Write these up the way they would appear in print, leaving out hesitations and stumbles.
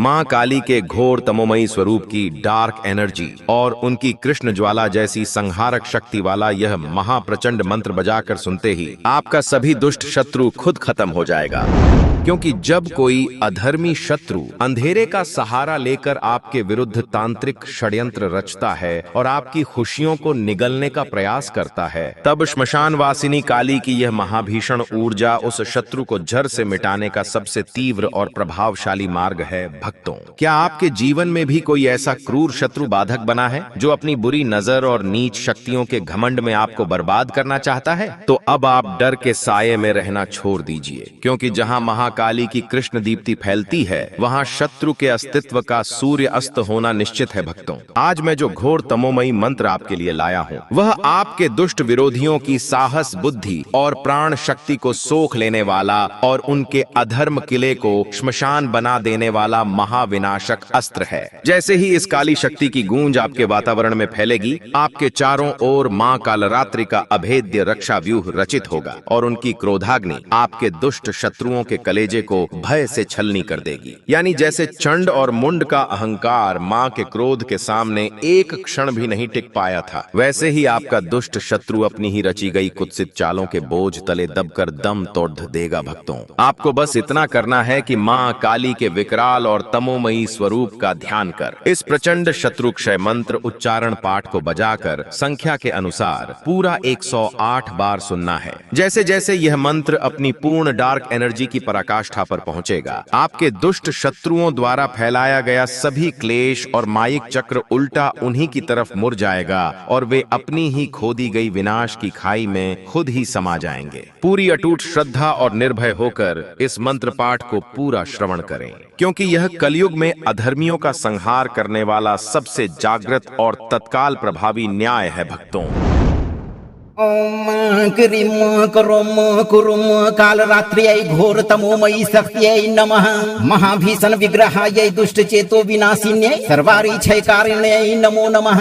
माँ काली के घोर तमोमयी स्वरूप की डार्क एनर्जी और उनकी कृष्ण ज्वाला जैसी संहारक शक्ति वाला यह महाप्रचंड मंत्र बजाकर सुनते ही आपका सभी दुष्ट शत्रु खुद खत्म हो जाएगा। क्योंकि जब कोई अधर्मी शत्रु अंधेरे का सहारा लेकर आपके विरुद्ध तांत्रिक षड्यंत्र रचता है और आपकी खुशियों को निगलने का प्रयास करता है, तब श्मशान वासिनी काली की यह महाभीषण ऊर्जा उस शत्रु को जड़ से मिटाने का सबसे तीव्र और प्रभावशाली मार्ग है। भक्तों, क्या आपके जीवन में भी कोई ऐसा क्रूर शत्रु बाधक बना है जो अपनी बुरी नजर और नीच शक्तियों के घमंड में आपको बर्बाद करना चाहता है? तो अब आप डर के साये में रहना छोड़ दीजिए, क्योंकि जहां महाकाली की कृष्ण दीप्ति फैलती है वहां शत्रु के अस्तित्व का सूर्य अस्त होना निश्चित है। भक्तों, आज मैं जो घोर तमोमयी मंत्र आपके लिए लाया हूं वह आपके दुष्ट विरोधियों की साहस, बुद्धि और प्राण शक्ति को सोख लेने वाला और उनके अधर्म किले को श्मशान बना देने वाला महाविनाशक अस्त्र है। जैसे ही इस काली शक्ति की गूंज आपके वातावरण में फैलेगी, आपके चारों ओर मां कालरात्रि का अभेद्य रक्षा व्यूह रचित होगा और उनकी क्रोधाग्नि आपके दुष्ट शत्रुओं के कलेजे को भय से छलनी कर देगी। यानी जैसे चंड और मुंड का अहंकार मां के क्रोध के सामने एक क्षण भी नहीं टिक पाया था, वैसे ही आपका दुष्ट शत्रु अपनी ही रची गई कुत्सित चालों के बोझ तले दबकर दम तोड़ देगा। भक्तों, आपको बस इतना करना है कि मां काली के विकराल और तमोमयी स्वरूप का ध्यान कर इस प्रचंड शत्रु क्षय मंत्र उच्चारण पाठ को बजाकर संख्या के अनुसार पूरा 108 बार सुनना है। जैसे जैसे यह मंत्र अपनी पूर्ण डार्क एनर्जी की पराकाष्ठा पर पहुंचेगा, आपके दुष्ट शत्रुओं द्वारा फैलाया गया सभी क्लेश और मायिक चक्र उल्टा उन्हीं की तरफ मुड़ जाएगा और वे अपनी ही खोदी गई विनाश की खाई में खुद ही समा जाएंगे। पूरी अटूट श्रद्धा और निर्भय होकर इस मंत्र पाठ को पूरा श्रवण करें, क्योंकि यह कलयुग में अधर्मियों का संहार करने वाला सबसे जागृत और तत्काल प्रभावी न्याय है। भक्तों, ओम क्रीम करोम कुरुम कालरात्र्यै घोर तमोमयी शक्त्यै नमः। महाभीषण विग्रहायै दुष्ट चेतो विनाशिन्यै सर्वारिच्छयकारिण्यै नमो नमः।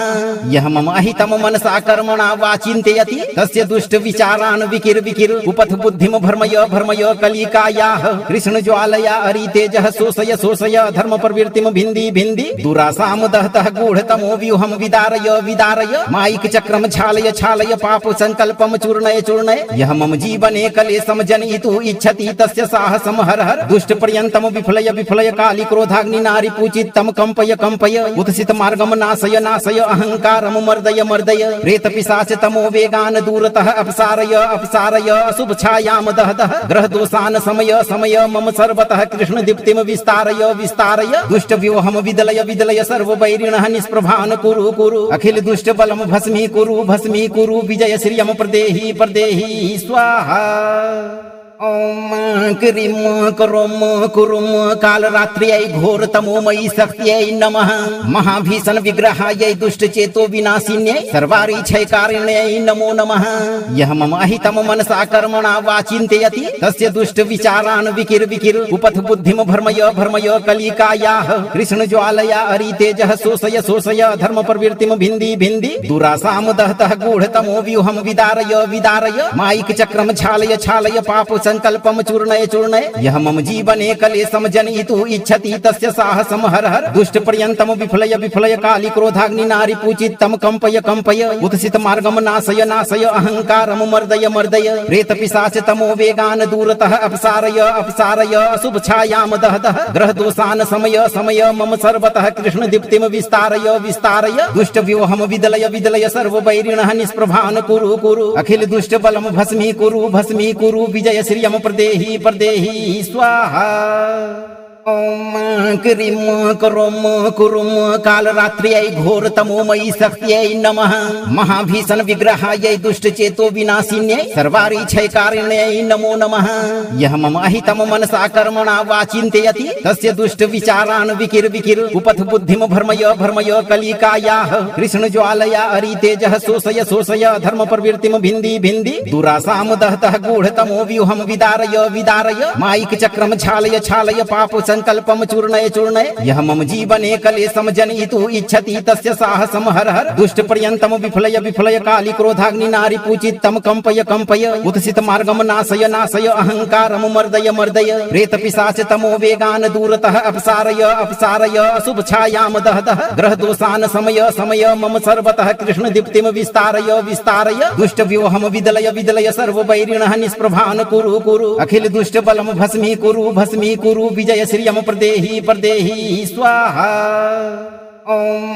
यह मम अहितम मनसा कर्मणा वा चिन्तयति तस्य दुष्ट विचारान् विकिर विकिर उपथ बुद्धिम भर्मय भर्मय कलिकायाः कृष्ण ज्वालया अरितेजः शोषय शोषय धर्म प्रवृत्तिम भिन्दी भिन्दी दुरासाम दहतः गूढतमो व्यूहम विदारय विदारय मायिक चक्रम छालय छालय पाप संकल्पम चूर्णय चूर्णय। यह मम जीवने कलेशम जनयितुः इच्छति तस्य साहसम हर हर दुष्ट पर्यन्तम विफलय विफलय काली क्रोधाग्नि नारी पूजितम कंपय कंपय उत्सित मार्गम नाशय नाशय अहंकारम मर्दय मर्दय प्रेत पिशाच तमो वेगान दूरतः अपसारय अपसारय अशुभ छायाम दह दह ग्रह दोषान समय समय मम सर्वतः कृष्ण दीप्तिम विस्तारय विस्तारय दुष्ट व्यूहम विदलय विदलय सर्व वैरिणः निष्प्रभान कुरु कुरु अखिल दुष्ट बलम भस्मी कुरु विजय श्रियम प्रदेहि प्रदेहि स्वाहा। ओम क्रीम करोम कुरुम कालरात्र्यै घोर तमोमयी शक्त्यै नमः। महाभीषण विग्रहायै दुष्ट चेतो विनाशिन्यै सर्वारिच्छयकारिण्यै नमो नमः। यह मम अहितम मनसा कर्मणा वा चिन्तयति तस्य दुष्ट विचारान् विकिर विकिर उपथ बुद्धिम भर्मय भर्मय कलिकायाः कृष्ण ज्वालया अरितेजः शोषय शोषय धर्म प्रवृत्तिम भिन्दी भिन्दी दुरासाम दहतः गूढतमो व्यूहम विदारय विदारय मायिक चक्रम छालय छालय पाप संकल्पम चूर्णय चूर्णय। यह मम जीवने कलेशम जनयितुः इच्छति तस्य साहसम हर हर दुष्ट पर्यन्तम विफलय विफलय काली क्रोधाग्नि नारी पूजितम कंपय कंपय उत्सित मार्गम नाशय नाशय अहंकारम मर्दय मर्दय प्रेत पिशाच तमो वेगान दूरतः अपसारय अपसारय अशुभ छायाम दह दह ग्रह दोषान समय समय मम सर्वतः कृष्ण दीप्तिम विस्तारय विस्तारय दुष्ट व्यूहम विदलय विदलय सर्व वैरिणः निष्प्रभान कुरु कुरु अखिल दुष्ट बलम भस्मी कुरु विजय श्रियम प्रदेहि प्रदेहि स्वाहा। ओम क्रीम करोम कुरुम कालरात्र्यै घोर तमोमयी शक्त्यै नमः। महाभीषण विग्रहायै दुष्ट चेतो विनाशिन्यै सर्वारिच्छयकारिण्यै नमो नमः। यह मम अहितम मनसा कर्मणा वा चिन्तयति तस्य दुष्ट विचारान् विकिर विकिर उपथ बुद्धिम भर्मय भर्मय कलिकायाः कृष्ण ज्वालया अरितेजः शोषय शोषय धर्म प्रवृत्तिम भिन्दी भिन्दी दुरासाम दहतः गूढतमो व्यूहम विदारय विदारय मायिक चक्रम छालय छालय पाप संकल्पम चूर्णय चूर्णय यह मम जीवने कलेशम जनयितुः इच्छति तस्य साहसम हर हर दुष्ट पर्यंतम विफलय विफलय काली क्रोधाग्नि नारी पूजितम कंपय कंपय उत्सित मार्गम नाशय नाशय अहंकारम मर्दय मर्दय प्रेत पिशाच तमो वेगान दूरतः अपसारय अपसारय अशुभ छायाम दह दह ग्रह दोषान समय समय मम सर्वतः कृष्ण दीप्तिम विस्तारय विस्तारय दुष्ट व्योहम विदलय विदलय सर्व वैरिणः निष्प्रभान कुरु कुरु अखिल दुष्ट बलम भस्मी कुरु विजय श्रियम प्रदेहि प्रदेहि स्वाहा। ओम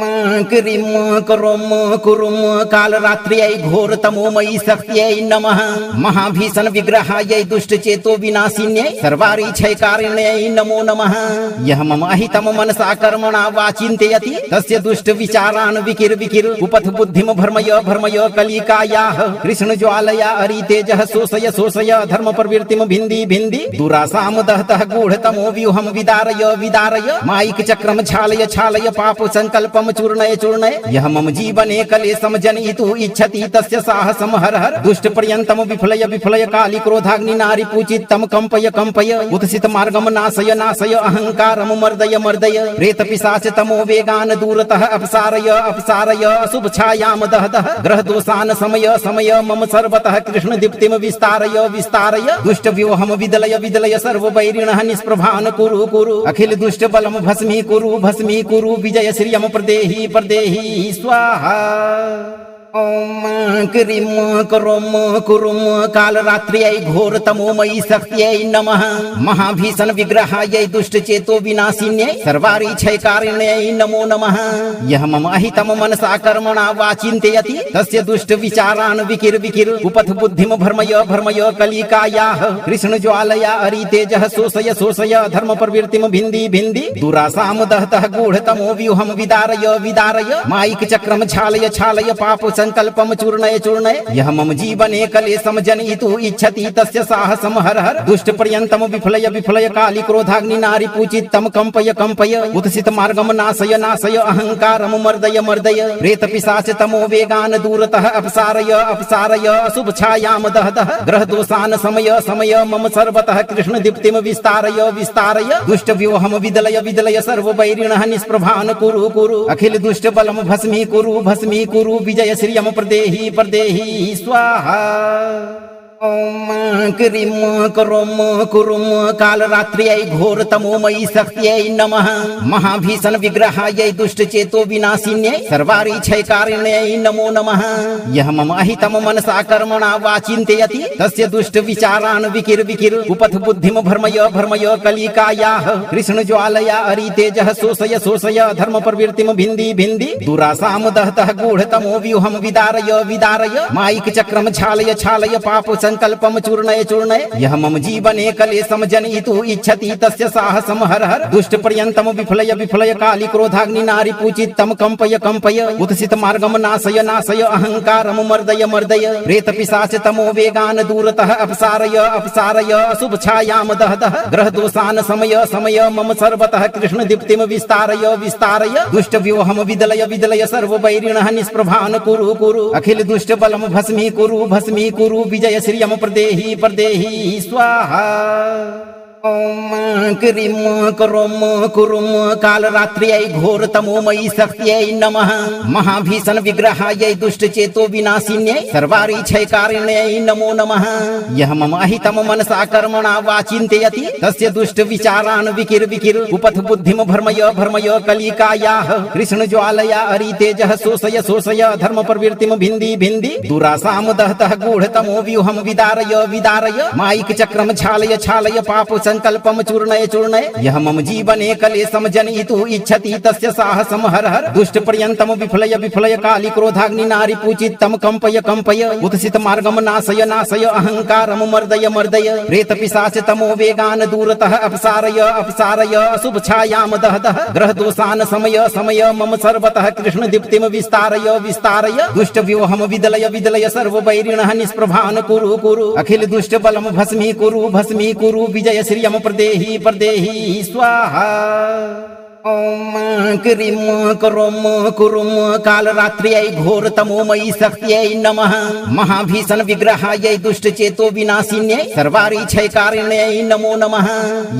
क्रीम करोम कुरुम काल रात्र्यै घोर तमोमयी शक्त्यै नमः महाभीषण विग्रहायै दुष्ट चेतो विनाशिन्यै सर्वारी क्षय कारिण्यै नमो नमः यह मम अहितम मनसा कर्मणा वा चिन्तयति तस्य दुष्ट विचारान् विकिर विकिर उपथ बुद्धिम भर्मय भर्मय कलिकायाः कृष्ण ज्वालया अरितेजः शोषय शोषय धर्म प्रवृत्तिम भिन्दी भिन्दी दुरासाम दहतः गूढतमो व्यूहम विदारय विदारय माइक चक्रम छालय छालय पाप संकल्पम चूर्णय चूर्णय यह मम जीवने कलेशम जनयितुः इच्छति तस्य साहसम हर हर दुष्ट पर्यंतम विफलय विफलय काली क्रोधाग्नि नारी पूजितम कंपय कंपय उत्सित मार्गम नाशय नाशय अहंकारम मर्दय मर्दय प्रेत पिशाच तमो वेगान दूरतः अपसारय अपसारय अशुभ छायाम दह दह ग्रह दोषान समय समय मम सर्वतः कृष्ण दीप्तिम विस्तारय विस्तारय दुष्ट व्योहम विदलय विदलय सर्व वैरिणः निष्प्रभान कुरु कुरु अखिल दुष्ट बलम भस्मी कुरु विजय श्रियम प्रदेहि प्रदेहि स्वाहा। ओम क्रीम करोम कुरुम काल रात्र्यै घोर तमोमयी शक्त्यै नमः महाभीषण विग्रहायै दुष्ट चेतो विनाशिन्यै सर्वारी क्षय कारिण्यै नमो नमः यह मम अहितम मनसा कर्मणा वा चिन्तयति तस्य दुष्ट विचारान् विकिर विकिर उपथ बुद्धिम भर्मय भर्मय कलिकायाः कृष्ण ज्वालया अरितेजः शोषय शोषय धर्म प्रवृत्तिम भिन्दी भिन्दी दुरासाम दहतः गूढतमो व्यूहम विदारय विदारय माइक चक्रम छालय छालय पाप संकल्पम चूर्णय चूर्णय यह मम जीवने कलेशम जनयितुः इच्छति तस्य साहसम हर हर दुष्ट पर्यंतम विफलय विफलय काली क्रोधाग्नि नारी पूजितम कंपय कंपय उत्सित मार्गम नाशय नाशय अहंकारम मर्दय मर्दय प्रेत पिशाच तमो वेगान दूरतः अपसारय अपसारय अशुभ छायाम दह दह ग्रह दोषान समय समय मम सर्वतः कृष्ण दीप्तिम विस्तारय विस्तारय दुष्ट व्योहम विदलय विदलय सर्व वैरिणः निष्प्रभान कुरु कुरु अखिल दुष्ट बलम भस्मी कुरु विजय श्रियम प्रदेहि प्रदेहि स्वाहा। ओम क्रीम करोम कुरुम काल रात्र्यै घोर तमोमयी शक्त्यै नमः महाभीषण विग्रहायै दुष्ट चेतो विनाशिन्यै सर्वारी क्षय कारिण्यै नमो नमः यह मम अहितम मनसा कर्मणा वा चिन्तयति तस्य दुष्ट विचारान् विकिर विकिर उपथ बुद्धिम भर्मय भर्मय कलिकायाः कृष्ण ज्वालया अरितेजः शोषय शोषय धर्म प्रवृत्तिम भिन्दी भिन्दी दुरासाम दहतः गूढतमो व्यूहम विदारय विदारय माइक चक्रम छालय छालय पाप संकल्पम चूर्णय चूर्णय यह मम जीवने कलेशम जनयितुः इच्छति तस्य साहसम हर हर दुष्ट पर्यंतम विफलय विफलय काली क्रोधाग्नि नारी पूजितम कंपय कंपय उत्सित मार्गम नाशय नाशय अहंकारम मर्दय मर्दय प्रेत पिशाच तमो वेगान दूरतः अपसारय अपसारय अशुभ छायाम दह दह ग्रह दोषान समय समय मम सर्वतः कृष्ण दीप्तिम विस्तारय विस्तारय दुष्ट व्योहम विदलय विदलय सर्व वैरिणः निष्प्रभान कुरु कुरु अखिल दुष्ट बलम भस्मी कुरु विजय श्रियम प्रदेहि प्रदेहि स्वाहा। ओम क्रीम करोम कुरुम काल रात्र्यै घोर तमोमयी शक्त्यै नमः महाभीषण विग्रहायै दुष्ट चेतो विनाशिन्यै सर्वारी क्षय कारिण्यै नमो नमः यह मम अहितम मनसा कर्मणा वा चिन्तयति तस्य दुष्ट विचारान् विकिर विकिर उपथ बुद्धिम भर्मय भर्मय कलिकायाः कृष्ण ज्वालया अरितेजः शोषय शोषय धर्म प्रवृत्तिम भिन्दी भिन्दी दुरासाम दहतः गूढतमो व्यूहम विदारय विदारय माइक चक्रम छालय छालय पाप संकल्पम चूर्णय चूर्णय यह मम जीवने कलेशम जनयितुः इच्छति तस्य साहसम हर हर दुष्ट पर्यंतम विफलय विफलय काली क्रोधाग्नि नारी पूजितम कंपय कंपय उत्सित मार्गम नाशय नाशय अहंकारम मर्दय मर्दय प्रेत पिशाच तमो वेगान दूरतः अपसारय अपसारय अशुभ छायाम दह दह ग्रह दोषान समय समय मम सर्वतः कृष्ण दीप्तिम विस्तारय विस्तारय दुष्ट व्योहम विदलय विदलय सर्व वैरिणः निष्प्रभान कुरु कुरु अखिल दुष्ट बलम भस्मी कुरु विजय श्रियम प्रदेहि प्रदेहि स्वाहा। ओम क्रीं करों कुरुं कालरात्र्यै घोरतमोमयी शक्त्यै नमः महाभीषण विग्रहायै दुष्टचेतो विनाशिन्यै सर्वारिच्छैकारिण्यै नमो नमः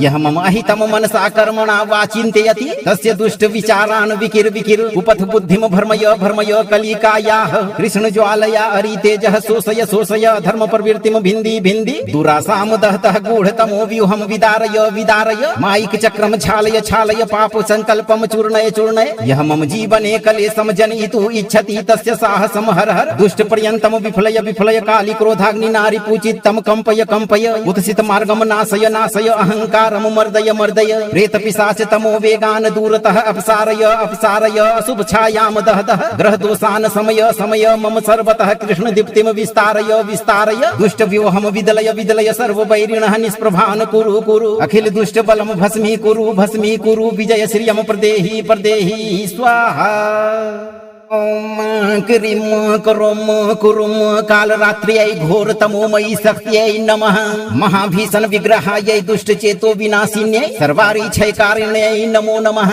यः मम अहितं मनसा कर्मणा वा चिन्तयति तस्य दुष्ट विचारान् विकिर विकिर उपथ बुद्धिं भर्मय भर्मय कलिकायाः कृष्ण ज्वालया अरितेजः शोषय शोषय धर्म प्रवृत्तिं भिन्दी भिन्दी दुरासां दहतः गूढतमो व्यूहं विदारय विदारय मायिक चक्रं छालय छालय पाप संकल्पं चूर्णय चूर्णय यः मम जीवने कलेशं जनयितुं इच्छति तस्य साहसं हर हर दुष्ट पर्यन्तं विफलय विफलय काली क्रोधाग्नि नारी पूजितं कंपय कंपय उत्सित मार्गं नाशय नाशय अहंकारं मर्दय मर्दय प्रेत पिशाच तमो वेगान् दूरतः अपसारय अपसारय अशुभ छायां दह दह ग्रह दोषान् समय समय मम सर्वतः कृष्ण दीप्तिं विस्तारय विस्तारय दुष्ट व्यूहं विदलय विदलय सर्ववैरिणः निष्प्रभान् कुरु कुरु अखिल दुष्ट बलं भस्मी कुरु विजय श्रियं प्रदेहि प्रदेहि स्वाहा ओम क्रीं करों कुरुं कालरात्र्यै घोरतमोमयी शक्त्यै नमः महाभीषण विग्रहायै दुष्टचेतो विनाशिन्यै सर्वारिच्छैकारिण्यै नमो नमः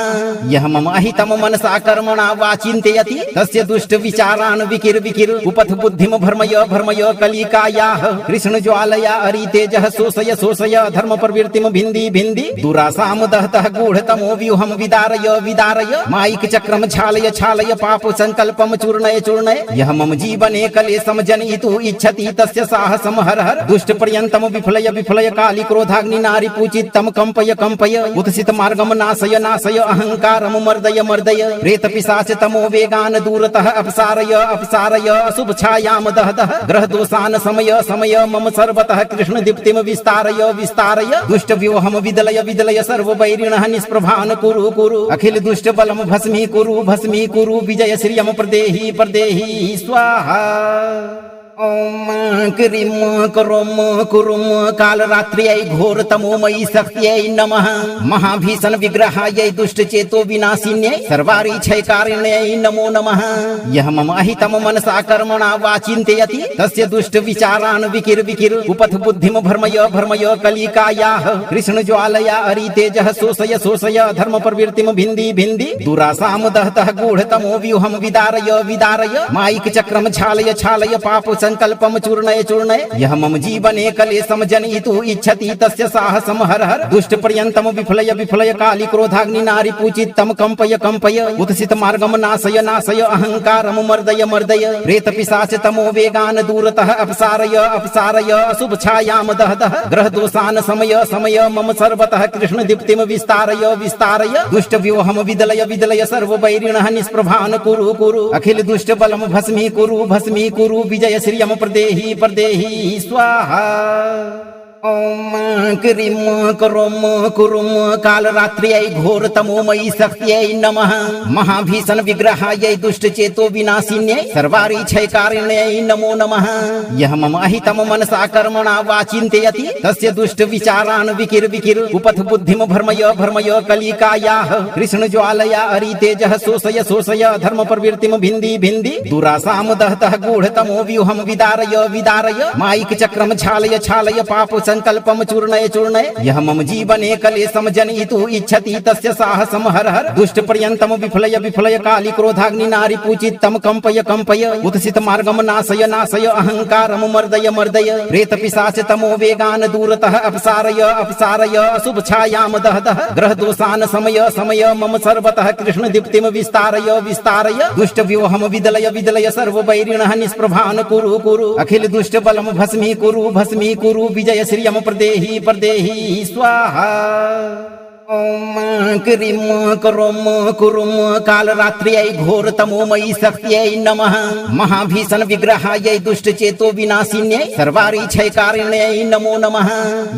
यः मम अहितं मनसा कर्मणा वा चिन्तयति तस्य दुष्ट विचारान् विकिर विकिर उपथ बुद्धिं भर्मय भर्मय कलिकायाः कृष्ण ज्वालया अरितेजः शोषय शोषय धर्म प्रवृत्तिं भिन्दी भिन्दी दुरासां दहतः गूढतमो व्यूहं विदारय विदारय मायिक चक्रं छालय छालय पाप संकल्पं चूर्णय चूर्णय यः मम जीवने कलेशं जनयितुं इच्छति तस्य साहसं हर हर दुष्ट पर्यन्तं विफलय विफलय काली क्रोधाग्नि नारी पूजितं कंपय कंपय उत्सित मार्गं नाशय नाशय अहंकारं मर्दय मर्दय प्रेत पिशाच तमो वेगान् दूरतः अपसारय अपसारय अशुभ छायां दह दह ग्रह दोषान् समय समय मम सर्वतः कृष्ण दीप्तिं विस्तारय विस्तारय दुष्ट व्यूहं विदलय विदलय सर्ववैरिणः निष्प्रभान् कुरु कुरु अखिल दुष्ट बलं भस्मी कुरु विजय श्रियं प्रदेहि प्रदेहि स्वाहा ओम क्रीं करों कुरुं कालरात्र्यै घोरतमोमयी शक्त्यै नमः महाभीषण विग्रहायै दुष्टचेतो विनाशिन्यै सर्वारिच्छैकारिण्यै नमो नमः यः मम अहितं मनसा कर्मणा वा चिन्तयति तस्य दुष्ट विचारान् विकिर विकिर उपथ बुद्धिं भर्मय भर्मय कलिकायाः कृष्ण ज्वालया अरितेजः शोषय शोषय धर्म प्रवृत्तिं भिन्दी भिन्दी दुरासां दहतः गूढतमो व्यूहं विदारय विदारय मायिक चक्रं छालय छालय पाप संकल्पं चूर्णय चूर्णय यः मम जीवने कलेशं जनयितुं इच्छति तस्य साहसं हर हर दुष्ट पर्यन्तं विफलय विफलय काली क्रोधाग्नि नारी पूजितं कंपय कंपय उत्सित मार्गं नाशय नाशय अहंकारं मर्दय मर्दय प्रेत पिशाच तमो वेगान् दूरतः अपसारय अपसारय अशुभ छायां दह दह ग्रह दोषान् समय समय मम सर्वतः कृष्ण दीप्तिं विस्तारय विस्तारय दुष्ट व्यूहं विदलय विदलय सर्ववैरिणः निष्प्रभान् कुरु कुरु अखिल दुष्ट बलं भस्मी कुरु विजय श्रियं प्रदेहि प्रदेहि स्वाहा ओम क्रीं करों कालरात्र्यै घोरतमोमयी शक्त्यै नमः महाभीषण विग्रहायै दुष्टचेतो विनाशिन्यै सर्वारिच्छैकारिण्यै नमो नमः यः मम अहितं मनसा कर्मणा वा चिन्तयति तस्य दुष्ट विचारान् विकिर विकिर उपथ बुद्धिं भर्मय भर्मय कलिकायाः कृष्ण ज्वालया अरितेजः शोषय शोषय धर्म प्रवृत्तिं भिन्दी भिन्दी दुरासां दहतः गूढतमो व्यूहं विदारय विदारय मायिक चक्रं छालय छालय पाप संकल्पं चूर्णय चूर्णय यः मम जीवने कलेशं जनयितुं इच्छति तस्य साहसं हर हर दुष्ट पर्यन्तं विफलय विफलय काली क्रोधाग्नि नारी पूजितं कंपय कंपय उत्सित मार्गं नाशय नाशय अहंकारं मर्दय मर्दय प्रेत पिशाच तमो वेगान् दूरतः अपसारय अपसारय अशुभ छायां दह दह ग्रह दोषान् समय समय मम सर्वतः कृष्ण दीप्तिं विस्तारय विस्तारय दुष्ट व्यूहं विदलय विदलय सर्ववैरिणः निष्प्रभान् कुरु कुरु अखिल दुष्ट बलं भस्मी कुरु विजय श्रियं प्रदेहि प्रदेहि स्वाहा ओम क्रीं करों कालरात्र्यै घोरतमोमयी शक्त्यै नमः महाभीषण विग्रहायै दुष्टचेतो विनाशिन्यै सर्वारिच्छैकारिण्यै नमो नमः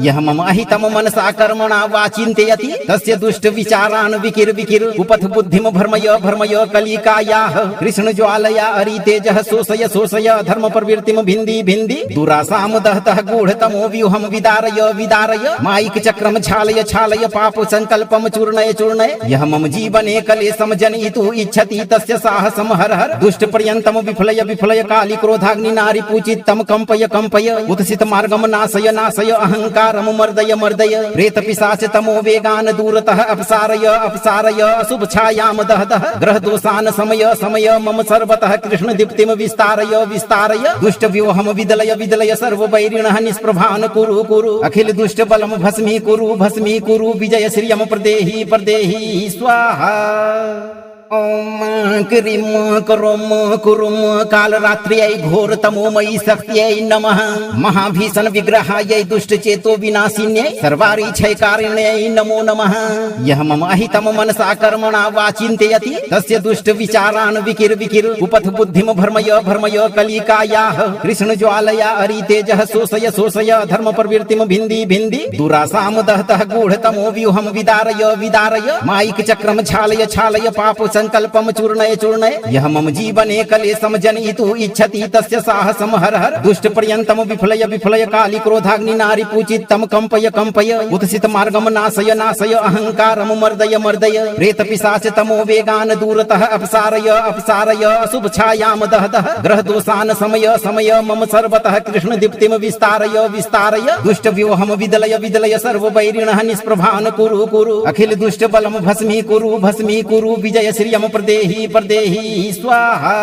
यः मम अहितं मनसा कर्मणा वा चिन्तयति तस्य दुष्ट विचारान् विकिर विकिर उपथ बुद्धिं भर्मय भर्मय कलिकायाः कृष्ण ज्वालया अरितेजः शोषय शोषय धर्म प्रवृत्तिं भिन्दी भिन्दी दुरासां दहतः गूढतमो व्यूहं विदारय विदारय मायिक चक्रं छालय छालय पाप संकल्पम चूर्णय चूर्णय यह मम जीवने कलेशम जनयितुः इच्छति तस्य साहसम हर हर दुष्ट पर्यंतम विफलय विफलय काली क्रोधाग्नि नारी पूजितम कंपय कंपय उत्सित मार्गम नाशय नाशय अहंकारम मर्दय मर्दय प्रेत पिशाच तमो वेगान दूरतः अपसारय अपसारय अशुभ छायाम दह दह ग्रह दोषान समय समय मम सर्वतः कृष्ण दीप्तिम विस्तारय विस्तारय दुष्ट व्यूहम विदलय विदलय सर्व वैरिणः निष्प्रभान कुरु कुरु अखिल दुष्ट बलम भस्मी कुरु विजय श्रियम प्रदेहि प्रदेहि स्वाहा। ओम क्रीम करोम कुरुम काल रात्र्यै घोर तमोमयी शक्त्यै नमः महाभीषण विग्रहायै दुष्ट चेतो विनाशिन्यै सर्वारी क्षयकारिण्यै नमो नमः। यह मम अहितम मनसा कर्मणा वा चिन्तयति तस्य दुष्ट विचारान् विकिर विकिर उपथ बुद्धिम भर्मय भर्मय कलिकायाः कृष्ण ज्वालया अरितेजः शोषय शोषय धर्म प्रवृत्तिम भिन्दी भिन्दी दुरासाम दहतः गूढतमो व्यूहम विदारय विदारय माइक चक्रम छालय छालय पाप संकल्पम चूर्णय चूर्णय यह मम जीवने कलेशम जनयितुः इच्छति तस्य साहसम हर हर दुष्ट पर्यंतम विफलय विफलय काली क्रोधाग्नि नारी पूजितम कंपय कंपय उत्सित मार्गम नाशय नाशय अहंकारम मर्दय मर्दय प्रेत पिशाच तमो वेगान दूरतः अपसारय अपसारय अशुभ छायाम दह दह ग्रह दोषान समय समय मम सर्वतः कृष्ण दीप्तिम विस्तारय विस्तारय दुष्ट व्यूहम विदलय विदलय सर्व वैरिणः निष्प्रभान कुरु कुरु अखिल दुष्ट बलम भस्मी कुरु विजय श्रियम प्रदेहि प्रदेहि स्वाहा।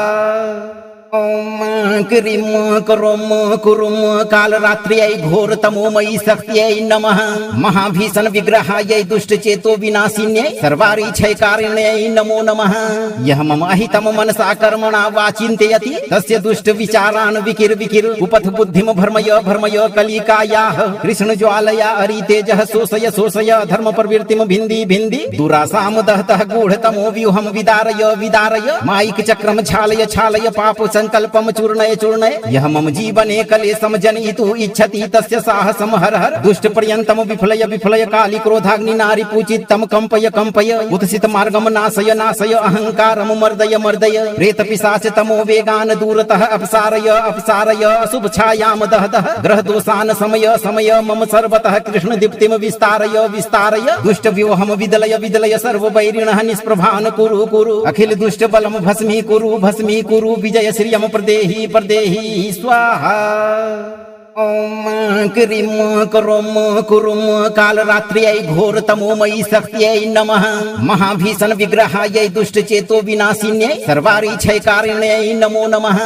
ओम क्रीम करोम कुरुम काल रात्र्यै घोर तमोमयी शक्त्यै नमः महाभीषण विग्रहायै दुष्ट चेतो विनाशिन्यै सर्वारी क्षयकारिण्यै नमो नमः। यह मम अहितम मनसा कर्मणा वा चिन्तयति तस्य दुष्ट विचारान् विकिर विकिर उपथ बुद्धिम भर्मय भर्मय कलिकायाः कृष्ण ज्वालया अरितेजः शोषय शोषय धर्म प्रवृत्तिम भिन्दी भिन्दी दुरासाम दहतः गूढतमो व्यूहम विदारय विदारय माइक चक्रम छालय छालय पाप संकल्पम चूर्णय चूर्णय यह मम जीवने कलेशम जनयितुः इच्छति तस्य साहसम हर हर दुष्ट पर्यंतम विफलय विफलय काली क्रोधाग्नि नारी पूजितम कंपय कंपय उत्सित मार्गम नाशय नाशय अहंकारम मर्दय मर्दय प्रेत पिशाच तमो वेगान दूरतः अपसारय अपसारय अशुभ छायाम दह दह ग्रह दोषान समय समय मम सर्वतः कृष्ण दीप्तिम विस्तारय विस्तारय दुष्ट व्यूहम विदलय विदलय सर्व वैरिणः निष्प्रभान कुरु कुरु अखिल दुष्ट बलम भस्मी कुरु विजय श्रियम प्रदेहि प्रदेहि स्वाहा। ओम क्रीम करोम कुरुम काल रात्र्यै घोर तमोमयी शक्त्यै नमः महाभीषण विग्रहायै दुष्ट चेतो विनाशिन्यै सर्वारी क्षयकारिण्यै नमो नमः।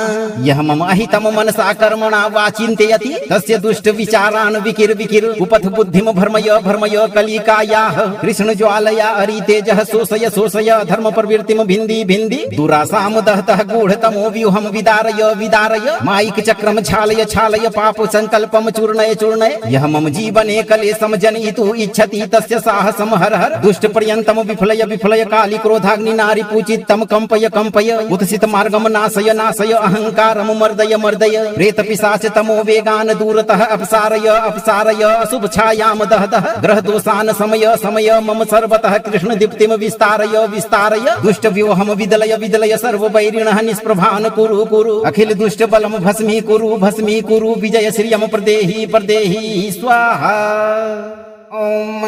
यह मम अहितम मनसा कर्मणा वा चिन्तयति तस्य दुष्ट विचारान् विकिर विकिर उपथ बुद्धिम भर्मय भर्मय कलिकायाः कृष्ण ज्वालया अरितेजः शोषय शोषय धर्म प्रवृत्तिम भिन्दी भिन्दी दुरासाम दहतः गूढतमो व्यूहम विदारय विदारय माइक चक्रम छालय छालय पाप संकल्पम चूर्णय चूर्णय यह मम जीवने कलेशम जनयितुः इच्छति तस्य साहसम हर हर दुष्ट पर्यंतम विफलय विफलय काली क्रोधाग्नि नारी पूजितम कंपय कंपय उत्सित मार्गम नाशय नाशय अहंकारम मर्दय मर्दय प्रेत पिशाच तमो वेगान दूरतः अपसारय अपसारय अशुभ छायाम दह दह ग्रह दोषान समय समय मम सर्वतः कृष्ण दीप्तिम विस्तारय विस्तारय दुष्ट व्यूहम विदलय विदलय सर्व वैरिणः निष्प्रभान कुरु कुरु अखिल दुष्ट बलम भस्मी कुरु विजय श्रियम प्रदेहि प्रदेहि स्वाहा। ओम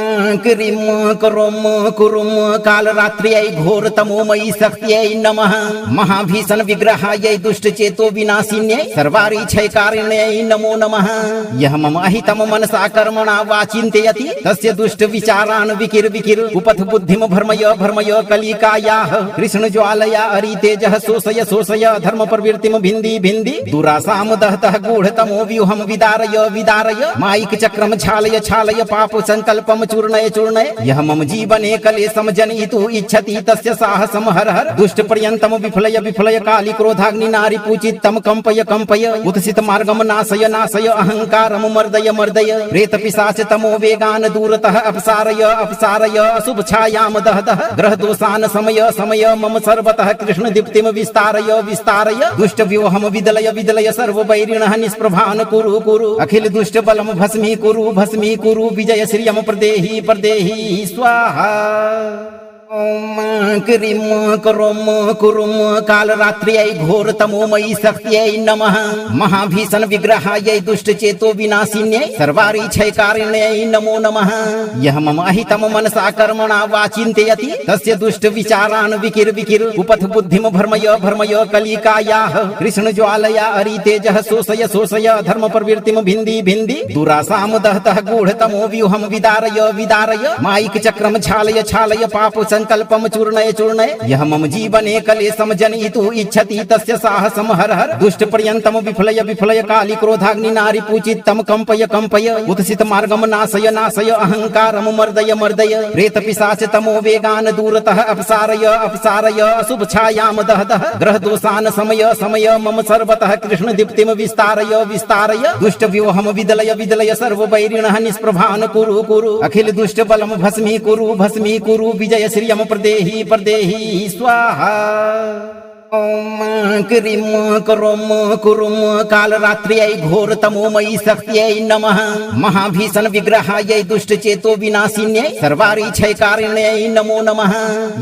क्रीम करोम कुरुम काल रात्र्यै घोर तमोमयी शक्त्यै नमः महाभीषण विग्रहायै दुष्ट चेतो विनाशिन्यै सर्वारी क्षयकारिण्यै नमो नमः। यह मम अहितम मनसा कर्मणा वा चिन्तयति तस्य दुष्ट विचारान् विकिर विकिर उपथ बुद्धिम भर्मय भर्मय कलिकायाः कृष्ण ज्वालया अरितेजः शोषय शोषय धर्म प्रवृत्तिम भिन्दी भिन्दी दुरासाम दहतः गूढतमो व्यूहम विदारय विदारय माइक चक्रम छालय छालय पाप संकल्पम चूर्णय चूर्णय यह मम जीवने कलेशम जनयितुः इच्छति तस्य साहसम हर हर दुष्ट पर्यंतम विफलय विफलय काली क्रोधाग्नि नारी पूजितम कंपय कंपय उत्सित मार्गम नाशय नाशय अहंकारम मर्दय मर्दय प्रेत पिशाच तमो वेगान दूरतः अपसारय अपसारय अशुभ छायाम दह दह ग्रह दोषान समय समय मम सर्वतः कृष्ण दीप्तिम विस्तारय विस्तारय दुष्ट व्यूहम विदलय विदलय सर्व वैरिणः निष्प्रभान कुरु कुरु अखिल दुष्ट बलम भस्मी कुरु विजय श्रियम प्रदेहि प्रदेहि स्वाहा। ओम क्रीं करों कुरुं कालरात्र्यै घोरतमोमयी शक्त्यै नमः महाभीषण विग्रहायै दुष्टचेतो विनाशिन्यै सर्वारिच्छैकारिण्यै नमो नमः यः मम अहितं मनसा कर्मणा वा चिन्तयति तस्य दुष्ट विचारान् विकिर विकिर उपथ बुद्धिं भर्मय कलिकायाः कृष्ण ज्वालया अरितेजः शोषय शोषय धर्म प्रवृत्तिं भिन्दी भिन्दी दुरासां दहतः गूढतमो व्यूहं विदारय मायिक चक्रं छालय छालय पाप संकल्पम चूर्णय चूर्णय यह मम जीवने कलेशम जनयितु इच्छति तस्य साहसम हर हर दुष्ट पर्यंतम विफलय काली क्रोधाग्नि नारी पूजितम कंपय उत्सित मार्गम नाशय अहंकारम मर्दय प्रेत पिशाच तमो वेगान दूरतः अपसारय अशुभ छायाम दह ग्रह दोषान समय मम सर्वतः कृष्ण दीप्तिम विस्तारय दुष्ट व्यूहम विदलय सर्व वैरिणः निष्प्रभान कुरु अखिल दुष्ट बलम भस्मी कुरु विजय श्रियम प्रदेहि स्वाहा ओम क्रीं करों कुरुं कालरात्र्यै घोरतमोमयी शक्त्यै नमः महाभीषण विग्रहायै दुष्टचेतो विनाशिन्यै सर्वारिच्छैकारिण्यै नमो नमः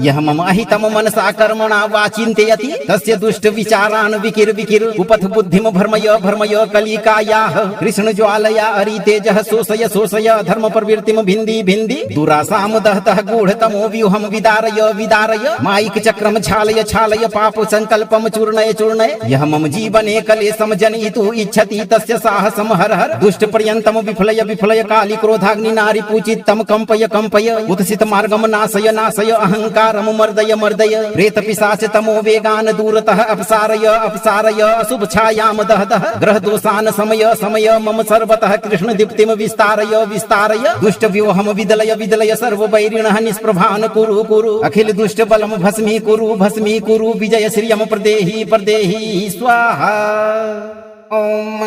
यः मम अहितं मनसा कर्मणा वा चिन्तयति तस्य दुष्ट विचारान् विकिर विकिर उपथ बुद्धिं भर्मय कलिकायाः कृष्ण ज्वालया अरितेजः शोषय शोषय धर्म प्रवृत्तिं भिन्दी भिन्दी दुरासां दहतः गूढतमो व्यूहं विदारय मायिक चक्रं छालय छालय पाप संकल्पम चूर्णय यह मम जीवने कलेशम जनयितु इच्छति तस्य साहसम हर हर दुष्ट पर्यंतम विफलय काली क्रोधाग्नि नारी पूजितम कंपय उत्सित मार्गम नाशय अहंकारम मर्दय प्रेत पिशाच तमो वेगान दूरतः अपसारय अशुभ छायाम दह ग्रह दोषान समय मम सर्वतः कृष्ण दीप्तिम विस्तारय दुष्ट व्यूहम विदलय सर्व वैरिणः निष्प्रभान कुरु अखिल दुष्ट बलम भस्मी कुरु विजय श्रियम प्रदेहि स्वाहा ओम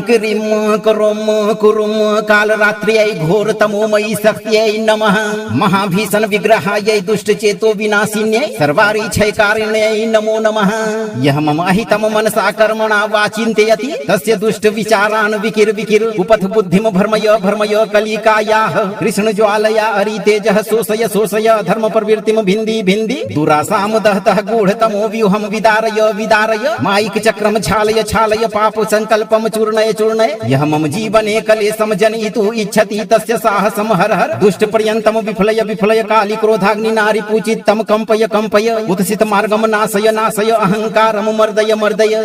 क्रीं करों कुरुं कालरात्र्यै घोरतमोमयी शक्त्यै नमः महाभीषण विग्रहायै दुष्टचेतो विनाशिन्यै सर्वारिच्छैकारिण्यै नमो नमः यः मम अहितं मनसा कर्मणा वा चिन्तयति तस्य दुष्ट विचारान् विकिर विकिर उपथ बुद्धिं भर्मय कलिकायाः कृष्ण ज्वालया अरितेजः शोषय शोषय धर्म प्रवृत्तिं भिन्दी भिन्दी दुरासां दहतः गूढतमो व्यूहं विदारय मायिक चक्रं छालय छालय पाप संकल्पम चूर्णय यह मम जीवने कलेशम जनयितु इच्छति तस्य साहसम हर हर दुष्ट पर्यंतम विफलय काली क्रोधाग्नि नारी पूजितम कंपय उत्सित मार्गम नाशय अहंकारम मर्दय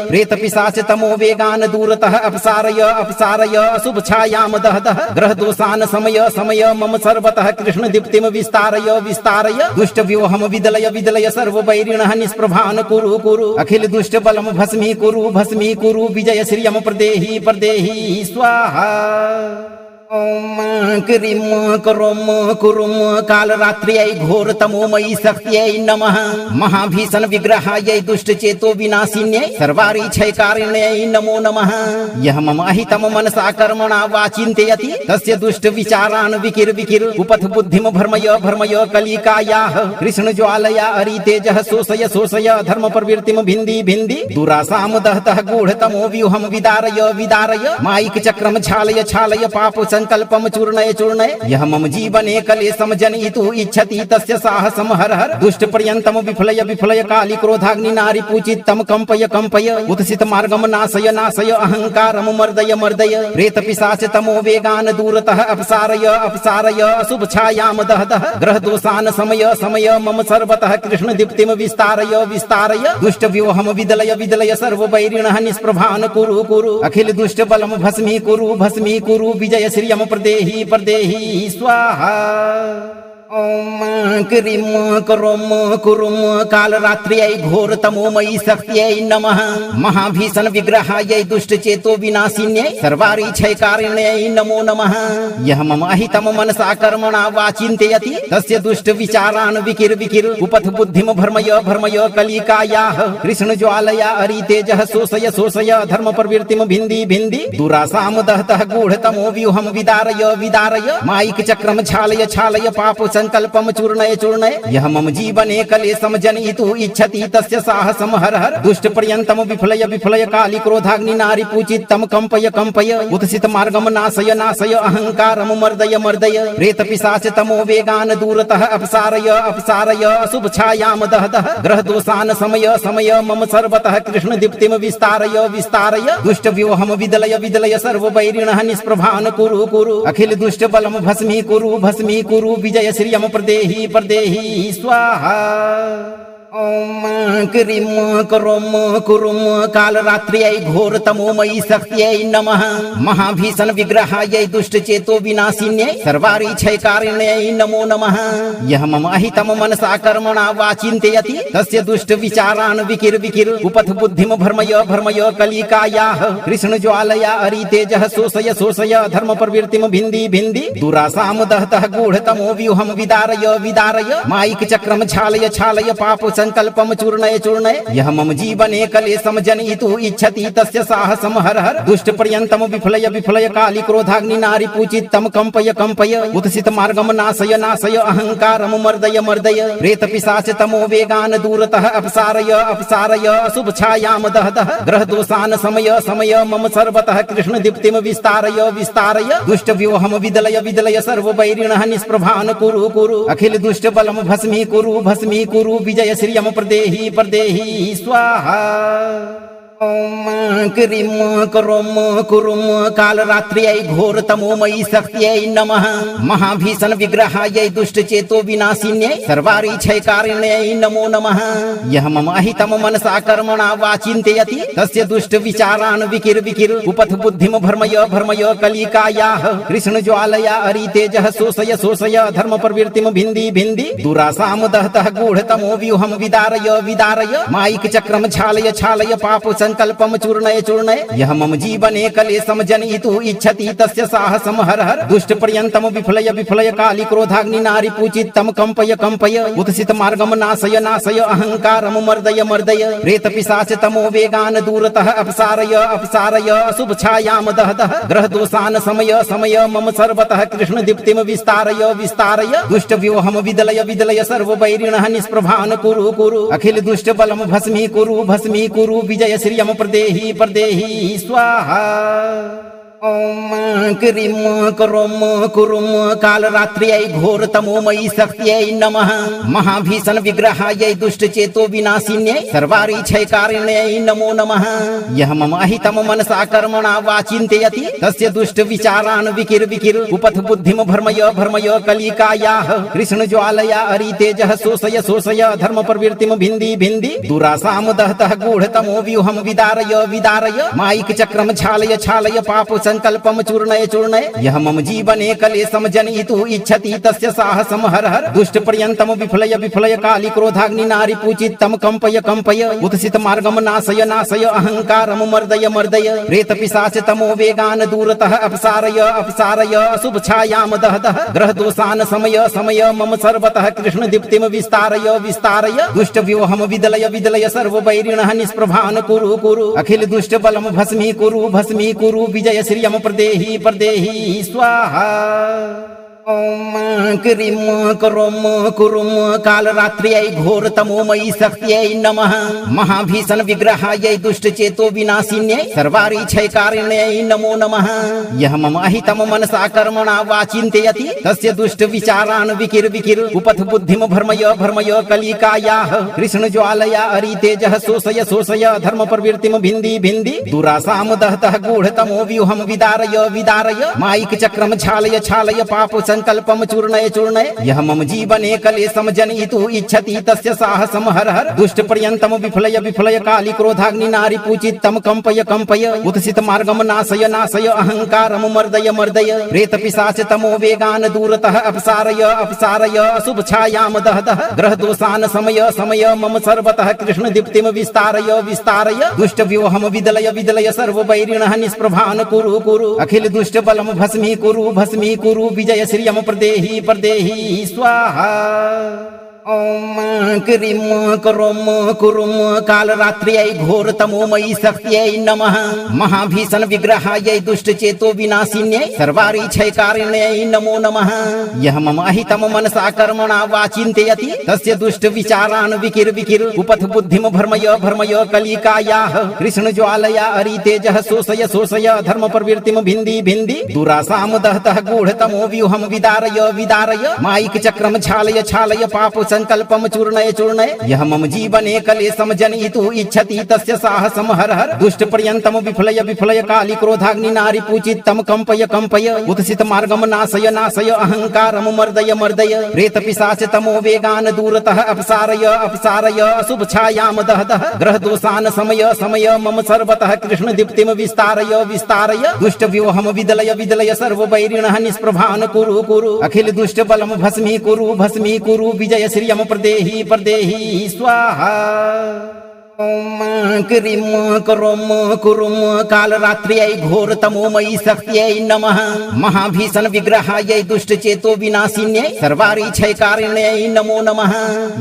प्रेत पिशाच तमो वेगान दूरतः अपसारय अशुभ छायाम दह ग्रह दोषान समय मम सर्वतः कृष्ण दीप्तिम विस्तारय दुष्ट व्यूहम विदलय सर्व वैरिणः निष्प्रभान कुरु अखिल दुष्ट बलम भस्मी कुरु विजय श्रियम प्रदेहि स्वाहा ओम क्रीं करों कुरुं कालरात्र्यै घोरतमोमयी शक्त्यै नमः महाभीषण विग्रहायै दुष्टचेतो विनाशिन्यै सर्वारिच्छैकारिण्यै नमो नमः यः मम अहितं मनसा कर्मणा वा चिन्तयति तस्य दुष्ट विचारान् विकिर विकिर उपथ बुद्धिं भर्मय कलिकायाः कृष्ण ज्वालया अरितेजः शोषय शोषय धर्म प्रवृत्तिं भिन्दी भिन्दी दुरासां दहतः गूढतमो व्यूहं विदारय मायिक चक्रं छालय छालय पाप संकल्पम चूर्णय यह मम जीवने कलेशम जनयितु इच्छति तस्य साहसम हर हर दुष्ट पर्यंतम विफलय काली क्रोधाग्नि नारी पूजितम कंपय उत्सित मार्गम नाशय अहंकारम मर्दय प्रेत पिशाच तमो वेगान दूरतः अपसारय अशुभ छायाम दह ग्रह दोषान समय मम सर्वतः कृष्ण दीप्तिम विस्तारय दुष्ट व्यूहम विदलय सर्व वैरिणः निष्प्रभान कुरु अखिल दुष्ट बलम भस्मी कुरु विजय श्रियम प्रदेहि स्वाहा ओम क्रीं करों कुरुं कालरात्र्यै घोरतमोमयी शक्त्यै नमः महाभीषण विग्रहायै दुष्टचेतो विनाशिन्यै सर्वारिच्छैकारिण्यै नमो नमः यः मम अहितं मनसा कर्मणा वा चिन्तयति तस्य दुष्ट विचारान् विकिर विकिर उपथ बुद्धिं भर्मय कलिकायाः कृष्ण ज्वालया अरितेजः शोषय शोषय धर्म प्रवृत्तिं भिन्दी भिन्दी दुरासां दहतः गूढतमो व्यूहं विदारय मायिक चक्रं छालय छालय पाप संकल्पम चूर्णय चूर्णय यह मम जीवने कलेशम जनयितुः इच्छति तस्य साहसम हर हर दुष्ट पर्यंतम विफलय विफलय काली क्रोधाग्नि नारी पूजितम कंपय कंपय उत्सित मार्गम नाशय नाशय अहंकारम मर्दय मर्दय प्रेत पिशाच तमो वेगान दूरतः अपसारय अपसारय अशुभ छायाम दह दह ग्रह दोषान समय समय मम सर्वतः कृष्ण दीप्तिम विस्तारय विस्तारय दुष्ट व्यूहम विदलय विदलय सर्व वैरिणः निष्प्रभान कुरु कुरु अखिल दुष्ट बलम भस्मी कुरु विजय श्रियम प्रदेहि प्रदेहि स्वाहा। ओम क्रीम करोम कुरुम काल रात्र्यै घोर तमोमयी शक्त्यै नमः महाभीषण विग्रहायै दुष्ट चेतो विनाशिन्यै सर्वारी क्षयकारिण्यै नमो नमः। यह मम अहितम मनसा कर्मणा वा चिन्तयति तस्य दुष्ट विचारान् विकिर विकिर उपथ बुद्धिम भर्मय भर्मय कलिकायाः कृष्ण ज्वालया अरितेजः शोषय शोषय धर्म प्रवृत्तिम भिन्दी भिन्दी दुरासाम दहतः गूढतमो व्यूहम विदारय विदारय माइक चक्रम छालय छालय पाप संकल्पम चूर्णय चूर्णय यह मम जीवने कलेशम जनयितुः इच्छति तस्य साहसम हर हर दुष्ट पर्यंतम विफलय विफलय काली क्रोधाग्नि नारी पूजितम कंपय कंपय उत्सित मार्गम नाशय नाशय अहंकारम मर्दय मर्दय प्रेत पिशाच तमो वेगान दूरतः अपसारय अपसारय अशुभ छायाम दह दह ग्रह दोषान समय समय मम सर्वतः कृष्ण दीप्तिम विस्तारय विस्तारय दुष्ट व्यूहम विदलय विदलय सर्व वैरिणः निष्प्रभान कुरु कुरु अखिल दुष्ट बलम भस्मी कुरु विजय श्रियम प्रदेहि प्रदेहि स्वाहा। ओम क्रीम करोम कुरुम काल रात्र्यै घोर तमोमयी शक्त्यै नमः महाभीषण विग्रहायै दुष्ट चेतो विनाशिन्यै सर्वारी क्षयकारिण्यै नमो नमः। यह मम अहितम मनसा कर्मणा वा चिन्तयति तस्य दुष्ट विचारान् विकिर विकिर उपथ बुद्धिम भर्मय भर्मय कलिकायाः कृष्ण ज्वालया अरितेजः शोषय शोषय धर्म प्रवृत्तिम भिन्दी भिन्दी दुरासाम दहतः गूढतमो व्यूहम विदारय विदारय माइक चक्रम छालय छालय पाप संकल्पम चूर्णय चूर्णय यह मम जीवने कलेशम जनयितुः इच्छति तस्य साहसम हर हर दुष्ट पर्यंतम विफलय विफलय काली क्रोधाग्नि नारी पूजितम कंपय कंपय उत्सित मार्गम नाशय नाशय अहंकारम मर्दय मर्दय प्रेत पिशाच तमो वेगान दूरतः अपसारय अपसारय अशुभ छायाम दह दह ग्रह दोषान समय समय मम सर्वतः कृष्ण दीप्तिम विस्तारय विस्तारय दुष्ट व्यूहम विदलय विदलय सर्व वैरिणः निष्प्रभान कुरु कुरु अखिल दुष्ट बलम भस्मी कुरु विजय श्रियम प्रदेहि प्रदेहि स्वाहा। ओम क्रीम करोम कुरुम काल रात्र्यै घोर तमोमयी शक्त्यै नमः महाभीषण विग्रहायै दुष्ट चेतो विनाशिन्यै सर्वारी क्षयकारिण्यै नमो नमः। यह मम अहितम मनसा कर्मणा वा चिन्तयति तस्य दुष्ट विचारान् विकिर विकिर उपथ बुद्धिम भर्मय भर्मय कलिकायाः कृष्ण ज्वालया अरितेजः शोषय शोषय धर्म प्रवृत्तिम भिन्दी भिन्दी दुरासाम दहतः गूढतमो व्यूहम विदारय विदारय माइक चक्रम छालय छालय पाप संकल्पम चूर्णय चूर्णय यह मम जीवने कलेशम जनयितुः इच्छति तस्य साहसम हर हर दुष्ट पर्यंतम विफलय विफलय काली क्रोधाग्नि नारी पूजितम कंपय कंपय उत्सित मार्गम नाशय नाशय अहंकारम मर्दय मर्दय प्रेत पिशाच तमो वेगान दूरतः अपसारय अपसारय अशुभ छायाम दह दह ग्रह दोषान समय समय मम सर्वतः कृष्ण दीप्तिम विस्तारय विस्तारय दुष्ट व्यूहम विदलय विदलय सर्व वैरिणः निष्प्रभान कुरु कुरु अखिल दुष्ट बलम भस्मी कुरु विजय श्रियम प्रदेहि प्रदेहि स्वाहा। ओम क्रीम करोम कुरुम काल रात्र्यै घोर तमोमयी शक्त्यै नमः महाभीषण विग्रहायै दुष्ट चेतो विनाशिन्यै सर्वारी क्षयकारिण्यै नमो नमः। यह मम अहितम मनसा कर्मणा वा चिन्तयति तस्य दुष्ट विचारान् विकिर विकिर उपथ बुद्धिम भर्मय भर्मय कलिकायाः कृष्ण ज्वालया अरितेजः शोषय शोषय धर्म प्रवृत्तिम भिन्दी भिन्दी दुरासाम दहतः गूढतमो व्यूहम विदारय विदारय माइक चक्रम छालय छालय पाप संकल्पम चूर्णय चूर्णय यह मम जीवने कलेशम जनयितुः इच्छति तस्य साहसम हर हर दुष्ट पर्यंतम विफलय विफलय काली क्रोधाग्नि नारी पूजितम कंपय कंपय उत्सित मार्गम नाशय नाशय अहंकारम मर्दय मर्दय प्रेत पिशाच तमो वेगान दूरतः अपसारय अपसारय अशुभ छायाम दह दह ग्रह दोषान समय समय मम सर्वतः कृष्ण दीप्तिम विस्तारय विस्तारय दुष्ट व्यूहम विदलय विदलय सर्व वैरिणः निष्प्रभान कुरु कुरु अखिल दुष्ट बलम भस्मी कुरु विजय श्रियम प्रदेहि प्रदेहि स्वाहा। ओम क्रीं करोम कुरुम कालरात्र्यै घोरतमोमयी शक्त्यै नमः महाभीषण विग्रहायै दुष्ट चेतो विनाशिन्यै सर्वारिच्छैकारिण्यै नमो नमः यह मम अहितम मनसा कर्मणा वा चिन्तयति तस्य दुष्ट विचारान् विकिर विकिर उपथ बुद्धिम भर्मय भर्मय कलिकायाः कृष्ण ज्वालया अरितेजः शोषय शोषय धर्म प्रवृत्तिम भिन्दी भिन्दी दुरासाम दहतः गूढतमो व्यूहम विदारय विदारय मायिक चक्रम छालय छालय पाप संकल्पम चूर्णय चूर्णय यह मम जीवने कलेशम जनयितुः इच्छति तस्य साहसम हर हर दुष्ट पर्यन्तम विफलय विफलय काली क्रोधाग्नि नारी पूजितम कंपय कंपय उत्सित मार्गम नाशय नाशय अहंकारम मर्दय मर्दय प्रेत पिशाच तमो वेगान दूरतः अपसारय अपसारय अशुभ छायाम दह दह ग्रह दोषान समय समय मम सर्वतः कृष्ण दीप्तिम विस्तारय विस्तारय दुष्ट व्यूहम विदलय विदलय सर्व वैरिणः निष्प्रभान कुरु कुरु अखिल दुष्ट बलम भस्मी कुरु विजय श्रियम प्रदेहि प्रदेहि स्वाहा ओम क्रीं करोम कुरुम कालरात्र्यै घोरतमोमयी शक्त्यै नमः महाभीषण विग्रहायै दुष्ट चेतो विनाशिन्यै सर्वारिच्छैकारिण्यै नमो नमः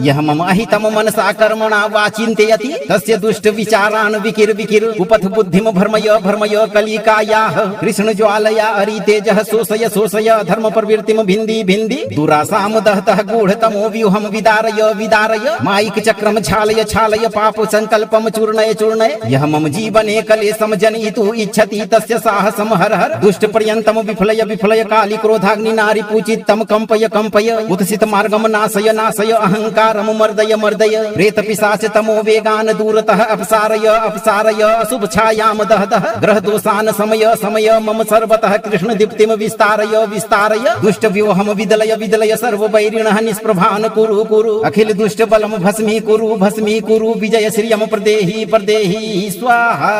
यह मम अहितम मनसा कर्मणा वा चिन्तयति तस्य दुष्ट विचारान् विकिर विकिर उपथ बुद्धिम भर्मय भर्मय कलिकायाः कृष्ण ज्वालया अरितेजः शोषय शोषय धर्म प्रवृत्तिम भिन्दी भिन्दी दुरासाम दहतः गूढतमो व्यूहम विदारय विदारय मायिक चक्रम छालय छालय पाप संकल्पम चूर्णय चूर्णय यह मम जीवने कलेशम जनयितुः इच्छति तस्य साहसम हर हर दुष्ट पर्यन्तम विफलय विफलय काली क्रोधाग्नि नारी पूजितम कंपय कंपय उत्सित मार्गम नाशय नाशय अहंकारम मर्दय मर्दय प्रेत पिशाच तमो वेगान दूरतः अपसारय अपसारय अशुभ छायाम दह दह ग्रह दोषान समय समय मम सर्वतः कृष्ण दीप्तिम विस्तारय विस्तारय दुष्ट व्यूहम विदलय विदलय सर्व वैरिणः निष्प्रभान कुरु कुरु अखिल दुष्ट बलम भस्मी कुरु विजय श्रियम प्रदेहि प्रदेहि स्वाहा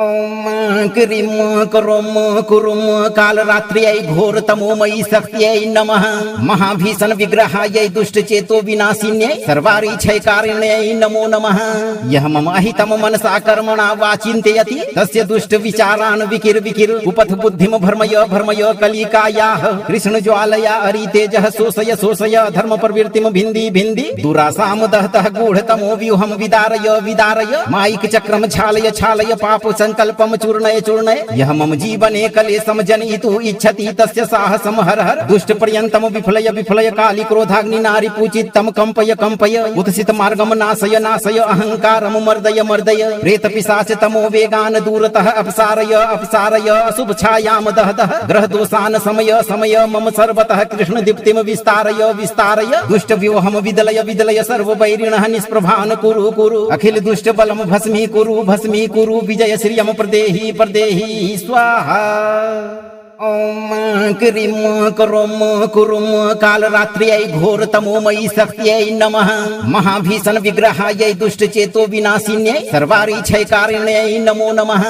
ओम क्रीं करोम कुरुम कालरात्र्यै घोरतमोमयी शक्त्यै नमः महाभीषण विग्रहायै दुष्ट चेतो विनाशिन्यै सर्वारिच्छैकारिण्यै नमो नमः यह मम अहितम मनसा कर्मणा वा चिन्तयति तस्य दुष्ट विचारान् विकिर विकिर उपथ बुद्धिम भर्मय भर्मय कलिकायाः कृष्ण ज्वालया अरितेजः शोषय शोषय धर्म प्रवृत्तिम भिन्दी भिन्दी दुरासाम दहतः गूढतमो व्यूहम विदारय विदारय मायिक चक्रम छालय छालय पाप संकल्पम चूर्णय चूर्णय यह मम जीवने कलेशम जनयितुः इच्छति तस्य साहसम हर हर दुष्ट पर्यन्तम विफलय विफलय काली क्रोधाग्नि नारी पूजितम कंपय कंपय उत्सित मार्गम नाशय नाशय अहंकारम मर्दय मर्दय प्रेत पिशाच तमो वेगान दूरतः अपसारय अपसारय अशुभ छायाम दह दह ग्रह दोषान समय समय मम सर्वतः कृष्ण दीप्तिम विस्तारय विस्तारय दुष्ट व्यूहम विदलय विदलय सर्व वैरिणः निष्प्रभान कुरु कुरु अखिल दुष्ट बलम भस्मी कुरु विजय श्रियम प्रदेहि प्रदेहि स्वाहा ओम क्रीं करोम कुरुम कालरात्र्यै घोरतमोमयी शक्त्यै नमः महाभीषण विग्रहायै दुष्ट चेतो विनाशिन्यै सर्वारिच्छैकारिण्यै नमो नमः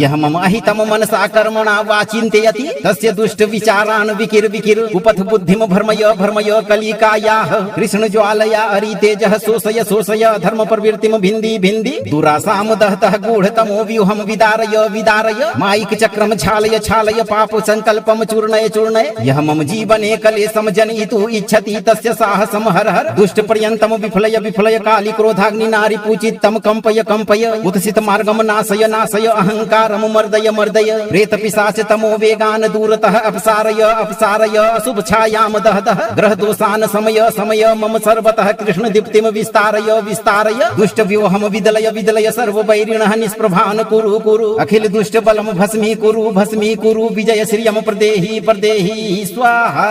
यह मम अहितम मनसा कर्मणा वा चिन्तयति तस्य दुष्ट विचारान् विकिर विकिर उपथ बुद्धिम भर्मय भर्मय कलिकायाः कृष्ण ज्वालया अरितेजः शोषय शोषय धर्म प्रवृत्तिम भिन्दी भिन्दी दुरासाम दहतः गूढतमो व्यूहम विदारय विदारय मायिक चक्रम छालय छालय पाप संकल्पम चूर्णय चूर्णय यह मम जीवने कलेशम जनयितुः इच्छति तस्य साहसम हर हर दुष्ट पर्यन्तम विफलय विफलय काली क्रोधाग्नि नारी पूजितम कंपय कंपय उत्सित मार्गम नाशय नाशय अहंकारम मर्दय मर्दय प्रेत पिशाच तमो वेगान दूरतः अपसारय अपसारय अशुभ छायाम दह दह ग्रह दोषान समय समय मम सर्वतः कृष्ण दीप्तिम विस्तारय विस्तारय दुष्ट व्यूहम विदलय विदलय सर्व वैरिणः निष्प्रभान कुरु कुरु अखिल दुष्ट बलम भस्मी कुरु विजय श्रियम प्रदेहि प्रदेहि स्वाहा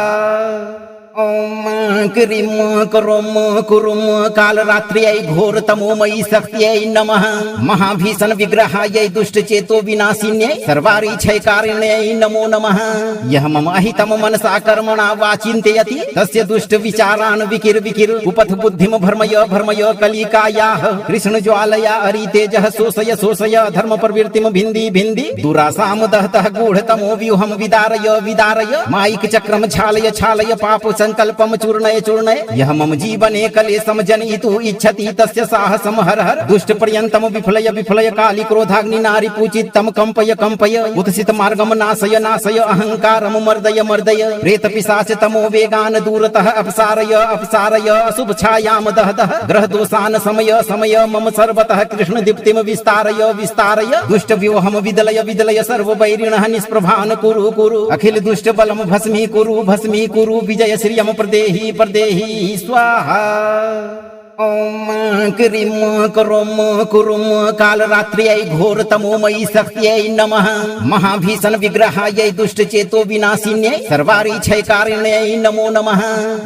ओम क्रीं करोम कुरुम कालरात्र्यै घोरतमोमयी शक्त्यै नमः महाभीषण विग्रहायै दुष्ट चेतो विनाशिन्यै सर्वारिच्छैकारिण्यै नमो नमः यह मम अहितम मनसा कर्मणा वा चिन्तयति तस्य दुष्ट विचारान् विकिर विकिर उपथ बुद्धिम भर्मय भर्मय कलिकायाः कृष्ण ज्वालया अरितेजः शोषय शोषय धर्म प्रवृत्तिम भिन्दी भिन्दी दुरासाम दहतः गूढतमो व्यूहम विदारय विदारय मायिक चक्रम छालय छालय पाप संकल्पम चूर्णय चूर्णय यह मम जीवने कलेशम जनयितुः इच्छति तस्य साहसम हर हर दुष्ट पर्यंतम विफलय विफलय काली क्रोधाग्नि नारी पूजितम कंपय कंपय उत्सित मार्गम नाशय नाशय अहंकारम मर्दय मर्दय प्रेत पिशाच तमो वेगान दूरतः अपसारय अपसारय अशुभ छायाम दह दह ग्रह दोषान समय समय मम सर्वतः कृष्ण दीप्तिम विस्तारय विस्तारय दुष्ट व्यूहम विदलय विदलय सर्व वैरिणः निष्प्रभान कुरु कुरु अखिल दुष्ट बलम भस्मी कुरु विजय श्रियम प्रदेहि प्रदेहि स्वाहा। ओम क्रीम करोम कुरुम काल रात्र्यै घोर तमोमयी शक्त्यै नमः महाभीषण विग्रहायै दुष्ट चेतो विनाशिन्यै सर्वारिच्छै कारिण्यै नमो नमः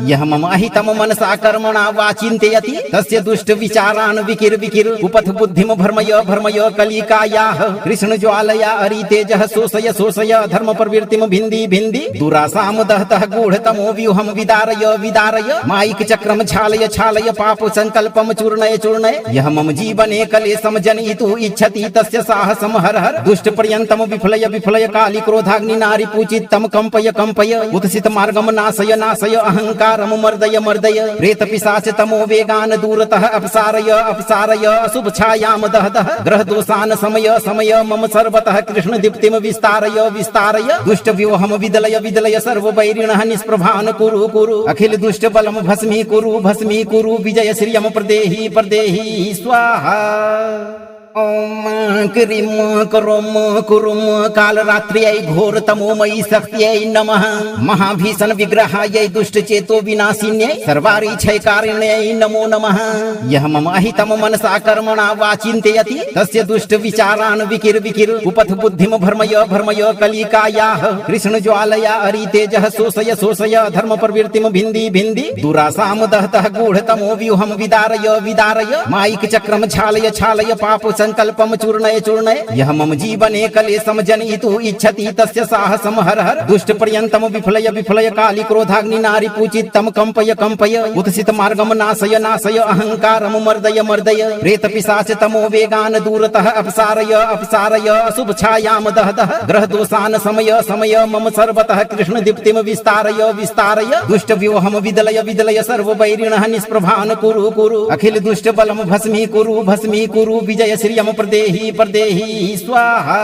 यह मम अहितम मनसा कर्मणा वा चिन्तयति तस्य दुष्ट विचारान् विकिर विकिर उपथ बुद्धिम भर्मय भर्मय कलिकायाः कृष्ण ज्वालया अरितेजः शोषय शोषय धर्म प्रवृत्तिम भिन्दी भिन्दी दुरासाम दहतः गूढतमो व्यूहम विदारय विदारय माइक चक्रम छालय छालय पाप संकल्पम चूर्णय चूर्णय यह मम जीवने कलेशम जनयितुः इच्छति तस्य साहसम हर हर दुष्ट पर्यंतम विफलय विफलय काली क्रोधाग्नि नारी पूजितम कंपय कंपय उत्सित मार्गम नाशय नाशय अहंकारम मर्दय मर्दय प्रेत पिशाच तमो वेगान दूरतः अपसारय अपसारय अशुभ छायाम दह दह ग्रह दोषान समय समय मम सर्वतः कृष्ण दीप्तिम विस्तारय विस्तारय दुष्ट व्यूहम विदलय विदलय सर्व वैरिणः निष्प्रभान कुरु कुरु अखिल दुष्ट बलम भस्मी कुरु विजय श्रियम प्रदेहि प्रदेहि स्वाहा। ओम क्रीम करोम कुरुम काल रात्र्यै घोर तमोमयी शक्त्यै नमः महाभीषण विग्रहायै दुष्ट चेतो विनाशिन्यै सर्वारिच्छै कारिण्यै नमो नमः यह मम अहितम मनसा कर्मणा वा चिन्तयति तस्य दुष्ट विचारान् विकिर विकिर उपथ बुद्धिम भर्मय भर्मय कलिकायाः कृष्ण ज्वालया अरितेजः शोषय शोषय धर्म प्रवृत्तिम भिन्दी भिन्दी दुरासाम दहतः गूढतमो व्यूहम विदारय विदारय माइक चक्रम छालय छालय पाप संकल्पम चूर्णय चूर्णय यह मम जीवने कलेशम जनयितुः इच्छति तस्य साहसम हर हर दुष्ट पर्यंतम विफलय विफलय काली क्रोधाग्नि नारी पूजितम कंपय कंपय उत्सित मार्गम नाशय नाशय अहंकारम मर्दय मर्दय प्रेत पिशाच तमो वेगान दूरतः अपसारय अपसारय अशुभ छायाम दह दह ग्रह दोषान समय समय मम सर्वतः कृष्ण दीप्तिम विस्तारय विस्तारय दुष्ट व्यूहम विदलय विदलय सर्व वैरिणः निष्प्रभान कुरु कुरु अखिल दुष्ट बलम भस्मी कुरु विजय श्रियम प्रदेहि प्रदेहि स्वाहा।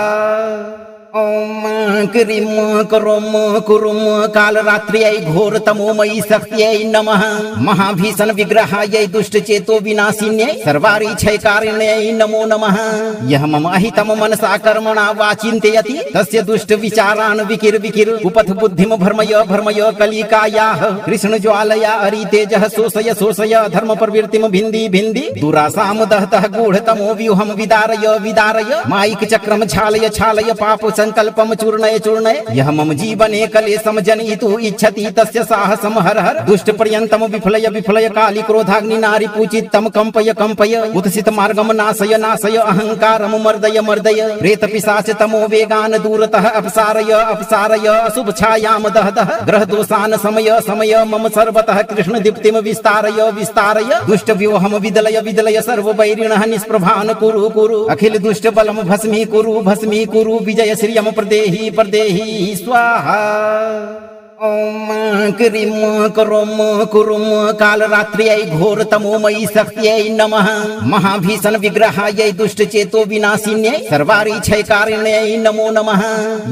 ओम क्रीम करोम कुरुम काल रात्र्यै घोर तमोमयी शक्त्यै नमः महाभीषण विग्रहायै दुष्ट चेतो विनाशिन्यै सर्वारिच्छै कारिण्यै नमो नमः यह मम अहितम मनसा कर्मणा वा चिन्तयति तस्य दुष्ट विचारान् विकिर विकिर उपथ बुद्धिम भर्मय भर्मय कलिकायाः कृष्ण ज्वालया अरितेजः शोषय शोषय धर्म प्रवृत्तिम भिन्दी भिन्दी दुरासाम दहतः गूढतमो व्यूहम विदारय विदारय माइक चक्रम छालय छालय पाप संकल्पम चूर्णय चूर्णय यह मम जीवने कलेशम जनयितुः इच्छति तस्य साहसम हर हर दुष्ट पर्यंतम विफलय विफलय काली क्रोधाग्नि नारी पूजितम कंपय कंपय उत्सित मार्गम नाशय नाशय अहंकारम मर्दय मर्दय प्रेत पिशाच तमो वेगान दूरतः अपसारय अपसारय अशुभ छायाम दह दह ग्रह दोषान समय समय मम सर्वतः कृष्ण दीप्तिम विस्तारय विस्तारय दुष्ट व्यूहम विदलय विदलय सर्व वैरिणः निष्प्रभान कुरु कुरु अखिल दुष्ट बलम भस्मी कुरु विजय श्रियम प्रदेहि प्रदेहि स्वाहा। ओम क्रीम करोम कुरुम काल रात्र्यै घोर तमोमयी शक्त्यै नमः महाभीषण विग्रहायै दुष्ट चेतो विनाशिन्यै सर्वारिच्छै कारिण्यै नमो नमः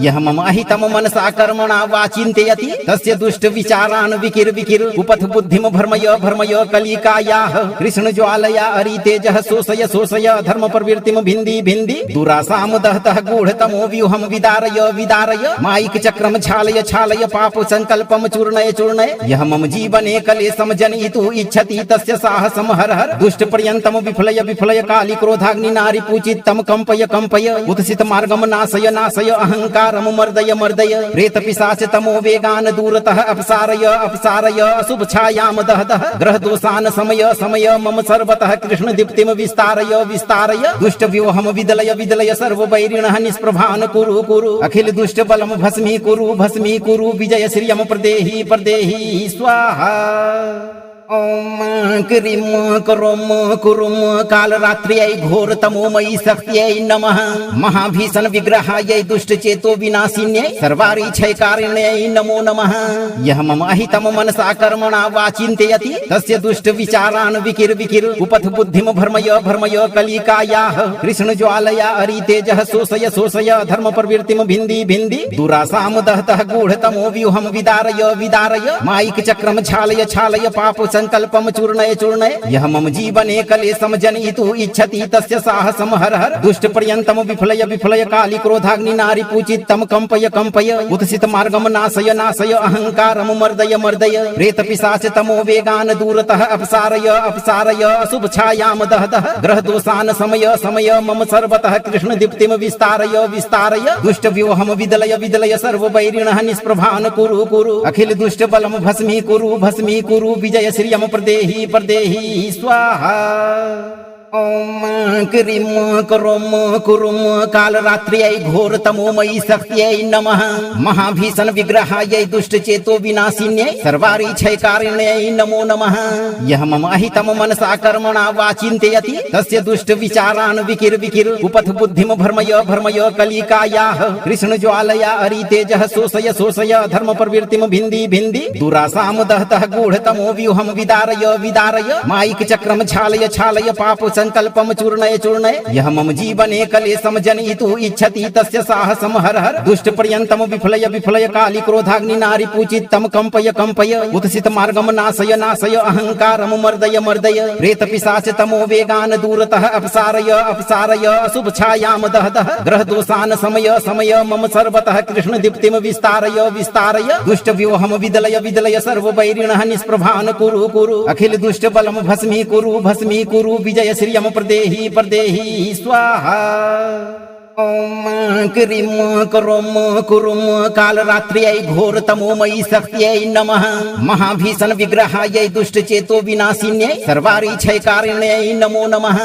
यह मम अहितम मनसा कर्मणा वा चिन्तयति तस्य दुष्ट विचारान् विकिर विकिर उपथ बुद्धिम भर्मय भर्मय कलिकायाः कृष्ण ज्वालया अरितेजः शोषय शोषय धर्म प्रवृत्तिम भिन्दी भिन्दी दुरासाम दहतः गूढतमो व्यूहम विदारय विदारय माइक चक्रम छालय छालय पाप संकल्पम चूर्णय चूर्णय यह मम जीवने कलेशम जनयितुः इच्छति तस्य साहसम हर हर दुष्ट पर्यंतम विफलय विफलय काली क्रोधाग्नि नारी पूजितम कंपय कंपय उत्सित मार्गम नाशय नाशय अहंकारम मर्दय मर्दय प्रेत पिशाच तमो वेगान दूरतः अपसारय अपसारय अशुभ छायाम दह दह ग्रह दोषान समय समय मम सर्वतः कृष्ण दीप्तिम विस्तारय विस्तारय दुष्ट व्यूहम विदलय विदलय सर्व वैरिणः निष्प्रभान कुरु कुरु अखिल दुष्ट बलम भस्मी कुरु विजय श्रियम प्रदेहि प्रदेहि स्वाहा। ओम क्रीं करोम कुरुम कालरात्र्यै घोरतमोमयी शक्त्यै नमः महाभीषण विग्रहायै दुष्टचेतो विनाशिन्यै सर्वारिच्छैकारिण्यै नमो नमः यः मम अहितम मनसा कर्मणा वा चिन्तयति तस्य दुष्ट विचारान् विकिर विकिर उपथ बुद्धिम भर्मय भर्मय कलिकायाः कृष्ण ज्वालया अरितेजः शोषय शोषय धर्म प्रवृत्तिम भिन्दी भिन्दी दुरासाम दहतः गूढतमो व्यूहम विदारय विदारय मायिक चक्रम छालय छालय पाप संकल्पम चूर्णय चूर्णय यह मम जीवने कलेशम जनयितुः इच्छति तस्य साहसम हर हर दुष्ट पर्यन्तम विफलय विफलय काली क्रोधाग्नि नारी पूजितम कंपय कंपय उत्सित मार्गम नाशय नाशय अहंकारम मर्दय मर्दय प्रेत पिशाच तमो वेगान दूरतः अपसारय अपसारय अशुभ छायाम दह दह ग्रह दोषान समय समय मम सर्वतः कृष्ण दीप्तिम विस्तारय विस्तारय दुष्ट व्यूहम विदलय विदलय सर्व वैरिणः निष्प्रभान कुरु कुरु अखिल दुष्ट बलम भस्मी कुरु विजय श्रियम प्रदेहि प्रदेहि स्वाहा ओम क्रीं करोम कुरुम कालरात्र्यै घोरतमोमयी शक्त्यै नमः महाभीषण विग्रहायै दुष्टचेतो विनाशिन्यै सर्वारिच्छैकारिण्यै नमो नमः यः मम अहितम मनसा कर्मणा वा चिन्तयति तस्य दुष्ट विचारान् विकिर विकिर उपथ बुद्धिम भर्मय भर्मय कलिकायाः कृष्ण ज्वालया अरितेजः शोषय शोषय धर्म प्रवृत्तिम भिन्दी भिन्दी दुरासाम दहतः गूढतमो व्यूहम विदारय विदारय मायिक चक्रम छालय छालय पाप संकल्पम चूर्णय चूर्णय यह मम जीवने कलेशम जनयितुः इच्छति तस्य साहसम हर हर दुष्ट पर्यन्तम विफलय विफलय काली क्रोधाग्नि नारी पूजितम कंपय कंपय उत्सित मार्गम नाशय नाशय अहंकारम मर्दय मर्दय प्रेत पिशाच तमो वेगान दूरतः अपसारय अपसारय अशुभ छायाम दह दह ग्रह दोषान समय समय मम सर्वतः कृष्ण दीप्तिम विस्तारय विस्तारय दुष्ट व्यूहम विदलय विदलय सर्व वैरिणः निष्प्रभान कुरु कुरु अखिल दुष्ट बलम भस्मी कुरु विजय श्रियम प्रदेहि प्रदेहि स्वाहा ओम क्रीं करोम कुरुम कालरात्र्यै घोरतमोमयी शक्त्यै नमः महाभीषण विग्रहायै दुष्टचेतो विनाशिन्यै सर्वारिच्छैकारिण्यै नमो नमः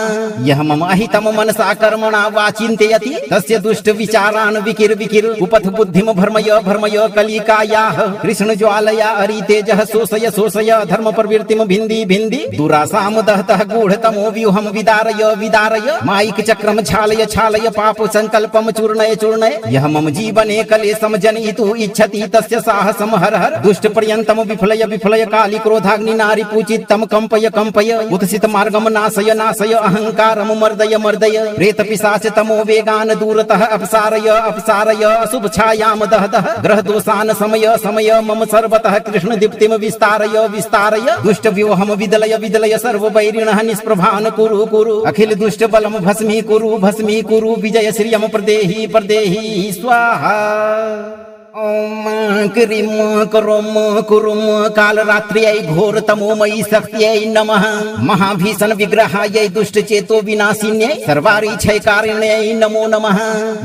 यः मम अहितम मनसा कर्मणा वा चिन्तयति तस्य दुष्ट विचारान् विकिर विकिर उपथ बुद्धिम भर्मय भर्मय कलिकायाः कृष्ण ज्वालया अरितेजः शोषय शोषय धर्म प्रवृत्तिम भिन्दी भिन्दी दुरासाम दहतः गूढतमो व्यूहम विदारय विदारय मायिक चक्रम छालय छालय पाप संकल्पम चूर्णय चूर्णय यह मम जीवने कलेशम जनयितुः इच्छति तस्य साहसम हर हर दुष्ट पर्यन्तम विफलय विफलय काली क्रोधाग्नि नारी पूजितम कंपय कंपय उत्सित मार्गम नाशय नाशय अहंकारम मर्दय मर्दय प्रेत पिशाच तमो वेगान दूरतः अपसारय अपसारय अशुभ छायाम दह दह ग्रह दोषान समय समय मम सर्वतः कृष्ण दीप्तिम विस्तारय विस्तारय दुष्ट व्यूहम विदलय विदलय सर्व वैरिणः निष्प्रभान कुरु कुरु अखिल दुष्ट बलम भस्मी कुरु विजय श्रियम प्रदेहि प्रदेहि स्वाहा ओम क्रीं करोम कुरुम कालरात्र्यै घोरतमोमयी शक्त्यै नमः महाभीषण विग्रहायै दुष्टचेतो विनाशिन्यै सर्वारिच्छैकारिण्यै नमो नमः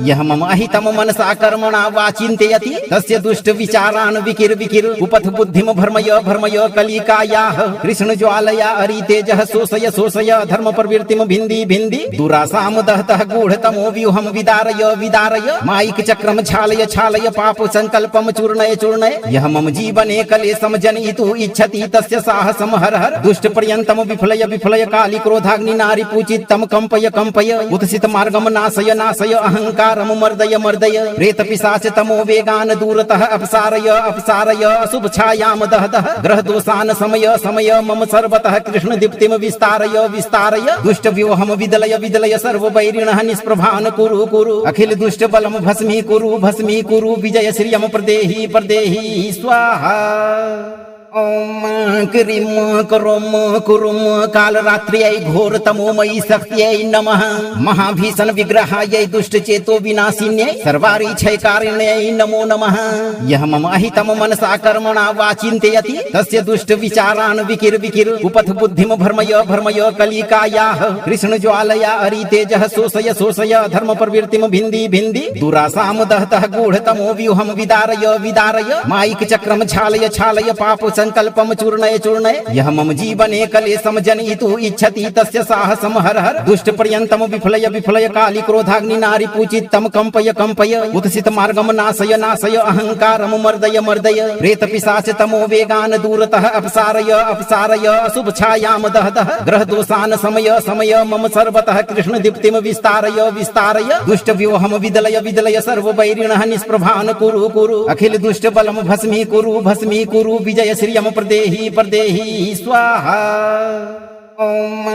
यः मम अहितम मनसा कर्मणा वा चिन्तयति तस्य दुष्ट विचारान् विकिर विकिर उपथ बुद्धिम भर्मय भर्मय कलिकायाः कृष्ण ज्वालया अरितेजः शोषय शोषय धर्म प्रवृत्तिम भिन्दी भिन्दी दुरासाम दहतः गूढतमो व्यूहम विदारय विदारय मायिक चक्रम छालय छालय पाप संकल्पम चूर्णय चूर्णय यह मम जीवने कलेशम जनयितुः इच्छति तस्य साहसम हर हर दुष्ट पर्यन्तम विफलय विफलय काली क्रोधाग्नि नारी पूजितम कंपय कंपय उत्सित मार्गम नाशय नाशय अहंकारम मर्दय मर्दय प्रेत पिशाच तमो वेगान दूरतः अपसारय अपसारय अशुभ छायाम दह दह ग्रह दोषान समय समय मम सर्वतः कृष्ण दीप्तिम विस्तारय विस्तारय दुष्ट व्यूहम विदलय विदलय सर्व वैरिणः निष्प्रभान कुरु कुरु अखिल दुष्ट बलम भस्मी कुरु विजय श्रियम प्रदेहि प्रदेहि स्वाहा ओम क्रीं करोम कुरुम कालरात्र्यै घोरतमोमयी शक्त्यै नमः महाभीषण विग्रहायै दुष्टचेतो विनाशिन्यै सर्वारिच्छैकारिण्यै नमो नमः यः मम अहितम मनसा कर्मणा वा चिन्तयति तस्य दुष्ट विचारान् विकिर विकिर उपथ बुद्धिम भर्मय भर्मय कलिकायाः कृष्ण ज्वालया अरितेजः शोषय शोषय धर्म प्रवृत्तिम भिन्दी भिन्दी दुरासाम दहतः गूढतमो व्यूहम विदारय विदारय मायिक चक्रम छालय छालय पाप संकल्पम चूर्णय चूर्णय यह मम जीवने कलेशम जनयितुः इच्छति तस्य साहसम हर हर दुष्ट पर्यंतम विफलय विफलय काली क्रोधाग्नि नारी पूजितम कंपय कंपय उत्सित मार्गम नाशय नाशय अहंकारम मर्दय मर्दय प्रेत पिशाच तमो वेगान दूरतः अपसारय अपसारय अशुभ छायाम दह दह ग्रह दोषान समय समय मम सर्वतः कृष्ण दीप्तिम विस्तारय विस्तारय दुष्ट व्यूहम विदलय विदलय सर्व वैरिणः निष्प्रभान कुरु कुरु अखिल दुष्ट बलम भस्मी कुरु विजय श्रियम प्रदेहि प्रदेहि स्वाहा। ओम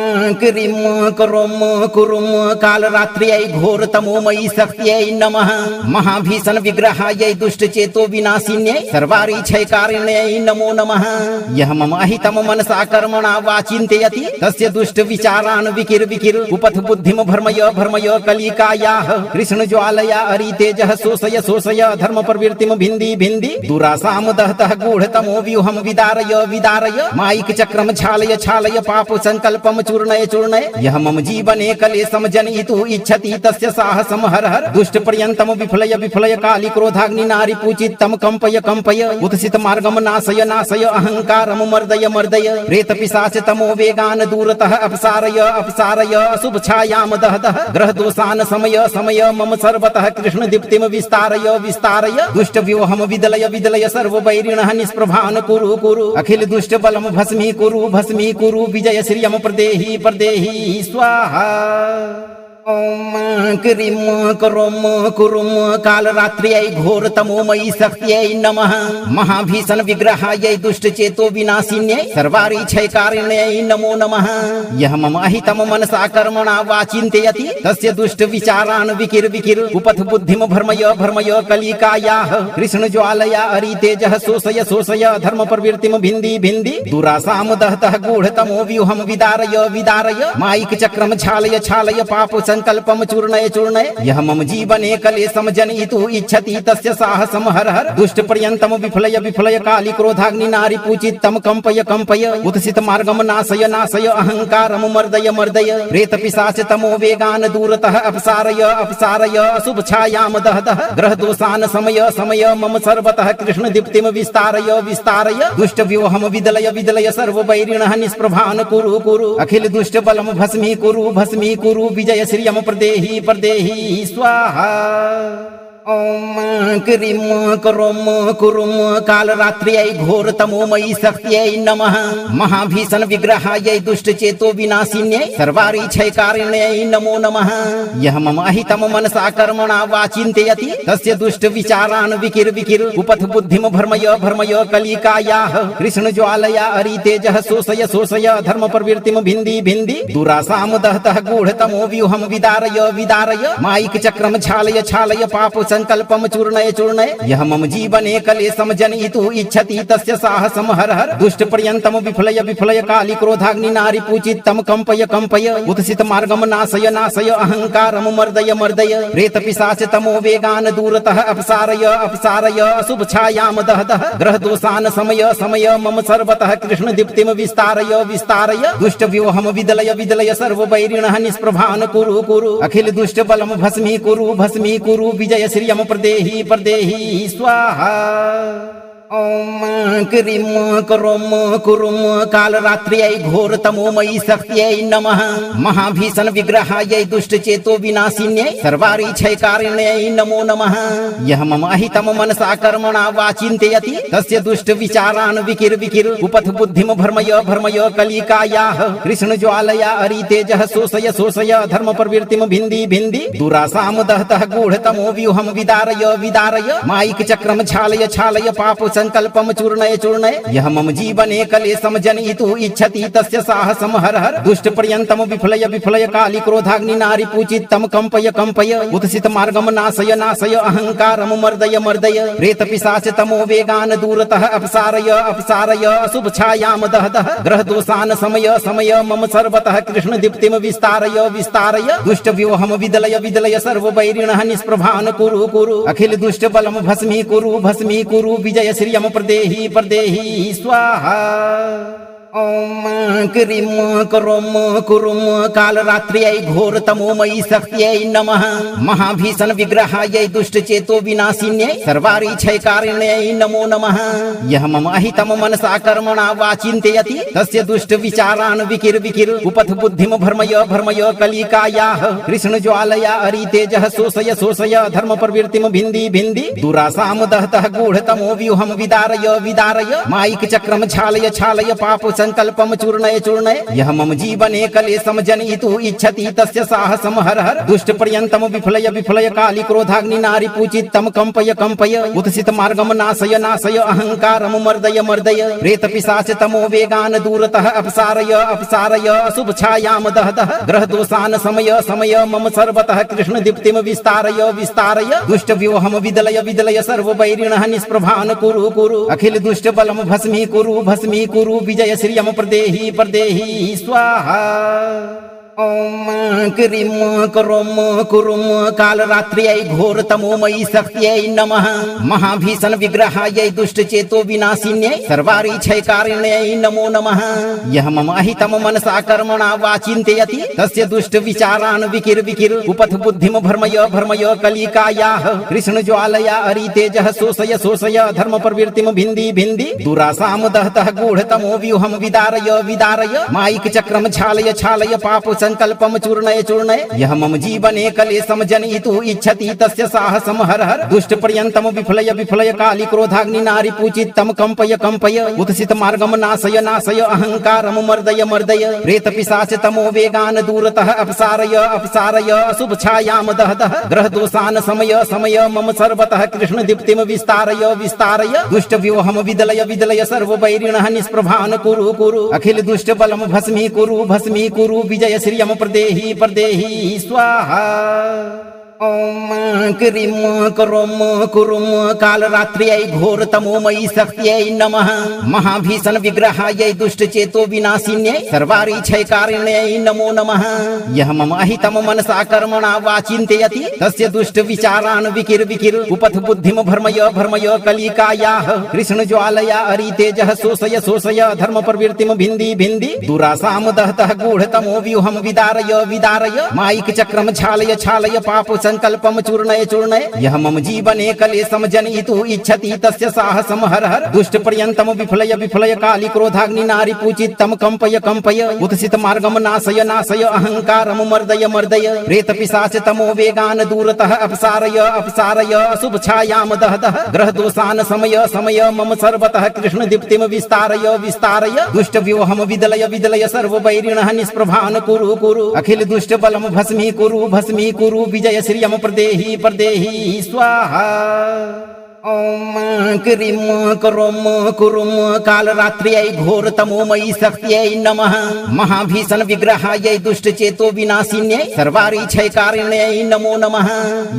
क्रीम करोम कुरुम काल रात्र्यै घोर तमोमयी शक्त्यै नमः महाभीषण विग्रहायै दुष्ट चेतो विनाशिन्यै सर्वारी क्षयकारिण्यै नमो नमः। यह मम अहितम मनसा कर्मणा वा चिन्तयति तस्य दुष्ट विचारान् विकिर विकिर उपथ बुद्धिम भर्मय भर्मय कलिकायाः कृष्ण ज्वालया अरितेजः शोषय शोषय धर्म प्रवृत्तिम भिन्दी भिन्दी दुरासाम दहतः गूढतमो व्यूहम विदारय विदारय मायिक चक्रम छालय छालय पाप संकल्पम चूर्णय चूर्णय यह मम जीवने कलेशम जनयितुः इच्छति तस्य साहसम हर हर दुष्ट पर्यंतम विफलय विफलय काली क्रोधाग्नि नारी पूजितम कंपय कंपय उत्सित मार्गम नाशय नाशय अहंकारम मर्दय मर्दय प्रेत पिशाच तमो वेगान दूरतः अपसारय अपसारय अशुभ छायाम दह दह ग्रह दोषान समय समय मम सर्वतः कृष्ण दीप्तिम विस्तारय विस्तारय दुष्ट व्यूहम विदलय विदलय सर्व वैरिणः निष्प्रभान कुरु कुरु अखिल दुष्ट बलम भस्मी कुरु विजय श्रियम प्रदेहि प्रदेहि स्वाहा। ओम क्रीम करोम कुरुम काल रात्र्यै घोर तमोमयी शक्त्यै नमः महाभीषण विग्रहायै दुष्ट चेतो विनाशिन्यै सर्वारी क्षयकारिण्यै नमो नमः। यह मम अहितम मनसा कर्मणा वा चिन्तयति तस्य दुष्ट विचारान् विकिर विकिर उपथ बुद्धिम भर्मय भर्मय कलिकायाः कृष्ण ज्वालया अरितेजः शोषय शोषय धर्म प्रवृत्तिम भिन्दी भिन्दी दुरासाम दहतः गूढतमो व्यूहम विदारय विदारय मायिक चक्रम छालय छालय पाप संकल्पम चूर्णय चूर्णय यह मम जीवने कलेशम जनयितुः इच्छति तस्य साहसम हर हर दुष्ट पर्यंतम विफलय विफलय काली क्रोधाग्नि नारी पूजितम कंपय कंपय उत्सित मार्गम नाशय नाशय अहंकारम मर्दय मर्दय प्रेत पिशाच तमो वेगान दूरतः अपसारय अपसारय अशुभ छायाम दह दह ग्रह दोषान समय समय मम सर्वतः कृष्ण दीप्तिम विस्तारय विस्तारय दुष्ट व्यूहम विदलय विदलय सर्व वैरिणः निष्प्रभान कुरु कुरु अखिल दुष्ट बलम भस्मी कुरु विजय श्रियम प्रदेहि प्रदेहि स्वाहा। ओम क्रीम करोम कुरुम काल रात्र्यै घोर तमोमयी शक्त्यै नमः महाभीषण विग्रहायै दुष्ट चेतो विनाशिन्यै सर्वारी क्षयकारिण्यै नमो नमः। यह मम अहितम मनसा कर्मणा वा चिन्तयति तस्य दुष्ट विचारान् विकिर विकिर उपथ बुद्धिम भर्मय भर्मय कलिकायाः कृष्ण ज्वालया अरितेजः शोषय शोषय धर्म प्रवृत्तिम भिन्दी भिन्दी दुरासाम दहतः गूढतमो व्यूहम विदारय विदारय मायिक चक्रम छालय छालय पाप संकल्पम चूर्णय चूर्णय यह मम जीवने कलेशम जनयितुः इच्छति तस्य साहसम हर हर दुष्ट पर्यंतम विफलय विफलय काली क्रोधाग्नि नारी पूजितम कंपय कंपय उत्सित मार्गम नाशय नाशय अहंकारम मर्दय मर्दय प्रेत पिशाच तमो वेगान दूरतः अपसारय अपसारय अशुभ छायाम दह दह ग्रह दोषान समय समय मम सर्वतः कृष्ण दीप्तिम विस्तारय विस्तारय दुष्ट व्यूहम विदलय विदलय सर्व वैरिणः निष्प्रभान कुरु कुरु अखिल दुष्ट बलम भस्मी कुरु विजय श्रियम प्रदेहि प्रदेहि स्वाहा। ओम क्रीम करोम कुरुम काल रात्र्यै घोर तमोमयी शक्त्यै नमः महाभीषण विग्रहायै दुष्ट चेतो विनाशिन्यै सर्वारी क्षयकारिण्यै नमो नमः। यह मम अहितम मनसा कर्मणा वा चिन्तयति तस्य दुष्ट विचारान् विकिर विकिर उपथ बुद्धिम भर्मय भर्मय कलिकायाः कृष्ण ज्वालया अरितेजः शोषय शोषय धर्म प्रवृत्तिम भिन्दी भिन्दी दुरासाम दहतः गूढतमो व्यूहम विदारय विदारय मायिक चक्रम छालय छालय पाप संकल्पम चूर्णय चूर्णय यह मम जीवने कलेशम जनयितुः इच्छति तस्य साहसम हर हर दुष्ट पर्यंतम विफलय विफलय काली क्रोधाग्नि नारी पूजितम कंपय कंपय उत्सित मार्गम नाशय नाशय अहंकारम मर्दय मर्दय प्रेत पिशाच तमो वेगान दूरतः अपसारय अपसारय अशुभ छायाम दह दह ग्रह दोषान समय समय मम सर्वतः कृष्ण दीप्तिम विस्तारय विस्तारय दुष्ट व्यूहम विदलय विदलय सर्व वैरिणः निष्प्रभान कुरु कुरु अखिल दुष्ट बलम भस्मी कुरु विजय श्रियम प्रदेहि प्रदेहि स्वाहा। ओम क्रीम करोम कुरुम कालरात्र्यै घोरतमोमयी शक्त्यै नमः महाभीषण विग्रहायै दुष्ट चेतो विनाशिन्यै सर्वारिच्छैकारिण्यै नमो नमः यह मम अहितम मनसा कर्मणा वा चिन्तयति तस्य दुष्ट विचारान् विकिर विकिर उपथ बुद्धिम भर्मय भर्मय कलिकायाः कृष्ण ज्वालया अरितेजः शोषय शोषय धर्म प्रवृत्तिम भिन्दी भिन्दी दुरासाम दहतः गूढतमो व्यूहम विदारय विदारय मायिक चक्रम छालय छालय पाप संकल्पम चूर्णय चूर्णय यह मम जीवने कलेशम जनयितुः इच्छति तस्य साहसम हर हर दुष्ट पर्यन्तम विफलय विफलय काली क्रोधाग्नि नारी पूजितम कंपय कंपय उत्सित मार्गम नाशय नाशय अहंकारम मर्दय मर्दय प्रेत पिशाच तमो वेगान दूरतः अपसारय अपसारय अशुभ छायाम दह दह ग्रह दोषान समय समय मम सर्वतः कृष्ण दीप्तिम विस्तारय विस्तारय दुष्ट व्यूहम विदलय विदलय सर्व वैरिणः निष्प्रभान कुरु कुरु अखिल दुष्ट बलम भस्मी कुरु विजय श्रियम प्रदेहि प्रदेहि स्वाहा ओम क्रीम करोम कुरुम कालरात्र्यै घोरतमोमयी शक्त्यै नमः महाभीषण विग्रहायै दुष्ट चेतो विनाशिन्यै सर्वारिच्छैकारिण्यै नमो नमः यह मम अहितम मनसा कर्मणा वा चिन्तयति तस्य दुष्ट विचारान् विकिर विकिर उपथ बुद्धिम भर्मय भर्मय कलिकायाः कृष्ण ज्वालया अरितेजः शोषय शोषय धर्म प्रवृत्तिम भिन्दी भिन्दी दुरासाम दहतः गूढतमो व्यूहम विदारय विदारय मायिक चक्रम छालय छालय पाप संकल्पम चूर्णय चूर्णय यह मम जीवने कलेशम जनयितुः इच्छति तस्य साहसम हर हर दुष्ट पर्यन्तम विफलय विफलय काली क्रोधाग्नि नारी पूजितम कंपय कंपय उत्सित मार्गम नाशय नाशय अहंकारम मर्दय मर्दय प्रेत पिशाच तमो वेगान दूरतः अपसारय अपसारय अशुभ छायाम दह दह ग्रह दोषान समय समय मम सर्वतः कृष्ण दीप्तिम विस्तारय विस्तारय दुष्ट व्यूहम विदलय विदलय सर्व वैरिणः निष्प्रभान कुरु कुरु अखिल दुष्ट बलम भस्मी कुरु विजय श्रियम प्रदेहि प्रदेहि स्वाहा ओम क्रीम करोम कुरुम कालरात्र्यै घोरतमोमयी शक्त्यै नमः महाभीषण विग्रहायै दुष्ट चेतो विनाशिन्यै सर्वारिच्छैकारिण्यै नमो नमः यह मम अहितम मनसा कर्मणा वा चिन्तयति तस्य दुष्ट विचारान् विकिर विकिर उपथ बुद्धिम भर्मय भर्मय कलिकायाः कृष्ण ज्वालया अरितेजः शोषय शोषय धर्म प्रवृत्तिम भिन्दी भिन्दी दुरासाम दहतः गूढतमो व्यूहम विदारय विदारय मायिक चक्रम छालय छालय पाप संकल्पम चूर्णय चूर्णय यह मम जीवने कलेशम जनयितुः इच्छति तस्य साहसम हर हर दुष्ट पर्यन्तम विफलय विफलय काली क्रोधाग्नि नारी पूजितम कंपय कंपय उत्सित मार्गम नाशय नाशय अहंकारम मर्दय मर्दय प्रेत पिशाच तमो वेगान दूरतः अपसारय अपसारय अशुभ छायाम दह दह ग्रह दोषान समय समय मम सर्वतः कृष्ण दीप्तिम विस्तारय विस्तारय दुष्ट व्यूहम विदलय विदलय सर्व वैरिणः निष्प्रभान कुरु कुरु अखिल दुष्ट बलम भस्मी कुरु विजय श्रियम प्रदेहि प्रदेहि स्वाहा ओम क्रीम करोम कुरुम कालरात्र्यै घोरतमोमयी शक्त्यै नमः महाभीषण विग्रहायै दुष्ट चेतो विनाशिन्यै सर्वारिच्छैकारिण्यै नमो नमः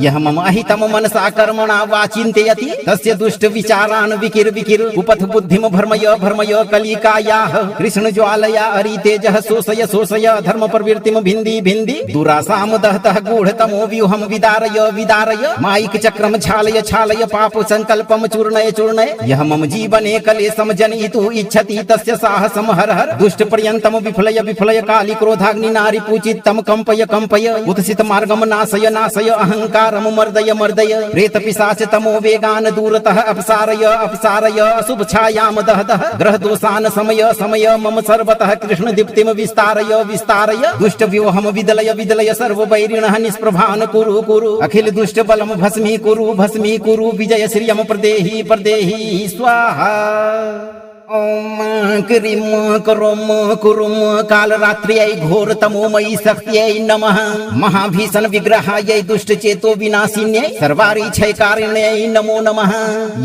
यह मम अहितम मनसा कर्मणा वा चिन्तयति तस्य दुष्ट विचारान् विकिर विकिर उपथ बुद्धिम भर्मय भर्मय कलिकायाः कृष्ण ज्वालया अरितेजः शोषय शोषय धर्म प्रवृत्तिम भिन्दी भिन्दी दुरासाम दहतः गूढतमो व्यूहम विदारय विदारय मायिक चक्रम छालय छालय पाप संकल्पम चूर्णय चूर्णय यह मम जीवने कलेशम जनयितुः इच्छति तस्य साहसम हर हर दुष्ट पर्यन्तम विफलय विफलय काली क्रोधाग्नि नारी पूजितम कंपय कंपय उत्सित मार्गम नाशय नाशय अहंकारम मर्दय मर्दय प्रेत पिशाच तमो वेगान दूरतः अपसारय अपसारय अशुभ छायाम दह दह ग्रह दोषान समय समय मम सर्वतः कृष्ण दीप्तिम विस्तारय विस्तारय दुष्ट व्यूहम विदलय विदलय सर्व वैरिणः निष्प्रभान कुरु कुरु अखिल दुष्ट बलम भस्मी कुरु विजय श्रियम प्रदेहि प्रदेहि स्वाहा ओम क्रीम करोम कुरुम कालरात्र्यै घोरतमोमयी शक्त्यै नमः महाभीषण विग्रहायै दुष्ट चेतो विनाशिन्यै सर्वारिच्छैकारिण्यै नमो नमः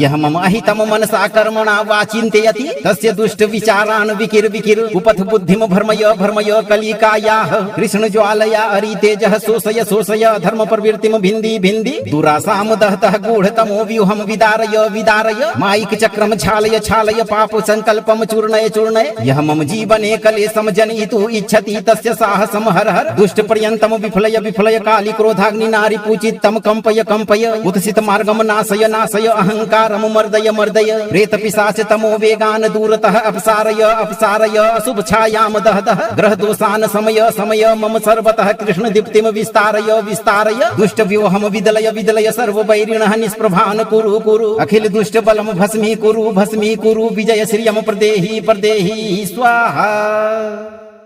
यह मम अहितम मनसा कर्मणा वा चिन्तयति तस्य दुष्ट विचारान् विकिर विकिर उपथ बुद्धिम भर्मय भर्मय कलिकायाः कृष्ण ज्वालया अरितेजः शोषय शोषय धर्म प्रवृत्तिम भिन्दी भिन्दी दुरासाम दहतः गूढतमो व्यूहम विदारय विदारय मायिक चक्रम छालय छालय पाप संकल्पम चूर्णय चूर्णय यह मम जीवने कलेशम जनयितुः इच्छति तस्य साहसम हर हर दुष्ट पर्यंतम विफलय विफलय काली क्रोधाग्नि नारी पूजितम कंपय कंपय उत्सित मार्गम नाशय नाशय अहंकारम मर्दय मर्दय प्रेत पिशाच तमो वेगान दूरतः अपसारय अपसारय अशुभ छायाम दह दह ग्रह दोषान समय समय मम सर्वतः कृष्ण दीप्तिम विस्तारय विस्तारय दुष्ट व्यूहम विदलय विदलय सर्व वैरिणः निष्प्रभान कुरु कुरु अखिल दुष्ट बलम भस्मी कुरु विजय श्रियम प्रदेहि प्रदेहि स्वाहा।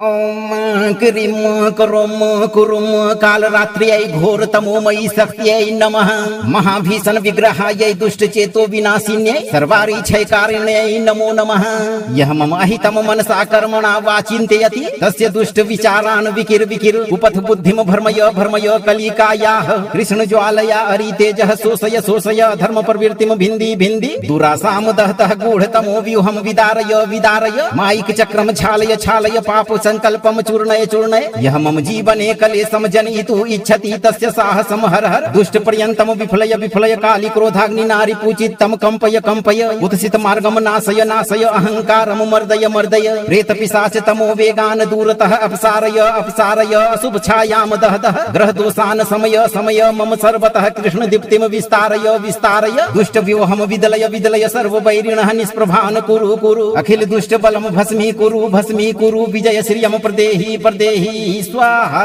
ओम क्रीम करोम कुरुम काल रात्र्यै घोर तमोमयी शक्त्यै नमः महाभीषण विग्रहायै दुष्ट चेतो विनाशिन्यै सर्वारिच्छयकारिण्यै नमो नमः। यह मम अहितम मनसा कर्मणा वा चिन्तयति तस्य दुष्ट विचारान् विकिर विकिर उपथ बुद्धिम भर्मय भर्मय कलिकायाः कृष्ण ज्वालया अरितेजः शोषय शोषय धर्म प्रवृत्तिम भिन्दी भिन्दी दुरासाम दहतः गूढतमो व्यूहम विदारय विदारय मायिक चक्रम छालय छालय पाप संकल्पम चूर्णय चूर्णय यह मम जीवने कलेशम जनयितुः इच्छति तस्य साहसम हर हर दुष्ट पर्यंतम विफलय विफलय काली क्रोधाग्नि नारी पूजितम कंपय कंपय उत्सित मार्गम नाशय नाशय अहंकारम मर्दय मर्दय प्रेत पिशाच तमो वेगान दूरतः अपसारय अपसारय अशुभ छायाम दह दह ग्रह दोषान समय समय मम सर्वतः कृष्ण दीप्तिम विस्तारय विस्तारय दुष्ट व्यूहम विदलय विदलय सर्व वैरिणः निष्प्रभान कुरु कुरु अखिल दुष्ट बलम भस्मी कुरु विजय श्रियम प्रदेहि प्रदेहि स्वाहा।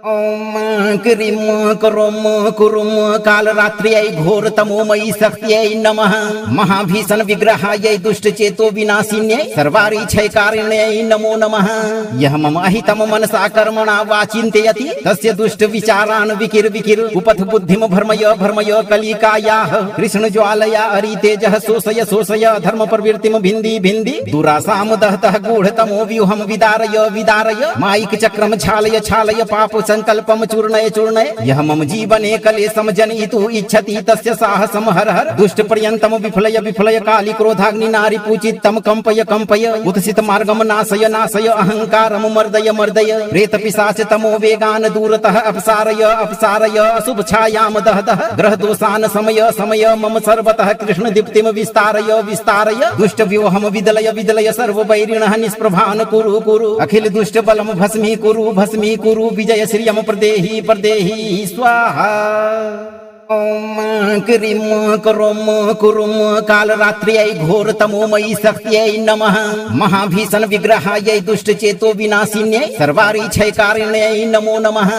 ओम क्रीम करोम कुरुम काल रात्र्यै घोर तमोमयी शक्त्यै नमः महाभीषण विग्रहायै दुष्ट चेतो विनाशिन्यै सर्वारिच्छयकारिण्यै नमो नमः। यह मम अहितम मनसा कर्मणा वा चिन्तयति तस्य दुष्ट विचारान् विकिर विकिर उपथ बुद्धिम भर्मय भर्मय कलिकायाः कृष्ण ज्वालया अरितेजः शोषय शोषय धर्म प्रवृत्तिम भिन्दी भिन्दी दुरासाम दहतः गूढतमो व्यूहम विदारय विदारय मायिक चक्रम छालय छालय पाप संकल्पम चूर्णय चूर्णय यह मम जीवने कलेशम जनयितुः इच्छति तस्य साहसम हर हर दुष्ट पर्यंतम विफलय विफलय काली क्रोधाग्नि नारी पूजितम कंपय कंपय उत्सित मार्गम नाशय नाशय अहंकारम मर्दय मर्दय प्रेत पिशाच तमो वेगान दूरतः अपसारय अपसारय अशुभ छायाम दह दह ग्रह दोषान समय समय मम सर्वतः कृष्ण दीप्तिम विस्तारय विस्तारय दुष्ट व्यूहम विदलय विदलय सर्व वैरिणः निष्प्रभान कुरु कुरु अखिल दुष्ट बलम भस्मी कुरु विजय श्रियम प्रदेहि प्रदेहि स्वाहा। ओम क्रीम करोम कुरुम काल रात्र्यै घोर तमोमयी शक्त्यै नमः महाभीषण विग्रहायै दुष्ट चेतो विनाशिन्यै सर्वारिच्छयकारिण्यै नमो नमः।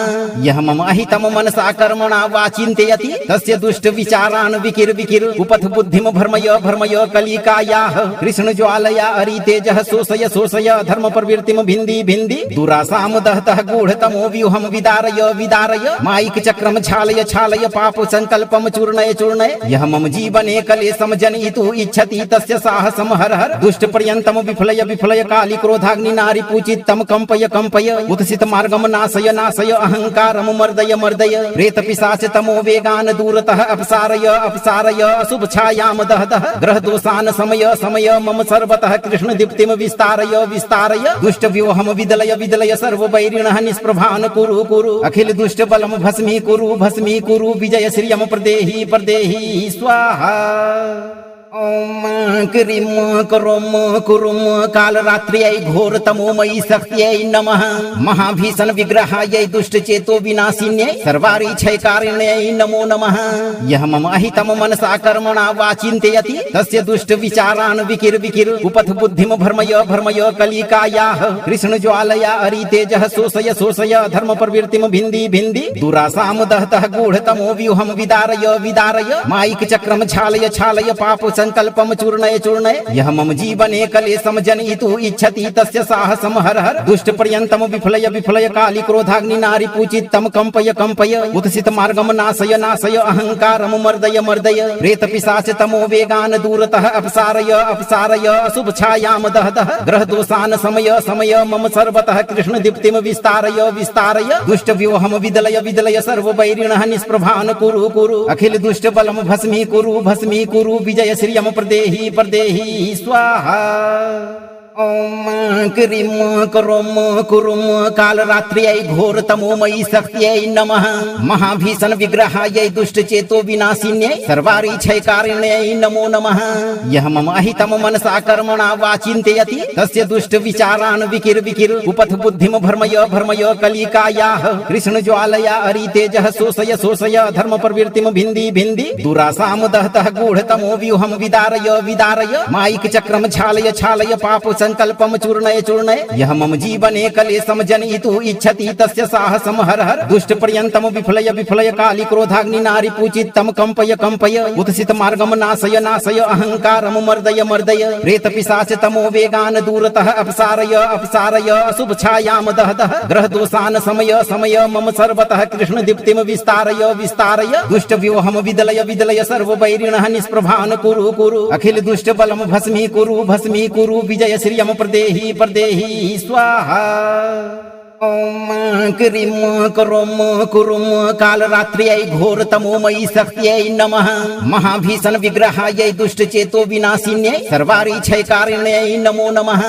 यह मम अहितम मनसा कर्मणा वा चिन्तयति तस्य दुष्ट विचारान् विकिर विकिर उपथ बुद्धिम भर्मय भर्मय कलिकायाः कृष्ण ज्वालया अरितेजः शोषय शोषय धर्म प्रवृत्तिम भिन्दी भिन्दी दुरासाम दहतः गूढतमो व्यूहम विदारय विदारय मायिक चक्रम छालय छालय पाप संकल्पम चूर्णय चूर्णय यह मम जीवने कलेशम जनयितुः इच्छति तस्य साहसम हर हर दुष्ट पर्यंतम विफलय विफलय काली क्रोधाग्नि नारी पूजितम कंपय कंपय उत्सित मार्गम नाशय नाशय अहंकारम मर्दय मर्दय प्रेत पिशाच तमो वेगान दूरतः अपसारय अपसारय अशुभ छायाम दह दह ग्रह दोषान समय समय मम सर्वतः कृष्ण दीप्तिम विस्तारय विस्तारय दुष्ट व्यूहम विदलय विदलय सर्व वैरिणः निष्प्रभान कुरु कुरु अखिल दुष्ट बलम भस्मी कुरु विजय श्रियम प्रदेहि प्रदेहि स्वाहा। ओम क्रीम करोम कुरुम काल रात्र्यै घोर तमोमयी शक्त्यै नमः महाभीषण विग्रहायै दुष्ट चेतो विनाशिन्यै सर्वारिच्छयकारिण्यै नमो नमः। यह मम अहितम मनसा कर्मणा वा चिन्तयति तस्य दुष्ट विचारान् विकिर विकिर उपथ बुद्धिम भर्मय भर्मय कलिकायाः कृष्ण ज्वालया अरितेजः शोषय शोषय धर्म प्रवृत्तिम भिन्दी भिन्दी दुरासाम दहतः गूढतमो व्यूहम विदारय विदारय मायिक चक्रम छालय छालय पाप संकल्पम चूर्णय चूर्णय यह मम जीवने कलेशम जनयितुः इच्छति तस्य साहसम हर हर दुष्ट पर्यंतम विफलय विफलय काली क्रोधाग्नि नारी पूजितम कंपय कंपय उत्सित मार्गम नाशय नाशय अहंकारम मर्दय मर्दय प्रेत पिशाच तमो वेगान दूरतः अपसारय अपसारय अशुभ छायाम दह दह ग्रह दोषान समय समय मम सर्वतः कृष्ण दीप्तिम विस्तारय विस्तारय दुष्ट व्यूहम विदलय विदलय सर्व वैरिणः निष्प्रभान कुरु कुरु अखिल दुष्ट बलम भस्मी कुरु विजय श्रियम प्रदेहि प्रदेहि स्वाहा। ओम क्रीम करोम कुरुम कालरात्र्यै घोरतमोमयी शक्त्यै नमः महाभीषण विग्रहायै दुष्ट चेतो विनाशिन्यै सर्वारिच्छैकारिण्यै नमो नमः यह मम अहितम मनसा कर्मणा वा चिन्तयति तस्य दुष्ट विचारान् विकिर विकिर उपथ बुद्धिम भर्मय भर्मय कलिकायाः कृष्ण ज्वालया अरितेजः शोषय शोषय धर्म प्रवृत्तिम भिन्दी भिन्दी दुरासाम दहतः गूढतमो व्यूहम विदारय विदारय मायिक चक्रम छालय छालय पाप संकल्पम चूर्णय चूर्णय यह मम जीवने कलेशम जनयितुः इच्छति तस्य साहसम हर हर दुष्ट पर्यन्तम विफलय विफलय काली क्रोधाग्नि नारी पूजितम कंपय कंपय उत्सित मार्गम नाशय नाशय अहंकारम मर्दय मर्दय प्रेत पिशाच तमो वेगान दूरतः अपसारय अपसारय अशुभ छायाम दह दह ग्रह दोषान समय समय मम सर्वतः कृष्ण दीप्तिम विस्तारय विस्तारय दुष्ट व्यूहम विदलय विदलय सर्व वैरिणः निष्प्रभान कुरु कुरु अखिल दुष्ट बलम भस्मी कुरु विजय श्रियम प्रदेहि प्रदेहि स्वाहा ओम क्रीम करोम कुरुम कालरात्र्यै घोरतमोमयी शक्त्यै नमः महाभीषण विग्रहायै दुष्ट चेतो विनाशिन्यै सर्वारिच्छैकारिण्यै नमो नमः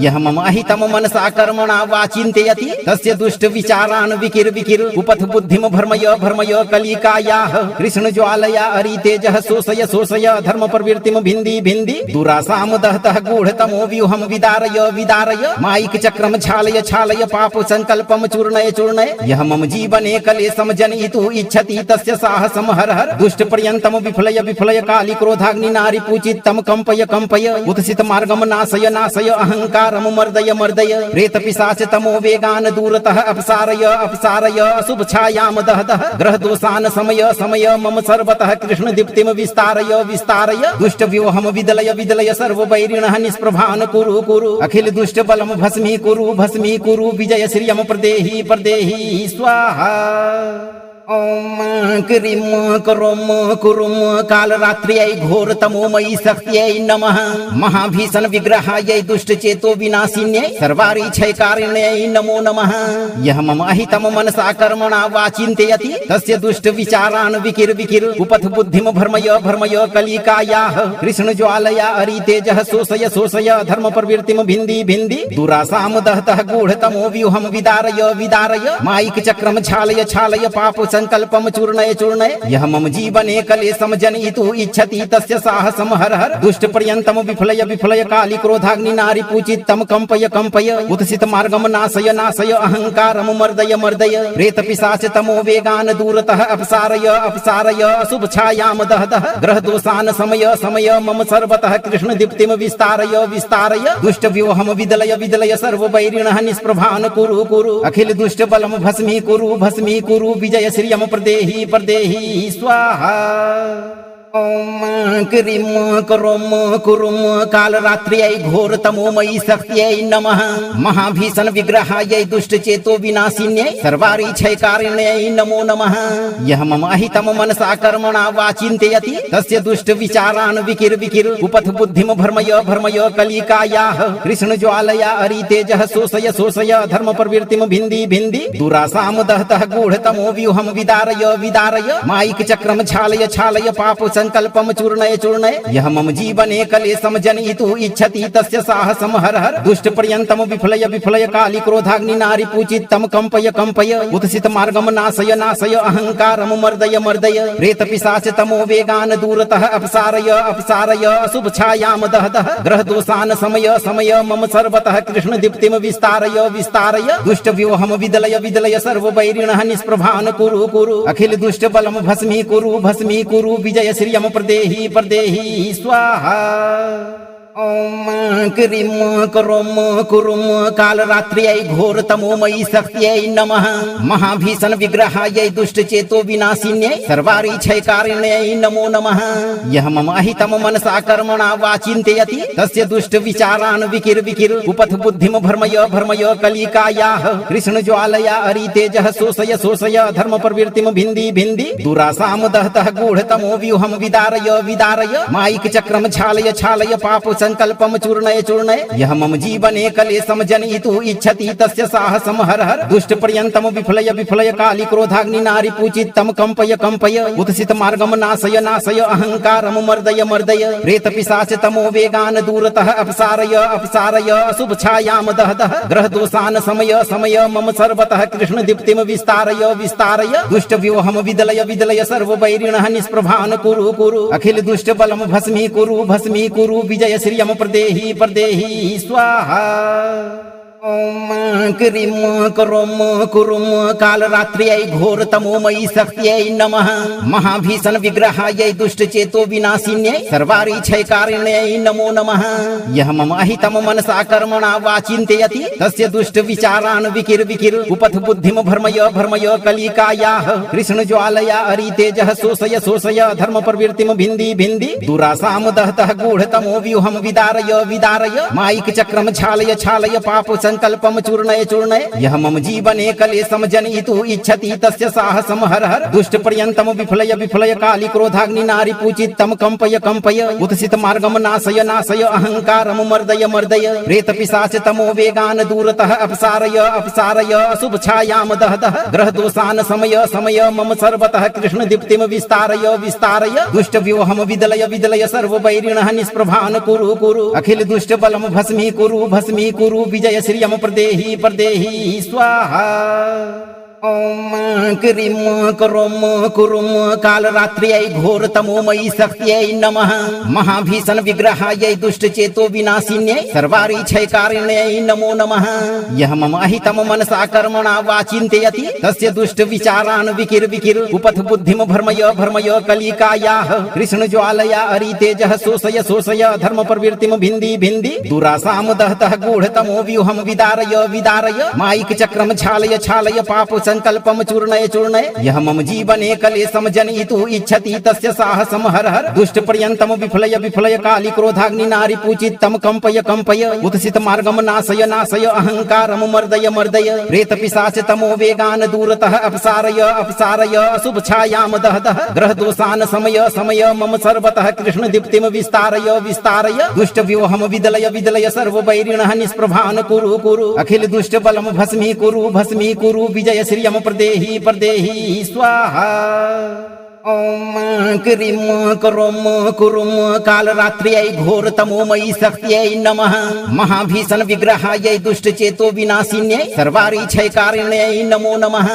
यह मम अहितम मनसा कर्मणा वा चिन्तयति तस्य दुष्ट विचारान् विकिर विकिर उपथ बुद्धिम भर्मय भर्मय कलिकायाः कृष्ण ज्वालया अरितेजः शोषय शोषय धर्म प्रवृत्तिम भिन्दी भिन्दी दुरासाम दहतः गूढतमो व्यूहम विदारय विदारय मायिक चक्रम छालय छालय पाप संकल्पम चूर्णय चूर्णय यह मम जीवने कलेशम जनयितुः इच्छति तस्य साहसम हर हर दुष्ट पर्यन्तम विफलय विफलय काली क्रोधाग्नि नारी पूजितम कंपय कंपय उत्सित मार्गम नाशय नाशय अहंकारम मर्दय मर्दय प्रेत पिशाच तमो वेगान दूरतः अपसारय अपसारय अशुभ छायाम दह दह ग्रह दोषान समय समय मम सर्वतः कृष्ण दीप्तिम विस्तारय विस्तारय दुष्ट व्यूहम विदलय विदलय सर्व वैरिणः निष्प्रभान कुरु कुरु अखिल दुष्ट बलम भस्मी कुरु विजय श्रियम प्रदेहि प्रदेहि स्वाहा ओम क्रीम करोम कुरुम कालरात्र्यै घोरतमोमयी शक्त्यै नमः महाभीषण विग्रहायै दुष्ट चेतो विनाशिन्यै सर्वारिच्छैकारिण्यै नमो नमः यह मम अहितम मनसा कर्मणा वा चिन्तयति तस्य दुष्ट विचारान् विकिर विकिर उपथ बुद्धिम भर्मय भर्मय कलिकायाः कृष्ण ज्वालया अरितेजः शोषय शोषय धर्म प्रवृत्तिम भिन्दी भिन्दी दुरासाम दहतः गूढतमो व्यूहम विदारय विदारय मायिक चक्रम छालय छालय पाप संकल्पम चूर्णय चूर्णय यह मम जीवने कलेशम जनयितुः इच्छति तस्य साहसम हर हर दुष्ट पर्यन्तम विफलय विफलय काली क्रोधाग्नि नारी पूजितम कंपय कंपय उत्सित मार्गम नाशय नाशय अहंकारम मर्दय मर्दय प्रेत पिशाच तमो वेगान दूरतः अपसारय अपसारय अशुभ छायाम दह दह ग्रह दोषान समय समय मम सर्वतः कृष्ण दीप्तिम विस्तारय विस्तारय दुष्ट व्यूहम विदलय विदलय सर्व वैरिणः निष्प्रभान कुरु कुरु अखिल दुष्ट बलम भस्मी कुरु विजय श्रियम प्रदेहि प्रदेहि स्वाहा ओम क्रीम करोम कुरुम कालरात्र्यै घोरतमोमयी शक्त्यै नमः महाभीषण विग्रहायै दुष्ट चेतो विनाशिन्यै सर्वारिच्छैकारिण्यै नमो नमः यह मम अहितम मनसा कर्मणा वा चिन्तयति तस्य दुष्ट विचारान् विकिर विकिर उपथ बुद्धिम भर्मय भर्मय कलिकायाः कृष्ण ज्वालया अरितेजः शोषय शोषय धर्म प्रवृत्तिम भिन्दी भिन्दी दुरासाम दहतः गूढतमो व्यूहम विदारय विदारय मायिक चक्रम छालय छालय पाप संकल्पम चूर्णय चूर्णय यह मम जीवने कलेशम जनयितुः इच्छति तस्य साहसम हर हर दुष्ट पर्यन्तम विफलय विफलय काली क्रोधाग्नि नारी पूजितम कंपय कंपय उत्सित मार्गम नाशय नाशय अहंकारम मर्दय मर्दय प्रेत पिशाच तमो वेगान दूरतः अपसारय अपसारय अशुभ छायाम दह दह ग्रह दोषान समय समय मम सर्वतः कृष्ण दीप्तिम विस्तारय विस्तारय दुष्ट व्यूहम विदलय विदलय सर्व वैरिणः निष्प्रभान कुरु कुरु अखिल दुष्ट बलम भस्मी कुरु विजय श्रियम प्रदेहि प्रदेहि स्वाहा ओम क्रीम करोम कुरुम कालरात्र्यै घोरतमोमयी शक्त्यै नमः महाभीषण विग्रहायै दुष्ट चेतो विनाशिन्यै सर्वारिच्छैकारिण्यै नमो नमः यह मम अहितम मनसा कर्मणा वा चिन्तयति तस्य दुष्ट विचारान् विकिर विकिर उपथ बुद्धिम भर्मय भर्मय कलिकायाः कृष्ण ज्वालया अरितेजः शोषय शोषय धर्म प्रवृत्तिम भिन्दी भिन्दी दुरासाम दहतः गूढतमो व्यूहम विदारय विदारय मायिक चक्रम छालय छालय पाप संकल्पम चूर्णय चूर्णय यह मम जीवने कलेशम जनयितुः इच्छति तस्य साहसम हर हर दुष्ट पर्यंतम विफलय विफलय काली क्रोधाग्नि नारी पूजितम कंपय कंपय उत्सित मार्गम नाशय नाशय अहंकारम मर्दय मर्दय प्रेत पिशाच तमो वेगान दूरतः अपसारय अपसारय अशुभ छायाम दह दह ग्रह दोषान समय समय मम सर्वतः कृष्ण दीप्तिम विस्तारय विस्तारय दुष्ट व्यूहम विदलय विदलय सर्व वैरिणः निष्प्रभान कुरु कुरु अखिल दुष्ट बलम भस्मी कुरु विजय श्रियम प्रदेहि प्रदेहि स्वाहा ओम क्रीम करोम कुरुम काल रात्र्यै घोर तमोमयी शक्त्यै नमः महाभीषण विग्रहायै दुष्ट चेतो विनाशिन्यै सर्वारिच्छयकारिण्यै नमो नमः यह मम अहितम मनसा कर्मणा वा चिन्तयति तस्य दुष्ट विचारान् विकिर विकिर उपथ बुद्धिम भर्मय भर्मय कलिकायाः कृष्ण ज्वालया अरितेजः शोषय शोषय धर्म प्रवृत्तिम भिन्दी भिन्दी दुरासाम दहतः गूढतमो व्यूहम विदारय विदारय मायिक चक्रम छालय छालय पाप संकल्पम चूर्णय चूर्णय यह मम जीवने कलेशम जनयितुः इच्छति तस्य साहसम हर हर दुष्ट पर्यंतम विफलय विफलय काली क्रोधाग्नि नारी पूजितम कंपय कंपय उत्सित मार्गम नाशय नाशय अहंकारम मर्दय मर्दय प्रेत पिशाच तमो वेगान दूरतः अपसारय अपसारय अशुभ छायाम दह दह ग्रह दोषान समय समय मम सर्वतः कृष्ण दीप्तिम विस्तारय विस्तारय दुष्ट व्यूहम विदलय विदलय सर्व वैरिणः निष्प्रभान कुरु कुरु अखिल दुष्ट बलम भस्मी कुरु विजय श्रियम प्रदेहि प्रदेहि स्वाहा ओम क्रीम करोम कुरुम काल रात्र्यै घोर तमोमयी शक्त्यै नमः महाभीषण विग्रहायै दुष्ट चेतो विनाशिन्यै सर्वारिच्छयकारिण्यै नमो नमः यह मम अहितम मनसा कर्मणा वा चिन्तयति तस्य दुष्ट विचारान् विकिर विकिर उपथ बुद्धिम भर्मय भर्मय कलिकायाः कृष्ण ज्वालया अरितेजः शोषय शोषय धर्म प्रवृत्तिम भिन्दी भिन्दी दुरासाम दहतः गूढतमो व्यूहम विदारय विदारय मायिक चक्रम छालय छालय पाप संकल्पम चूर्णय चूर्णय यह मम जीवने कलेशम जनयितुः इच्छति तस्य साहसम हर हर दुष्ट पर्यंतम विफलय विफलय काली क्रोधाग्नि नारी पूजितम कंपय कंपय उत्सित मार्गम नाशय नाशय अहंकारम मर्दय मर्दय प्रेत पिशाच तमो वेगान दूरतः अपसारय अपसारय अशुभ छायाम दह दह ग्रह दोषान समय समय मम सर्वतः कृष्ण दीप्तिम विस्तारय विस्तारय दुष्ट व्यूहम विदलय विदलय सर्व वैरिणः निष्प्रभान कुरु कुरु अखिल दुष्ट बलम भस्मी कुरु विजय श्रियम प्रदेहि प्रदेहि स्वाहा ओम क्रीम करोम कुरुम काल रात्र्यै घोर तमोमयी शक्त्यै नमः महाभीषण विग्रहायै दुष्ट चेतो विनाशिन्यै सर्वारिच्छयकारिण्यै नमो नमः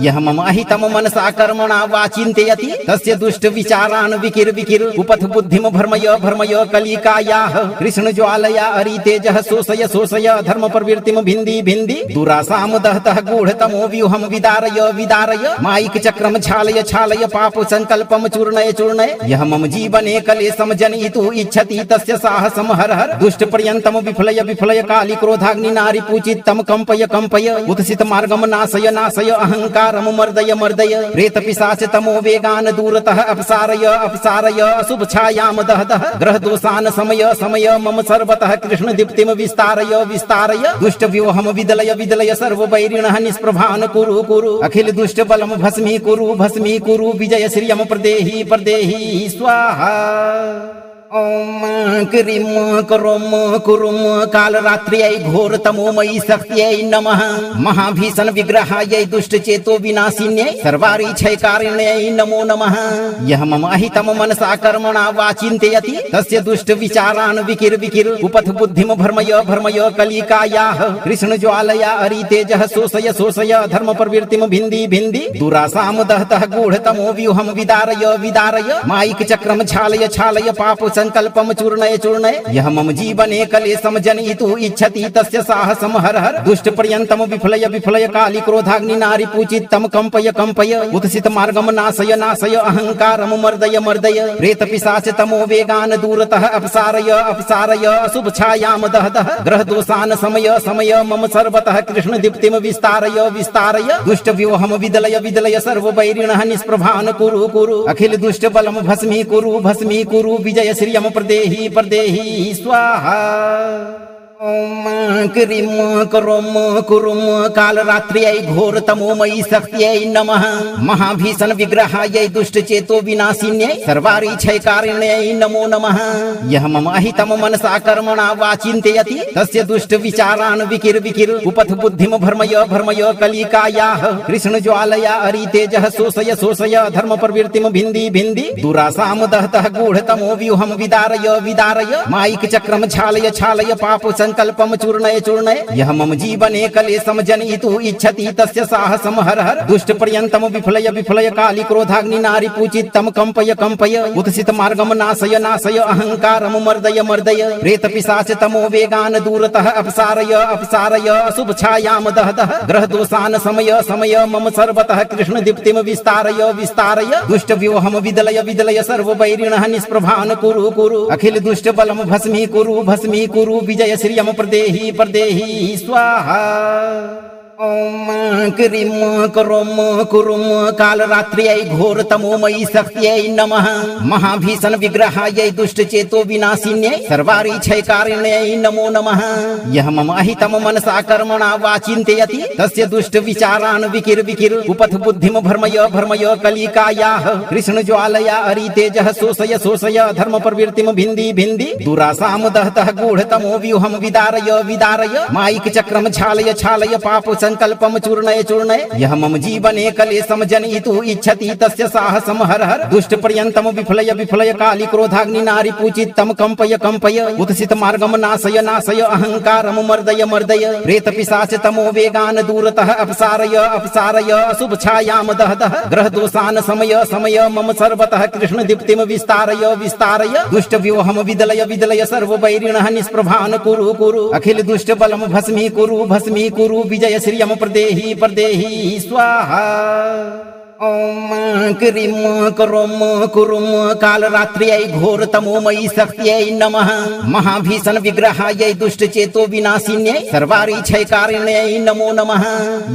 यह मम अहितम मनसा कर्मणा वा चिन्तयति तस्य दुष्ट विचारान् विकिर विकिर उपथ बुद्धिम भर्मय भर्मय कलिकायाः कृष्ण ज्वालया अरितेजः शोषय शोषय धर्म प्रवृत्तिम भिन्दी भिन्दी दुरासाम दहतः गूढतमो व्यूहम विदारय विदारय मायिक चक्रम छालय छालय पाप संकल्पम चूर्णय चूर्णय यह मम जीवने कलेशम जनयितुः इच्छति तस्य साहसम हर हर दुष्ट पर्यंतम विफलय विफलय काली क्रोधाग्नि नारी पूजितम कंपय कंपय उत्सित मार्गम नाशय नाशय अहंकारम मर्दय मर्दय प्रेत पिशाच तमो वेगान दूरतः अपसारय अपसारय अशुभ छायाम दह दह ग्रह दोषान समय समय मम सर्वतः कृष्ण दीप्तिम विस्तारय विस्तारय दुष्ट व्यूहम विदलय विदलय सर्व वैरिणः निष्प्रभान कुरु कुरु अखिल दुष्ट बलम भस्मी कुरु विजय श्रियम प्रदेहि प्रदेहि स्वाहा ओम क्रीम करोम कुरुम काल रात्र्यै घोर तमोमयी शक्त्यै नमः महाभीषण विग्रहायै दुष्ट चेतो विनाशिन्यै सर्वारिच्छयकारिण्यै नमो नमः यह मम अहितम मनसा कर्मणा वा चिन्तयति तस्य दुष्ट विचारान् विकिर विकिर उपथ बुद्धिम भर्मय भर्मय कलिकायाः कृष्ण ज्वालया अरितेजः शोषय शोषय धर्म प्रवृत्तिम भिन्दी भिन्दी दुरासाम दहतः गूढतमो व्यूहम विदारय विदारय मायिक चक्रम छालय छालय पाप संकल्पम चूर्णय चूर्णय यह मम जीवने कलेशम जनयितुः इच्छति तस्य साहसम हर हर दुष्ट पर्यंतम विफलय विफलय काली क्रोधाग्नि नारी पूजितम कंपय कंपय उत्सित मार्गम नाशय नाशय अहंकारम मर्दय मर्दय प्रेत पिशाच तमो वेगान दूरतः अपसारय अपसारय अशुभ छायाम दह दह ग्रह दोषान समय समय मम सर्वतः कृष्ण दीप्तिम विस्तारय विस्तारय दुष्ट व्यूहम विदलय विदलय सर्व वैरिणः निष्प्रभान कुरु कुरु अखिल दुष्ट बलम भस्मी कुरु विजय श्रियम प्रदेहि प्रदेहि स्वाहा ओम क्रीं करोम कुरुम कालरात्र्यै घोरतमोमयी शक्त्यै नमः महाभीषण विग्रहायै दुष्टचेतो विनाशिन्यै सर्वारिच्छैकारिण्यै नमो नमः यः मम अहितं मनसा कर्मणा वा चिन्तयति तस्य दुष्ट विचारान् विकिर विकिर उपथ बुद्धिं भर्मय भर्मय कलिकायाः कृष्ण ज्वालया अरितेजः शोषय शोषय धर्म प्रवृत्तिं भिन्दी भिन्दी दुरासां दहतः गूढतमो व्यूहं विदारय विदारय मायिक चक्रं छालय छालय पाप संकल्पम चूर्णय चूर्णय यह मम जीवने कलेशम जनयितुः इच्छति तस्य साहसम हर हर दुष्ट पर्यन्तम विफलय विफलय काली क्रोधाग्नि नारी पूजितम कंपय कंपय उत्सित मार्गम नाशय नाशय अहंकारम मर्दय मर्दय प्रेत पिशाच तमो वेगान दूरतः अपसारय अपसारय अशुभ छायाम दह दह ग्रह दोषान समय समय मम सर्वतः कृष्ण दीप्तिम विस्तारय विस्तारय दुष्ट व्यूहम विदलय विदलय सर्व वैरिणः निष्प्रभान कुरु कुरु अखिल दुष्ट बलम भस्मी कुरु विजय श्रियम प्रदेहि प्रदेहि स्वाहा ओम क्रीं करोम कुरुम कालरात्र्यै घोरतमोमयी शक्त्यै नमः महाभीषण विग्रहायै दुष्टचेतो विनाशिन्यै सर्वारिच्छैकारिण्यै नमो नमः यः मम अहितं मनसा कर्मणा वा चिन्तयति तस्य दुष्ट विचारान् विकिर विकिर उपथ बुद्धिं भर्मय भर्मय कलिकायाः कृष्ण ज्वालया अरितेजः शोषय शोषय धर्म प्रवृत्तिं भिन्दी भिन्दी दुरासां दहतः गूढतमो व्यूहं विदारय विदारय मायिक चक्रं छालय छालय पाप संकल्पम चूर्णय चूर्णय यह मम जीवने कलेशम जनयितुः इच्छति तस्य साहसम हर हर दुष्ट पर्यन्तम विफलय विफलय काली क्रोधाग्नि नारी पूजितम कंपय कंपय उत्सित मार्गम नाशय नाशय अहंकारम मर्दय मर्दय प्रेत पिशाच तमो वेगान दूरतः अपसारय अपसारय अशुभ छायाम दह दह ग्रह दोषान समय समय मम सर्वतः कृष्ण दीप्तिम विस्तारय विस्तारय दुष्ट व्यूहम विदलय विदलय सर्व वैरिणः निष्प्रभान कुरु कुरु अखिल दुष्ट बलम भस्मी कुरु विजय श्रियम प्रदेहि प्रदेहि स्वाहा ओम क्रीं करोम कुरुम कालरात्र्यै घोरतमोमयी शक्त्यै नमः महाभीषण विग्रहायै दुष्टचेतो विनाशिन्यै सर्वारिच्छैकारिण्यै नमो नमः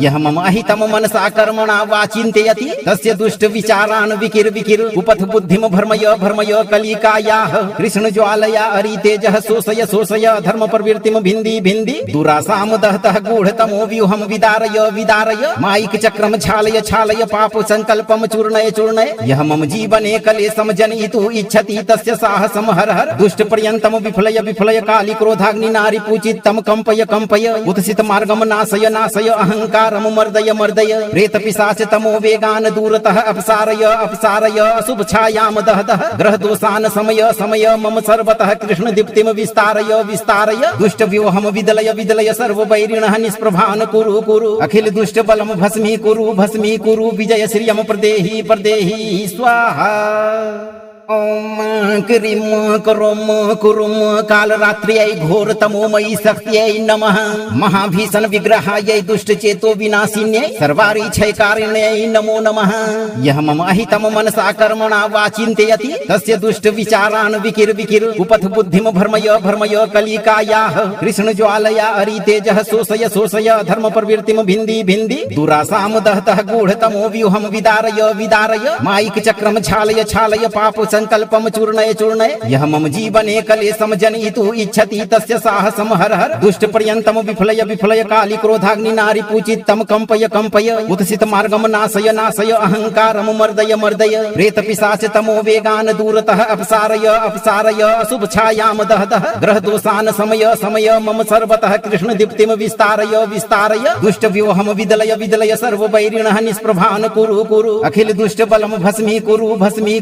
यः मम अहितं मनसा कर्मणा वा चिन्तयति तस्य दुष्ट विचारान् विकिर विकिर उपथ बुद्धिं भर्मय भर्मय कलिकायाः कृष्ण ज्वालया अरितेजः शोषय शोषय धर्म प्रवृत्तिं भिन्दी भिन्दी दुरासां दहतः गूढतमो व्यूहं विदारय विदारय मायिक चक्रं छालय छालय पाप संकल्पम चूर्णय चूर्णय यह मम जीवने कलेशम जनयितुः इच्छति तस्य साहसम हर हर दुष्ट पर्यन्तम विफलय विफलय काली क्रोधाग्नि नारी पूजितम कंपय कंपय उत्सित मार्गम नाशय नाशय अहंकारम मर्दय मर्दय प्रेत पिशाच तमो वेगान दूरतः अपसारय अपसारय अशुभ छायाम दह दह ग्रह दोषान समय समय मम सर्वतः कृष्ण दीप्तिम विस्तारय विस्तारय दुष्ट व्यूहम विदलय विदलय सर्व वैरिणः निष्प्रभान कुरु कुरु अखिल दुष्ट बलम भस्मी कुरु विजय श्रियम प्रदेहि प्रदेहि स्वाहा ओम क्रीं करोम कुरुम कालरात्र्यै घोरतमोमयी शक्त्यै नमः महाभीषण विग्रहायै दुष्टचेतो विनाशिन्यै सर्वारिच्छैकारिण्यै नमो नमः यः मम अहितं मनसा कर्मणा वा चिन्तयति तस्य दुष्ट विचारान् विकिर विकिर उपथ बुद्धिं भर्मय भर्मय कलिकायाः कृष्ण ज्वालया अरितेजः शोषय शोषय धर्म प्रवृत्तिं भिन्दी भिन्दी दुरासां दहतः गूढतमो व्यूहं विदारय विदारय मायिक चक्रं छालय छालय पाप संकल्पम चूर्णय चूर्णय यह मम जीवने कलेशम जनयितुः इच्छति तस्य साहसम हर हर दुष्ट पर्यन्तम विफलय विफलय काली क्रोधाग्नि नारी पूजितम कंपय कंपय उत्सित मार्गम नाशय नाशय अहंकारम मर्दय मर्दय प्रेत पिशाच तमो वेगान दूरतः अपसारय अपसारय अशुभ छायाम दह दह ग्रह दोषान समय समय मम सर्वतः कृष्ण दीप्तिम विस्तारय विस्तारय दुष्ट व्यूहम विदलय विदलय सर्व वैरिणः निष्प्रभान कुरु कुरु अखिल दुष्ट बलम भस्मी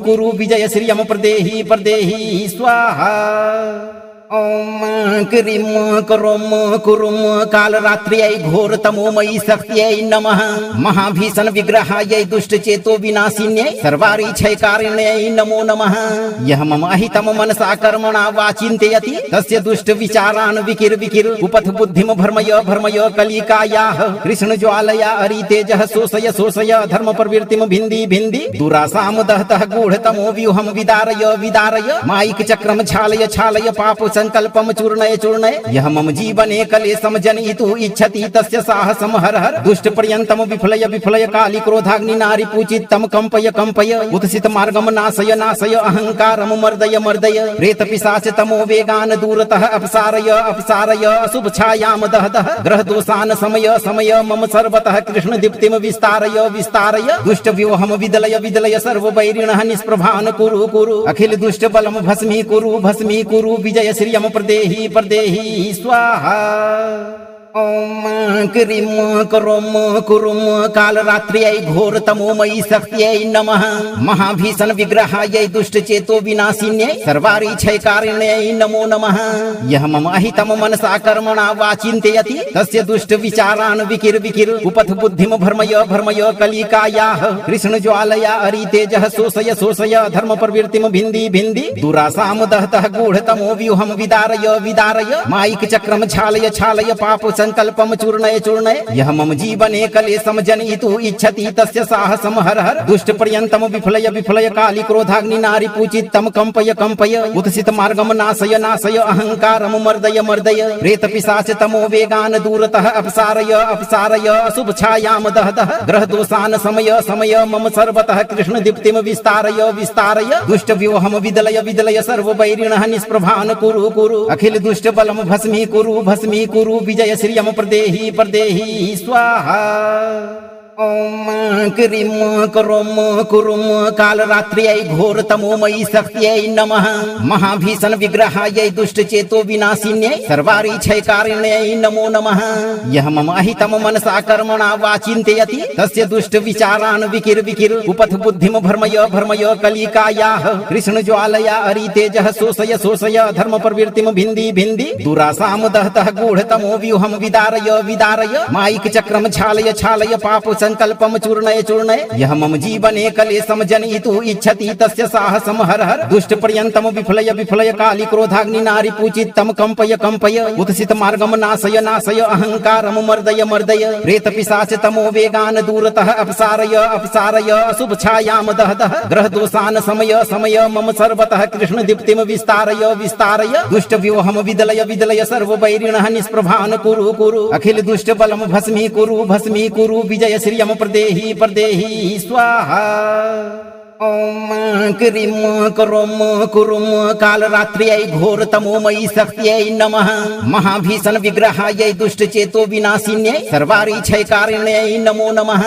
कुरु विजय श्रियम प्रदेहि प्रदेहि स्वाहा ओम क्रीं करोम कुरुम कालरात्र्यै घोरतमोमयी शक्त्यै नमः महाभीषण विग्रहायै दुष्टचेतो विनाशिन्यै सर्वारिच्छैकारिण्यै नमो नमः यः मम अहितं मनसा कर्मणा वा चिन्तयति तस्य दुष्ट विचारान् विकिर विकिर उपथ बुद्धिं भर्मय भर्मय कलिकायाः कृष्ण ज्वालया अरितेजः शोषय शोषय धर्म प्रवृत्तिं भिन्दी भिन्दी दुरासां दहतः गूढतमो व्यूहं विदारय विदारय मायिक चक्रं छालय छालय पाप संकल्पम चूर्णय चूर्णय यह मम जीवने कलेशम जनयितुः इच्छति तस्य साहसम हर हर दुष्ट पर्यंतम विफलय विफलय काली क्रोधाग्नि नारी पूजितम कंपय कंपय उत्सित मार्गम नाशय नाशय अहंकारम मर्दय मर्दय प्रेत पिशाच तमो वेगान दूरतः अपसारय अपसारय अशुभ छायाम दह दह ग्रह दोषान समय समय मम सर्वतः कृष्ण दीप्तिम विस्तारय विस्तारय दुष्ट व्यूहम विदलय विदलय सर्व वैरिणः निष्प्रभान कुरु कुरु अखिल दुष्ट बलम भस्मी कुरु विजय श्रियम प्रदेहि प्रदेहि स्वाहा। ओम क्रीम करोम कुरुम काल रात्र्यै घोर तमोमयी शक्त्यै नमः महाभीषण विग्रहायै दुष्ट चेतो विनाशिन्यै सर्वारिच्छयकारिण्यै नमो नमः। यह मम अहितम मनसा कर्मणा वा चिन्तयति तस्य दुष्ट विचारान् विकिर विकिर उपथ बुद्धिम भर्मय भर्मय कलिकायाः कृष्ण ज्वालया अरितेजः शोषय शोषय धर्म प्रवृत्तिम भिन्दी भिन्दी दुरासाम दहतः गूढतमो व्यूहम विदारय विदारय मायिक चक्रम छालय छालय पाप संकल्पम चूर्णय चूर्णय यह मम जीवने कलेशम जनयितुः इच्छति तस्य साहसम हर हर दुष्ट पर्यंतम विफलय विफलय काली क्रोधाग्नि नारी पूजितम कंपय कंपय उत्सित मार्गम नाशय नाशय अहंकारम मर्दय मर्दय प्रेत पिशाच तमो वेगान दूरतः अपसारय अपसारय अशुभ छायाम दह दह ग्रह दोषान समय समय मम सर्वतः कृष्ण दीप्तिम विस्तारय विस्तारय दुष्ट व्यूहम विदलय विदलय सर्व वैरिणः निष्प्रभान कुरु कुरु अखिल दुष्ट बलम भस्मी कुरु विजय श्रियम प्रदेहि प्रदेहि स्वाहा। ओम क्रीम करोम कुरुम काल रात्र्यै घोर तमोमयी शक्त्यै नमः महाभीषण विग्रहायै दुष्ट चेतो विनाशिन्यै सर्वारिच्छयकारिण्यै नमो नमः। यह मम अहितम मनसा कर्मणा वा चिन्तयति तस्य दुष्ट विचारान् विकिर विकिर उपथ बुद्धिम भर्मय भर्मय कलिकायाः कृष्ण ज्वालया अरितेजः शोषय शोषय धर्म प्रवृत्तिम भिन्दी भिन्दी दुरासाम दहतः गूढतमो व्यूहम विदारय विदारय मायिक चक्रम छालय छालय पाप संकल्पम चूर्णय चूर्णय यह मम जीवने कलेशम जनयितुः इच्छति तस्य साहसम हर हर दुष्ट पर्यंतम विफलय विफलय काली क्रोधाग्नि नारी पूजितम कंपय कंपय उत्सित मार्गम नाशय नाशय अहंकारम मर्दय मर्दय प्रेत पिशाच तमो वेगान दूरतः अपसारय अपसारय अशुभ छायाम दह दह ग्रह दोषान समय समय मम सर्वतः कृष्ण दीप्तिम विस्तारय विस्तारय दुष्ट व्यूहम विदलय विदलय सर्व वैरिणः निष्प्रभान कुरु कुरु अखिल दुष्ट बलम भस्मी कुरु विजय श्रियम प्रदेहि प्रदेहि स्वाहा। ओम क्रीम करोम कुरुम काल रात्र्यै घोर तमोमयी शक्त्यै नमः महाभीषण विग्रहायै दुष्ट चेतो विनाशिन्यै सर्वारिच्छयकारिण्यै नमो नमः।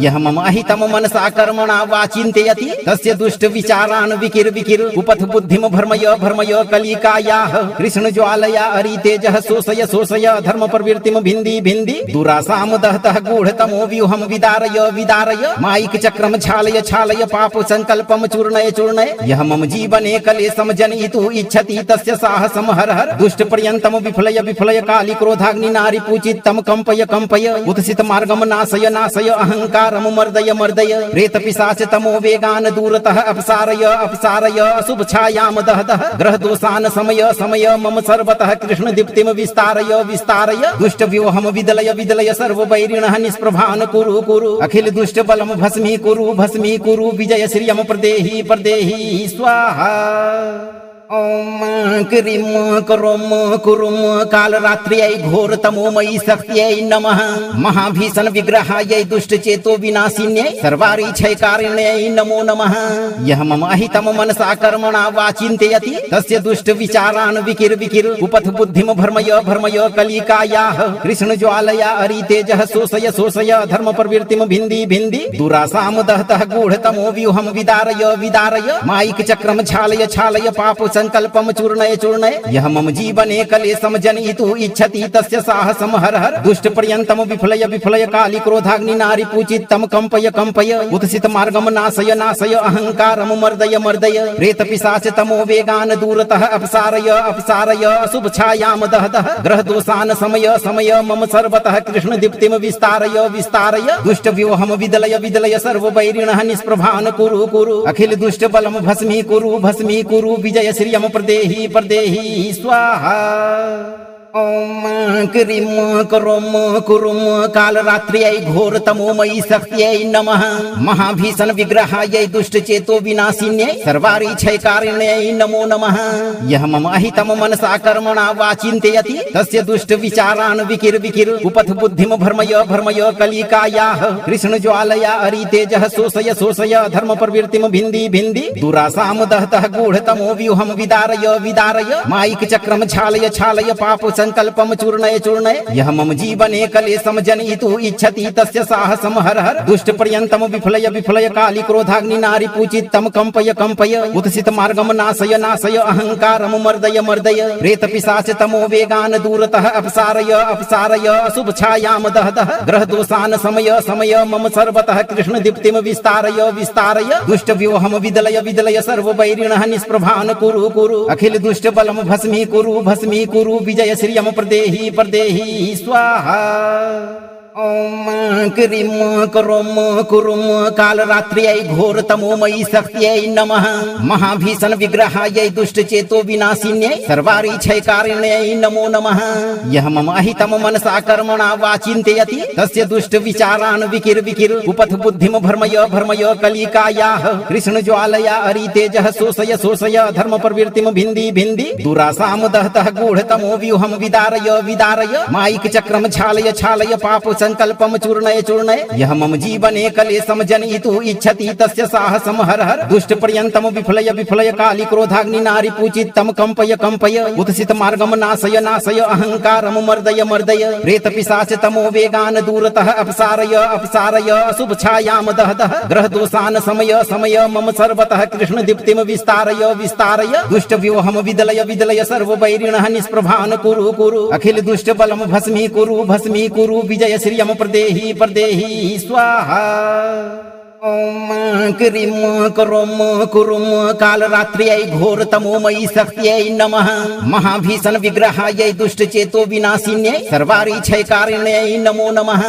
यह मम अहितम मनसा कर्मणा वा चिन्तयति तस्य दुष्ट विचारान् विकिर विकिर उपथ बुद्धिम भर्मय भर्मय कलिकायाः कृष्ण ज्वालया अरितेजः शोषय शोषय धर्म प्रवृत्तिम भिन्दी भिन्दी दुरासाम दहतः गूढतमो व्यूहम विदारय विदारय मायिक चक्रम छालय छालय पाप संकल्पम चूर्णय चूर्णय यह मम जीवने कलेशम जनयितुः इच्छति तस्य साहसम हर हर दुष्ट पर्यंतम विफलय विफलय काली क्रोधाग्नि नारी पूजितम कंपय कंपय उत्सित मार्गम नाशय नाशय अहंकारम मर्दय मर्दय प्रेत पिशाच तमो वेगान दूरतः अपसारय अपसारय अशुभ छायाम दह दह ग्रह दोषान समय समय मम सर्वतः कृष्ण दीप्तिम विस्तारय विस्तारय दुष्ट व्यूहम विदलय विदलय सर्व वैरिणः निष्प्रभान कुरु कुरु अखिल दुष्ट बलम भस्मी कुरु विजय श्रियम प्रदेहि प्रदेहि स्वाहा। ओम क्रीम करोम कुरुम काल रात्र्यै घोर तमोमयी शक्त्यै नमः महाभीषण विग्रहायै दुष्ट चेतो विनाशिन्यै सर्वारिच्छयकारिण्यै नमो नमः। यह मम अहितम मनसा कर्मणा वा चिन्तयति तस्य दुष्ट विचारान् विकिर विकिर उपथ बुद्धिम भर्मय भर्मय कलिकायाः कृष्ण ज्वालया अरितेजः शोषय शोषय धर्म प्रवृत्तिम भिन्दी भिन्दी दुरासाम दहतः गूढतमो व्यूहम विदारय विदारय मायिक चक्रम छालय छालय पाप संकल्पम चूर्णय चूर्णय यह मम जीवने कलेशम जनयितुः इच्छति तस्य साहसम हर हर दुष्ट पर्यंतम विफलय विफलय काली क्रोधाग्नि नारी पूजितम कंपय कंपय उत्सित मार्गम नाशय नाशय अहंकारम मर्दय मर्दय प्रेत पिशाच तमो वेगान दूरतः अपसारय अपसारय अशुभ छायाम दह दह ग्रह दोषान समय समय मम सर्वतः कृष्ण दीप्तिम विस्तारय विस्तारय दुष्ट व्यूहम विदलय विदलय सर्व वैरिणः निष्प्रभान कुरु कुरु अखिल दुष्ट बलम भस्मी कुरु विजय श्रियम प्रदेहि प्रदेहि स्वाहा। ॐ क्रीं करों कुरुं कालरात्र्यै घोरतमोमयी शक्त्यै नमः महाभीषण विग्रहायै दुष्टचेतो विनाशिन्यै सर्वारिच्छैकारिण्यै नमो नमः यः मम अहितं मनसा कर्मणा वा चिन्तयति तस्य दुष्ट विचारान् विकिर विकिर उपथ बुद्धिं भर्मय भर्मय कलिकायाः कृष्ण ज्वालया अरितेजः शोषय शोषय धर्म प्रवृत्तिं भिन्दी भिन्दी दुरासां दहतः गूढतमो व्यूहं विदारय विदारय मायिक चक्रं छालय छालय पाप संकल्पम चूर्णय चूर्णय यह मम जीवने कलेशम जनयितुः इच्छति तस्य साहसम हर हर दुष्ट पर्यन्तम विफलय विफलय काली क्रोधाग्नि नारी पूजितम कंपय कंपय उत्सित मार्गम नाशय नाशय अहंकारम मर्दय मर्दय प्रेत पिशाच तमो वेगान दूरतः अपसारय अपसारय अशुभ छायाम दह दह ग्रह दोषान समय समय मम सर्वतः कृष्ण दीप्तिम विस्तारय विस्तारय दुष्ट व्यूहम विदलय विदलय सर्व वैरिणः निष्प्रभान कुरु कुरु अखिल दुष्ट बलम भस्मी कुरु विजय श्रियम प्रदेहि प्रदेहि स्वाहा ॐ क्रीं करों कुरुं कालरात्र्यै घोरतमोमयी शक्त्यै नमः महाभीषण विग्रहायै दुष्टचेतो विनाशिन्यै सर्वारिच्छैकारिण्यै नमो नमः यः मम अहितं मनसा कर्मणा वा चिन्तयति तस्य दुष्ट विचारान् विकिर विकिर उपथ बुद्धिं भर्मय भर्मय कलिकायाः कृष्ण ज्वालया अरितेजः शोषय शोषय धर्म प्रवृत्तिं भिन्दी भिन्दी दुरासां दहतः गूढतमो व्यूहं विदारय विदारय मायिक चक्रं छालय छालय पाप संकल्पम चूर्णय चूर्णय यह मम जीवने कलेशम जनयितुः इच्छति तस्य साहसम हर हर दुष्ट पर्यन्तम विफलय विफलय काली क्रोधाग्नि नारी पूजितम कंपय कंपय उत्सित मार्गम नाशय नाशय अहंकारम मर्दय मर्दय प्रेत पिशाच तमो वेगान दूरतः अपसारय अपसारय अशुभ छायाम दह दह ग्रह दोषान समय समय मम सर्वतः कृष्ण दीप्तिम विस्तारय विस्तारय दुष्ट व्यूहम विदलय विदलय सर्व वैरिणः निष्प्रभान कुरु कुरु अखिल दुष्ट बलम भस्मी कुरु विजय श्रियम प्रदेहि प्रदेहि स्वाहा ॐ क्रीं करों कुरुं कालरात्र्यै घोरतमोमयी शक्त्यै नमः महाभीषण विग्रहायै दुष्टचेतो विनाशिन्यै सर्वारिच्छैकारिण्यै नमो नमः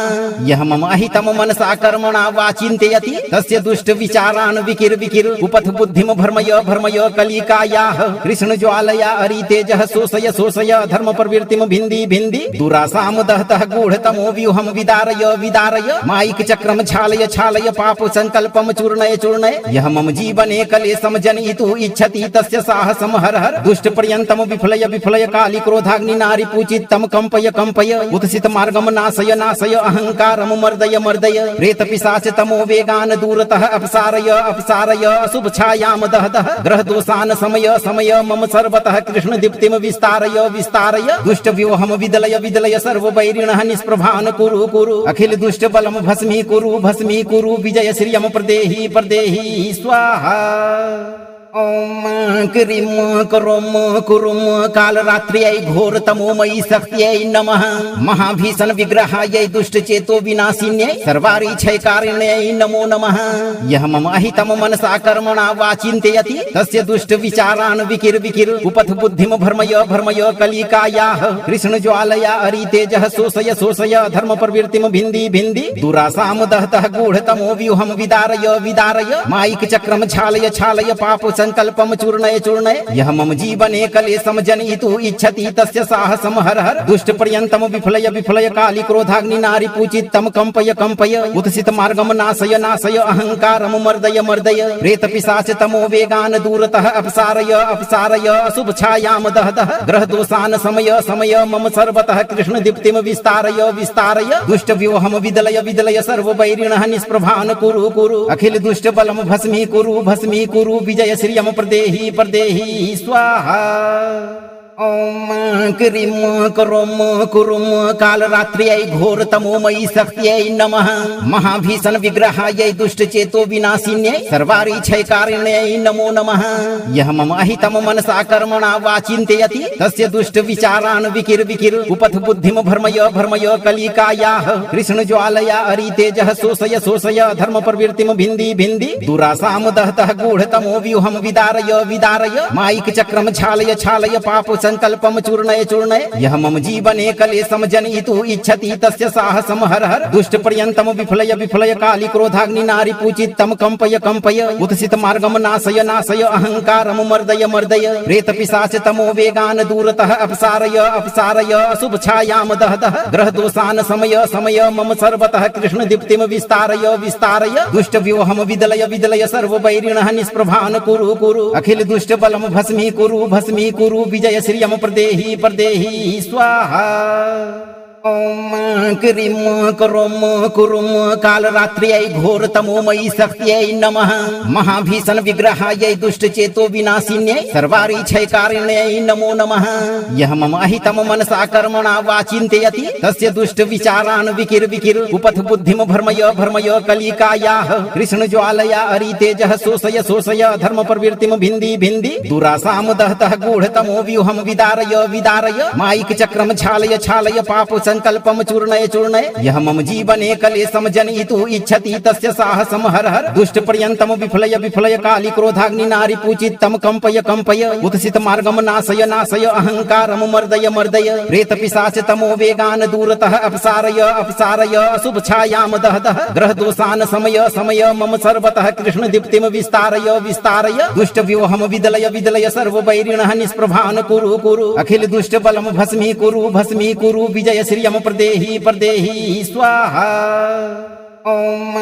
यः मम अहितं मनसा कर्मणा वा चिन्तयति तस्य दुष्ट विचारान् विकिर विकिर उपथ बुद्धिं भर्मय भर्मय कलिकायाः कृष्ण ज्वालया अरितेजः शोषय शोषय धर्म प्रवृत्तिं भिन्दी भिन्दी दुरासां दहतः गूढतमो व्यूहं विदारय विदारय मायिक चक्रं छालय छालय पाप संकल्पम चूर्णय चूर्णय यह मम जीवने कलेशम जनयितुः इच्छति तस्य साहसम हर हर दुष्ट पर्यन्तम विफलय विफलय काली क्रोधाग्नि नारी पूजितम कंपय कंपय उत्सित मार्गम नाशय नाशय अहंकारम मर्दय मर्दय प्रेत पिशाच तमो वेगान दूरतः अपसारय अपसारय अशुभ छायाम दह दह ग्रह दोषान समय समय मम सर्वतः कृष्ण दीप्तिम विस्तारय विस्तारय दुष्ट व्यूहम विदलय विदलय सर्व वैरिणः निष्प्रभान कुरु कुरु अखिल दुष्ट बलम भस्मी कुरु विजय श्रियम प्रदेहि प्रदेहि स्वाहा ॐ क्रीं करों कुरुं कालरात्र्यै घोरतमोमयी शक्त्यै नमः महाभीषण विग्रहायै दुष्टचेतो विनाशिन्यै सर्वारिच्छैकारिण्यै नमो नमः यः मम अहितं मनसा कर्मणा वा चिन्तयति तस्य दुष्ट विचारान् विकिर विकिर उपथ बुद्धिं भर्मय भर्मय कलिकायाः कृष्ण ज्वालया अरितेजः शोषय शोषय धर्म प्रवृत्तिं भिन्दी भिन्दी दुरासां दहतः गूढतमो व्यूहं विदारय विदारय मायिक चक्रं छालय छालय पाप संकल्पम चूर्णय चूर्णय यह मम जीवने कलेशम जनयितुः इच्छति तस्य साहसम हर हर दुष्ट पर्यन्तम विफलय विफलय काली क्रोधाग्नि नारी पूजितम कंपय कंपय उत्सित मार्गम नाशय नाशय अहंकारम मर्दय मर्दय प्रेत पिशाच तमो वेगान दूरतः अपसारय अपसारय अशुभ छायाम दह दह ग्रह दोषान समय समय मम सर्वतः कृष्ण दीप्तिम विस्तारय विस्तारय दुष्ट व्यूहम विदलय विदलय सर्व वैरिणः निष्प्रभान कुरु कुरु अखिल दुष्ट बलम भस्मी कुरु विजय श्रियम प्रदेहि प्रदेहि स्वाहा ॐ क्रीं करों कुरुं कालरात्र्यै घोरतमोमयी शक्त्यै नमः महाभीषण विग्रहायै दुष्टचेतो विनाशिन्यै सर्वारिच्छैकारिण्यै नमो नमः यः मम अहितं मनसा कर्मणा वा चिन्तयति तस्य दुष्ट विचारान् विकिर विकिर उपथ बुद्धिं भर्मय भर्मय कलिकायाः कृष्ण ज्वालया अरितेजः शोषय शोषय धर्म प्रवृत्तिं भिन्दी भिन्दी दुरासां दहतः गूढतमो व्यूहं विदारय विदारय मायिक चक्रं छालय छालय पाप संकल्पम चूर्णय चूर्णय यह मम जीवने कलेशम जनयितुः इच्छति तस्य साहसम हर हर दुष्ट पर्यंतम विफलय विफलय काली क्रोधाग्नि नारी पूजितम कंपय कंपय उत्सित मार्गम नाशय नाशय अहंकारम मर्दय मर्दय प्रेत पिशाच तमो वेगान दूरतः अपसारय अपसारय अशुभ छायाम दह दह ग्रह दोषान समय समय मम सर्वतः कृष्ण दीप्तिम विस्तारय विस्तारय दुष्ट व्यूहम विदलय विदलय सर्व वैरिणः निष्प्रभान कुरु कुरु अखिल दुष्ट बलम भस्मी कुरु विजय श्रियम प्रदेहि प्रदेहि स्वाहा ओम क्रीम करोम कुरुम काल रात्र्यै घोर तमोमयी शक्त्यै नमः महाभीषण विग्रहायै दुष्ट चेतो विनाशिन्यै सर्वारिच्छैकारिण्यै नमो नमः यह मम अहितम मनसा कर्मणा वा चिन्तयति तस्य दुष्ट विचारान् विकिर विकिर उपथ बुद्धिम भर्मय भर्मय कलिकायाः कृष्ण ज्वालया अरितेजः शोषय शोषय धर्म प्रवृत्तिम भिन्दी भिन्दी दुरासाम दहतः गूढतमो व्यूहम विदारय विदारय मायिक चक्रम छालय छालय पाप संकल्पम चूर्णय चूर्णय यह मम जीवने कलेशम जनयितुः इच्छति तस्य साहसम हर हर दुष्ट पर्यंतम विफलय विफलय काली क्रोधाग्नि नारी पूजितम कंपय कंपय उत्सित मार्गम नाशय नाशय अहंकारम मर्दय मर्दय प्रेत पिशाच तमो वेगान दूरतः अपसारय अपसारय अशुभ छायाम दह दह ग्रह दोषान समय समय मम सर्वतः कृष्ण दीप्तिम विस्तारय विस्तारय दुष्ट व्यूहम विदलय विदलय सर्व वैरिणः निष्प्रभान कुरु कुरु अखिल दुष्ट बलम भस्मी कुरु विजय श्रियम प्रदेहि प्रदेहि स्वाहा ओम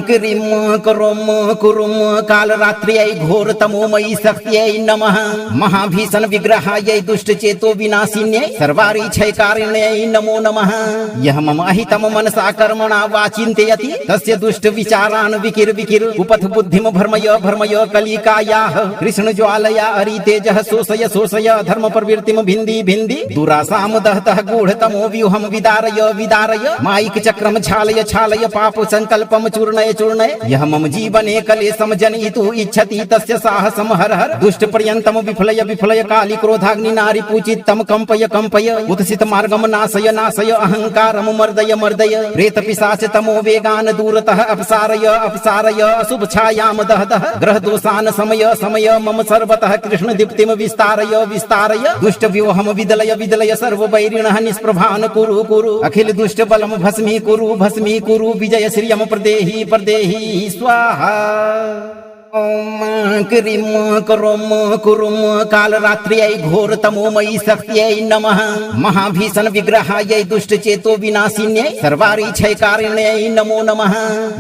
क्रीम करोम कुरुम काल रात्र्यै घोर तमोमयी शक्त्यै नमः महाभीषण विग्रहायै दुष्ट चेतो विनाशिन्यै सर्वारिच्छैकारिण्यै नमो नमः यह मम अहितम मनसा कर्मणा वा चिन्तयति तस्य दुष्ट विचारान् विकिर विकिर उपथ बुद्धिम भर्मय भर्मय कलिकायाः कृष्ण ज्वालया अरितेजः शोषय शोषय धर्म प्रवृत्तिम भिन्दी भिन्दी दुरासाम दहतः गूढतमो व्यूहम विदारय विदारय मायिक चक्रम छालय छालय पाप संकल्पम चूर्णय चूर्णय यह मम जीवने कलेशम जनयितुः इच्छति तस्य साहसम हर हर दुष्ट पर्यंतम विफलय विफलय काली क्रोधाग्नि नारी पूजितम कंपय कंपय उत्सित मार्गम नाशय नाशय अहंकारम मर्दय मर्दय प्रेत पिशाच तमो वेगान दूरतः अपसारय अपसारय अशुभ छायाम दह दह ग्रह दोषान समय समय मम सर्वतः कृष्ण दीप्तिम विस्तारय विस्तारय दुष्ट व्यूहम विदलय विदलय सर्व वैरिणः निष्प्रभान कुरु कुरु अखिल दुष्ट बलम भस्मी कुरु विजय श्रियम प्रदेहि प्रदेहि स्वाहा ओम क्रीम करोम कुरुम काल रात्र्यै घोर तमोमयी शक्त्यै नमः महाभीषण विग्रहायै दुष्ट चेतो विनाशिन्यै सर्वारिच्छैकारिण्यै नमो नमः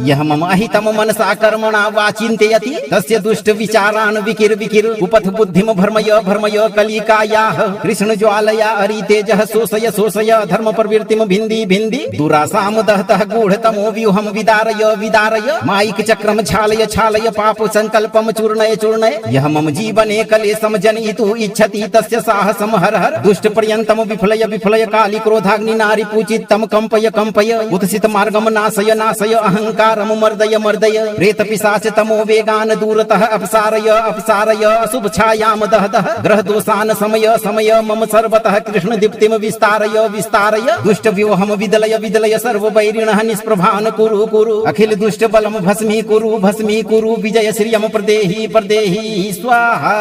यह मम अहितम मनसा कर्मणा वा चिन्तयति तस्य दुष्ट विचारान् विकिर विकिर उपथ बुद्धिम भर्मय भर्मय कलिकायाः कृष्ण ज्वालया अरितेजः शोषय शोषय धर्म प्रवृत्तिम भिन्दी भिन्दी दुरासाम दहतः गूढतमो व्यूहम विदारय विदारय मायिक चक्रम छालय छालय पाप संकल्पम चूर्णय चूर्णय यह मम जीवने कलेशम जनयितुः इच्छति तस्य साहसम हर हर दुष्ट पर्यंतम विफलय विफलय काली क्रोधाग्नि नारी पूजितम कंपय कंपय उत्सित मार्गम नाशय नाशय अहंकारम मर्दय मर्दय प्रेत पिशाच तमो वेगान दूरतः अपसारय अपसारय अशुभ छायाम दह दह ग्रह दोषान समय समय मम सर्वतः कृष्ण दीप्तिम विस्तारय विस्तारय दुष्ट व्यूहम विदलय विदलय सर्व वैरिणः निष्प्रभान कुरु कुरु अखिल दुष्ट बलम भस्मी कुरु विजय श्रियम प्रदेहि प्रदेहि स्वाहा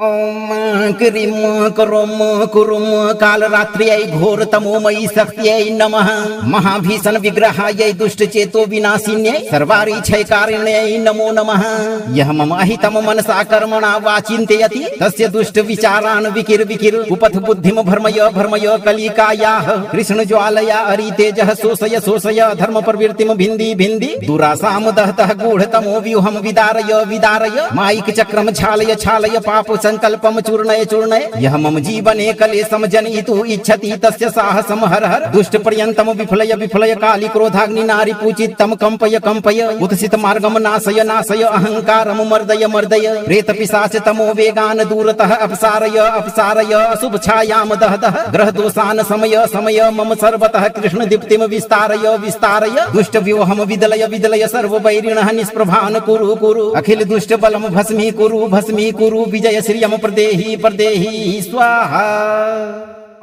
ओम क्रीम करोम कुरुम काल रात्र्यै घोर तमोमयी शक्त्यै नमः महाभीषण विग्रहायै दुष्ट चेतो विनाशिन्यै सर्वारिच्छैकारिण्यै नमो नमः यह मम अहितम मनसा कर्मणा वा चिन्तयति तस्य दुष्ट विचारान् विकिर विकिर उपथ बुद्धिम भर्मय भर्मय कलिकायाः कृष्ण ज्वालया अरितेजः शोषय शोषय धर्म प्रवृत्तिम भिन्दी भिन्दी दुरासाम दहतः गूढतमो व्यूहम विदारय विदारय मायिक चक्रम छालय छालय पाप संकल्पम चूर्णय चूर्णय यह मम जीवने कलेशम जनयितुः इच्छति तस्य साहसम हर हर दुष्ट पर्यंतम विफलय विफलय काली क्रोधाग्नि नारी पूजितम कंपय कंपय उत्सित मार्गम नाशय नाशय अहंकारम मर्दय मर्दय प्रेत पिशाच तमो वेगान दूरतः अपसारय अपसारय अशुभ छायाम दह दह ग्रह दोषान समय समय मम सर्वतः कृष्ण दीप्तिम विस्तारय विस्तारय दुष्ट व्यूहम विदलय विदलय सर्व वैरिणः निष्प्रभान कुरु कुरु अखिल दुष्ट बलम भस्मी कुरु विजय श्रियम प्रदेहि प्रदेहि स्वाहा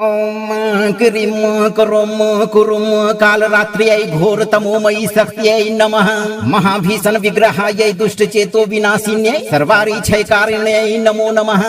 ॐ क्रीं करों कुरुं कालरात्र्यै घोरतमोमयी शक्त्यै नमः महाभीषण विग्रहायै दुष्टचेतो विनाशिन्यै सर्वारिच्छैकारिण्यै नमो नमः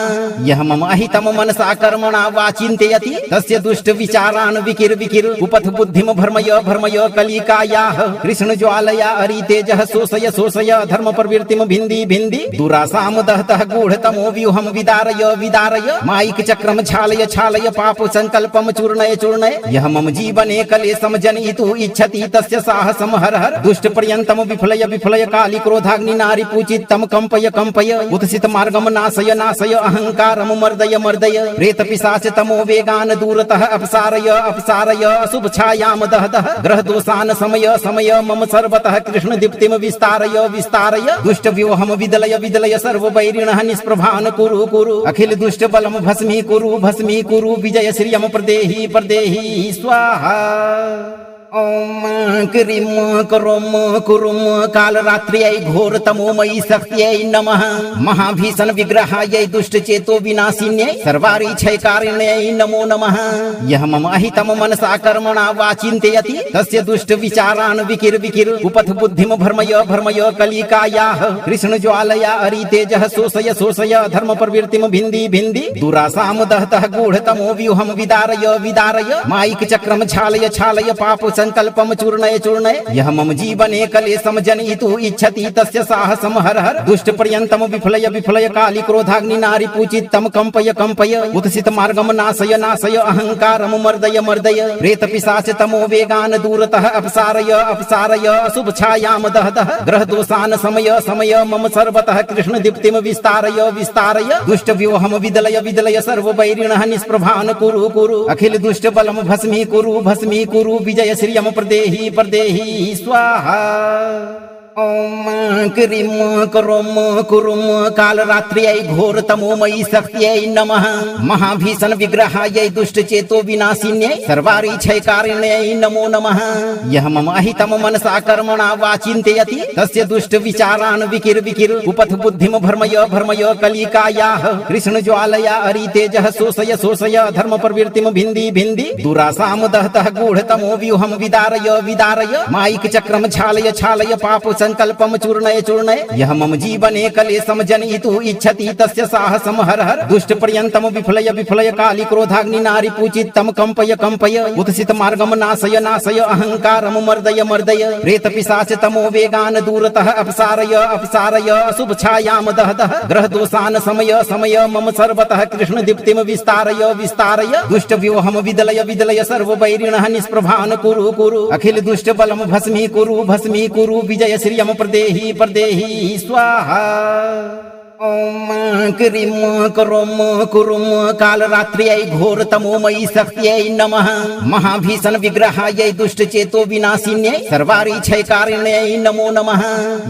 यः मम अहितं मनसा कर्मणा वा चिन्तयति तस्य दुष्ट विचारान् विकिर विकिर उपथ बुद्धिं भर्मय भर्मय कलिकायाः कृष्ण ज्वालया अरितेजः शोषय शोषय धर्म प्रवृत्तिं भिन्दी भिन्दी दुरासां दहतः गूढतमो व्यूहं विदारय विदारय मायिक चक्रं छालय छालय पाप संकल्पम चूर्णय चूर्णय यह मम जीवने कलेशम जनयितुः इच्छति तस्य साहसम हर हर दुष्ट पर्यन्तम विफलय विफलय काली क्रोधाग्नि नारी पूजितम कंपय कंपय उत्सित मार्गम नाशय नाशय अहंकारम मर्दय मर्दय प्रेत पिशाच तमो वेगान दूरतः अपसारय अपसारय अशुभ छायाम दह दह ग्रह दोषान समय समय मम सर्वतः कृष्ण दीप्तिम विस्तारय विस्तारय दुष्ट व्यूहम विदलय विदलय सर्व वैरिणः निष्प्रभान कुरु कुरु अखिल दुष्ट बलम भस्मी कुरु विजय श्रियम प्रदेहि प्रदेहि स्वाहा ॐ क्रीं करों कुरुं कालरात्र्यै घोरतमोमयी शक्त्यै नमः महाभीषण विग्रहायै दुष्टचेतो विनाशिन्यै सर्वारिच्छैकारिण्यै नमो नमः यः मम अहितं मनसा कर्मणा वा चिन्तयति तस्य दुष्ट विचारान् विकिर विकिर उपथ बुद्धिं भर्मय भर्मय कलिकायाः कृष्ण ज्वालया अरितेजः शोषय शोषय धर्म प्रवृत्तिं भिन्दी भिन्दी दुरासां दहतः गूढतमो व्यूहं विदारय विदारय मायिक चक्रं छालय छालय पाप संकल्पम चूर्णय चूर्णय यह मम जीवने कलेशम जनयितुः इच्छति तस्य साहसम हर हर दुष्ट पर्यन्तम विफलय विफलय काली क्रोधाग्नि नारी पूजितम कंपय कंपय उत्सित मार्गम नाशय नाशय अहंकारम मर्दय मर्दय प्रेत पिशाच तमो वेगान दूरतः अपसारय अपसारय अशुभ छायाम दह दह ग्रह दोषान समय समय मम सर्वतः कृष्ण दीप्तिम विस्तारय विस्तारय दुष्ट व्यूहम विदलय विदलय सर्व वैरिणः निष्प्रभान कुरु कुरु अखिल दुष्ट बलम भस्मी कुरु विजय श्रियम प्रदेहि प्रदेहि स्वाहा ॐ क्रीं करों कुरुं कालरात्र्यै घोरतमोमयी शक्त्यै नमः महाभीषण विग्रहायै दुष्टचेतो विनाशिन्यै सर्वारिच्छैकारिण्यै नमो नमः यः मम अहितं मनसा कर्मणा वा चिन्तयति तस्य दुष्ट विचारान् विकिर विकिर उपथ बुद्धिं भर्मय भर्मय कलिकायाः कृष्ण ज्वालया अरितेजः शोषय शोषय धर्म प्रवृत्तिं भिन्दी भिन्दी दुरासां दहतः गूढतमो व्यूहं विदारय विदारय मायिक चक्रं छालय छालय पाप संकल्पम चूर्णय चूर्णय यह मम जीवने कलेशम जनयितुः इच्छति तस्य साहसम हर हर दुष्ट पर्यन्तम विफलय विफलय काली क्रोधाग्नि नारी पूजितम कंपय कंपय उत्सित मार्गम नाशय नाशय अहंकारम मर्दय मर्दय प्रेत पिशाच तमो वेगान दूरतः अपसारय अपसारय अशुभ छायाम दह दह ग्रह दोषान समय समय मम सर्वतः कृष्ण दीप्तिम विस्तारय विस्तारय दुष्ट व्यूहम विदलय विदलय सर्व वैरिणः निष्प्रभान कुरु कुरु अखिल दुष्ट बलम भस्मी कुरु विजय श्रियम प्रदेहि प्रदेहि स्वाहा ॐ क्रीं करों कुरुं कालरात्र्यै घोरतमोमयी शक्त्यै नमः महाभीषण विग्रहायै दुष्टचेतो विनाशिन्यै सर्वारिच्छैकारिण्यै नमो नमः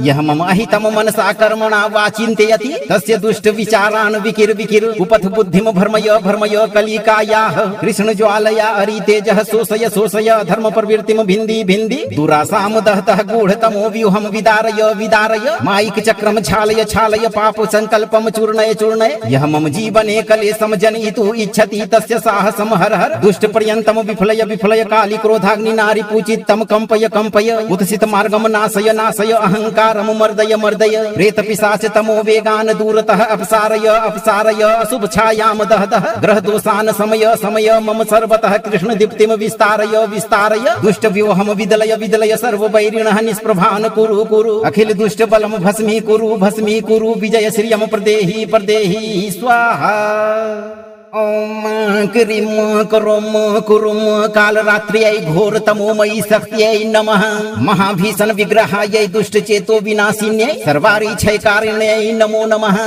यः मम अहितं मनसा कर्मणा वा चिन्तयति तस्य दुष्ट विचारान् विकिर विकिर उपथ बुद्धिं भर्मय भर्मय कलिकायाः कृष्ण ज्वालया अरितेजः शोषय शोषय धर्म प्रवृत्तिं भिन्दी भिन्दी दुरासां दहतः गूढतमो व्यूहं विदारय विदारय मायिक चक्रं छालय छालय पाप संकल्पम चूर्णय चूर्णय यह मम जीवने कलेशम जनयितुः इच्छति तस्य साहसम हर हर दुष्ट पर्यन्तम विफलय विफलय काली क्रोधाग्नि नारी पूजितम कंपय कंपय उत्सित मार्गम नाशय नाशय अहंकारम मर्दय मर्दय प्रेत पिशाच तमो वेगान दूरतः अपसारय अपसारय अशुभ छायाम दह दह ग्रह दोषान समय समय मम सर्वतः कृष्ण दीप्तिम विस्तारय विस्तारय दुष्ट व्यूहम विदलय विदलय सर्व वैरिणः निष्प्रभान कुरु कुरु अखिल दुष्ट बलम भस्मी कुरु विजय श्रियम प्रदेहि प्रदेहि स्वाहा ॐ क्रीं करों कुरुं कालरात्र्यै घोरतमोमयी शक्त्यै नमः महाभीषण विग्रहायै दुष्टचेतो विनाशिन्यै सर्वारिच्छैकारिण्यै नमो नमः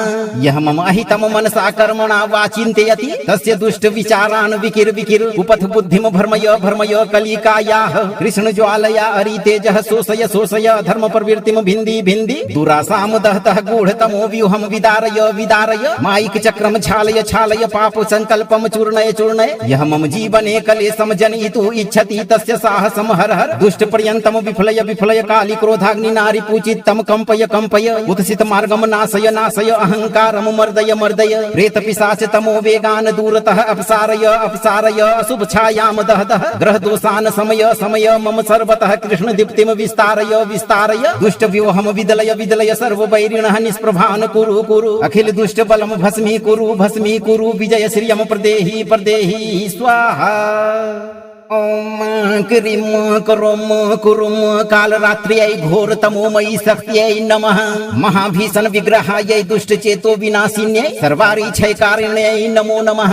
यः मम अहितं मनसा कर्मणा वा चिन्तयति तस्य दुष्ट विचारान् विकिर विकिर उपथ बुद्धिं भर्मय भर्मय कलिकायाः कृष्ण ज्वालया अरितेजः शोषय शोषय धर्म प्रवृत्तिं भिन्दी भिन्दी दुरासां दहतः गूढतमो व्यूहं विदारय विदारय मायिक चक्रं छालय छालय पाप संकल्पम चूर्णय चूर्णय यह मम जीवने कलेशम जनयितुः इच्छति तस्य साहसम हर हर दुष्ट पर्यंतम विफलय विफलय काली क्रोधाग्नि नारी पूजितम कंपय कंपय उत्सित मार्गम नाशय नाशय अहंकारम मर्दय मर्दय प्रेत पिशाच तमो वेगान दूरतः अपसारय अपसारय अशुभ छायाम दह दह ग्रह दोषान समय समय मम सर्वतः कृष्ण दीप्तिम विस्तारय विस्तारय दुष्ट व्योहम विदलय विदलय सर्व वैरिणः निष्प्रभान कुरु कुरु अखिल दुष्ट बलम भस्मी कुरु विजय श्रियम प्रदेहि प्रदेहि स्वाहा। ओम क्रीम करोम कुरुम काल रात्र्यै घोर तमोमयी शक्त्यै नमः महाभीषण विग्रहायै दुष्ट चेतो विनाशिन्यै सर्वारिच्छयकारिण्यै नमो नमः।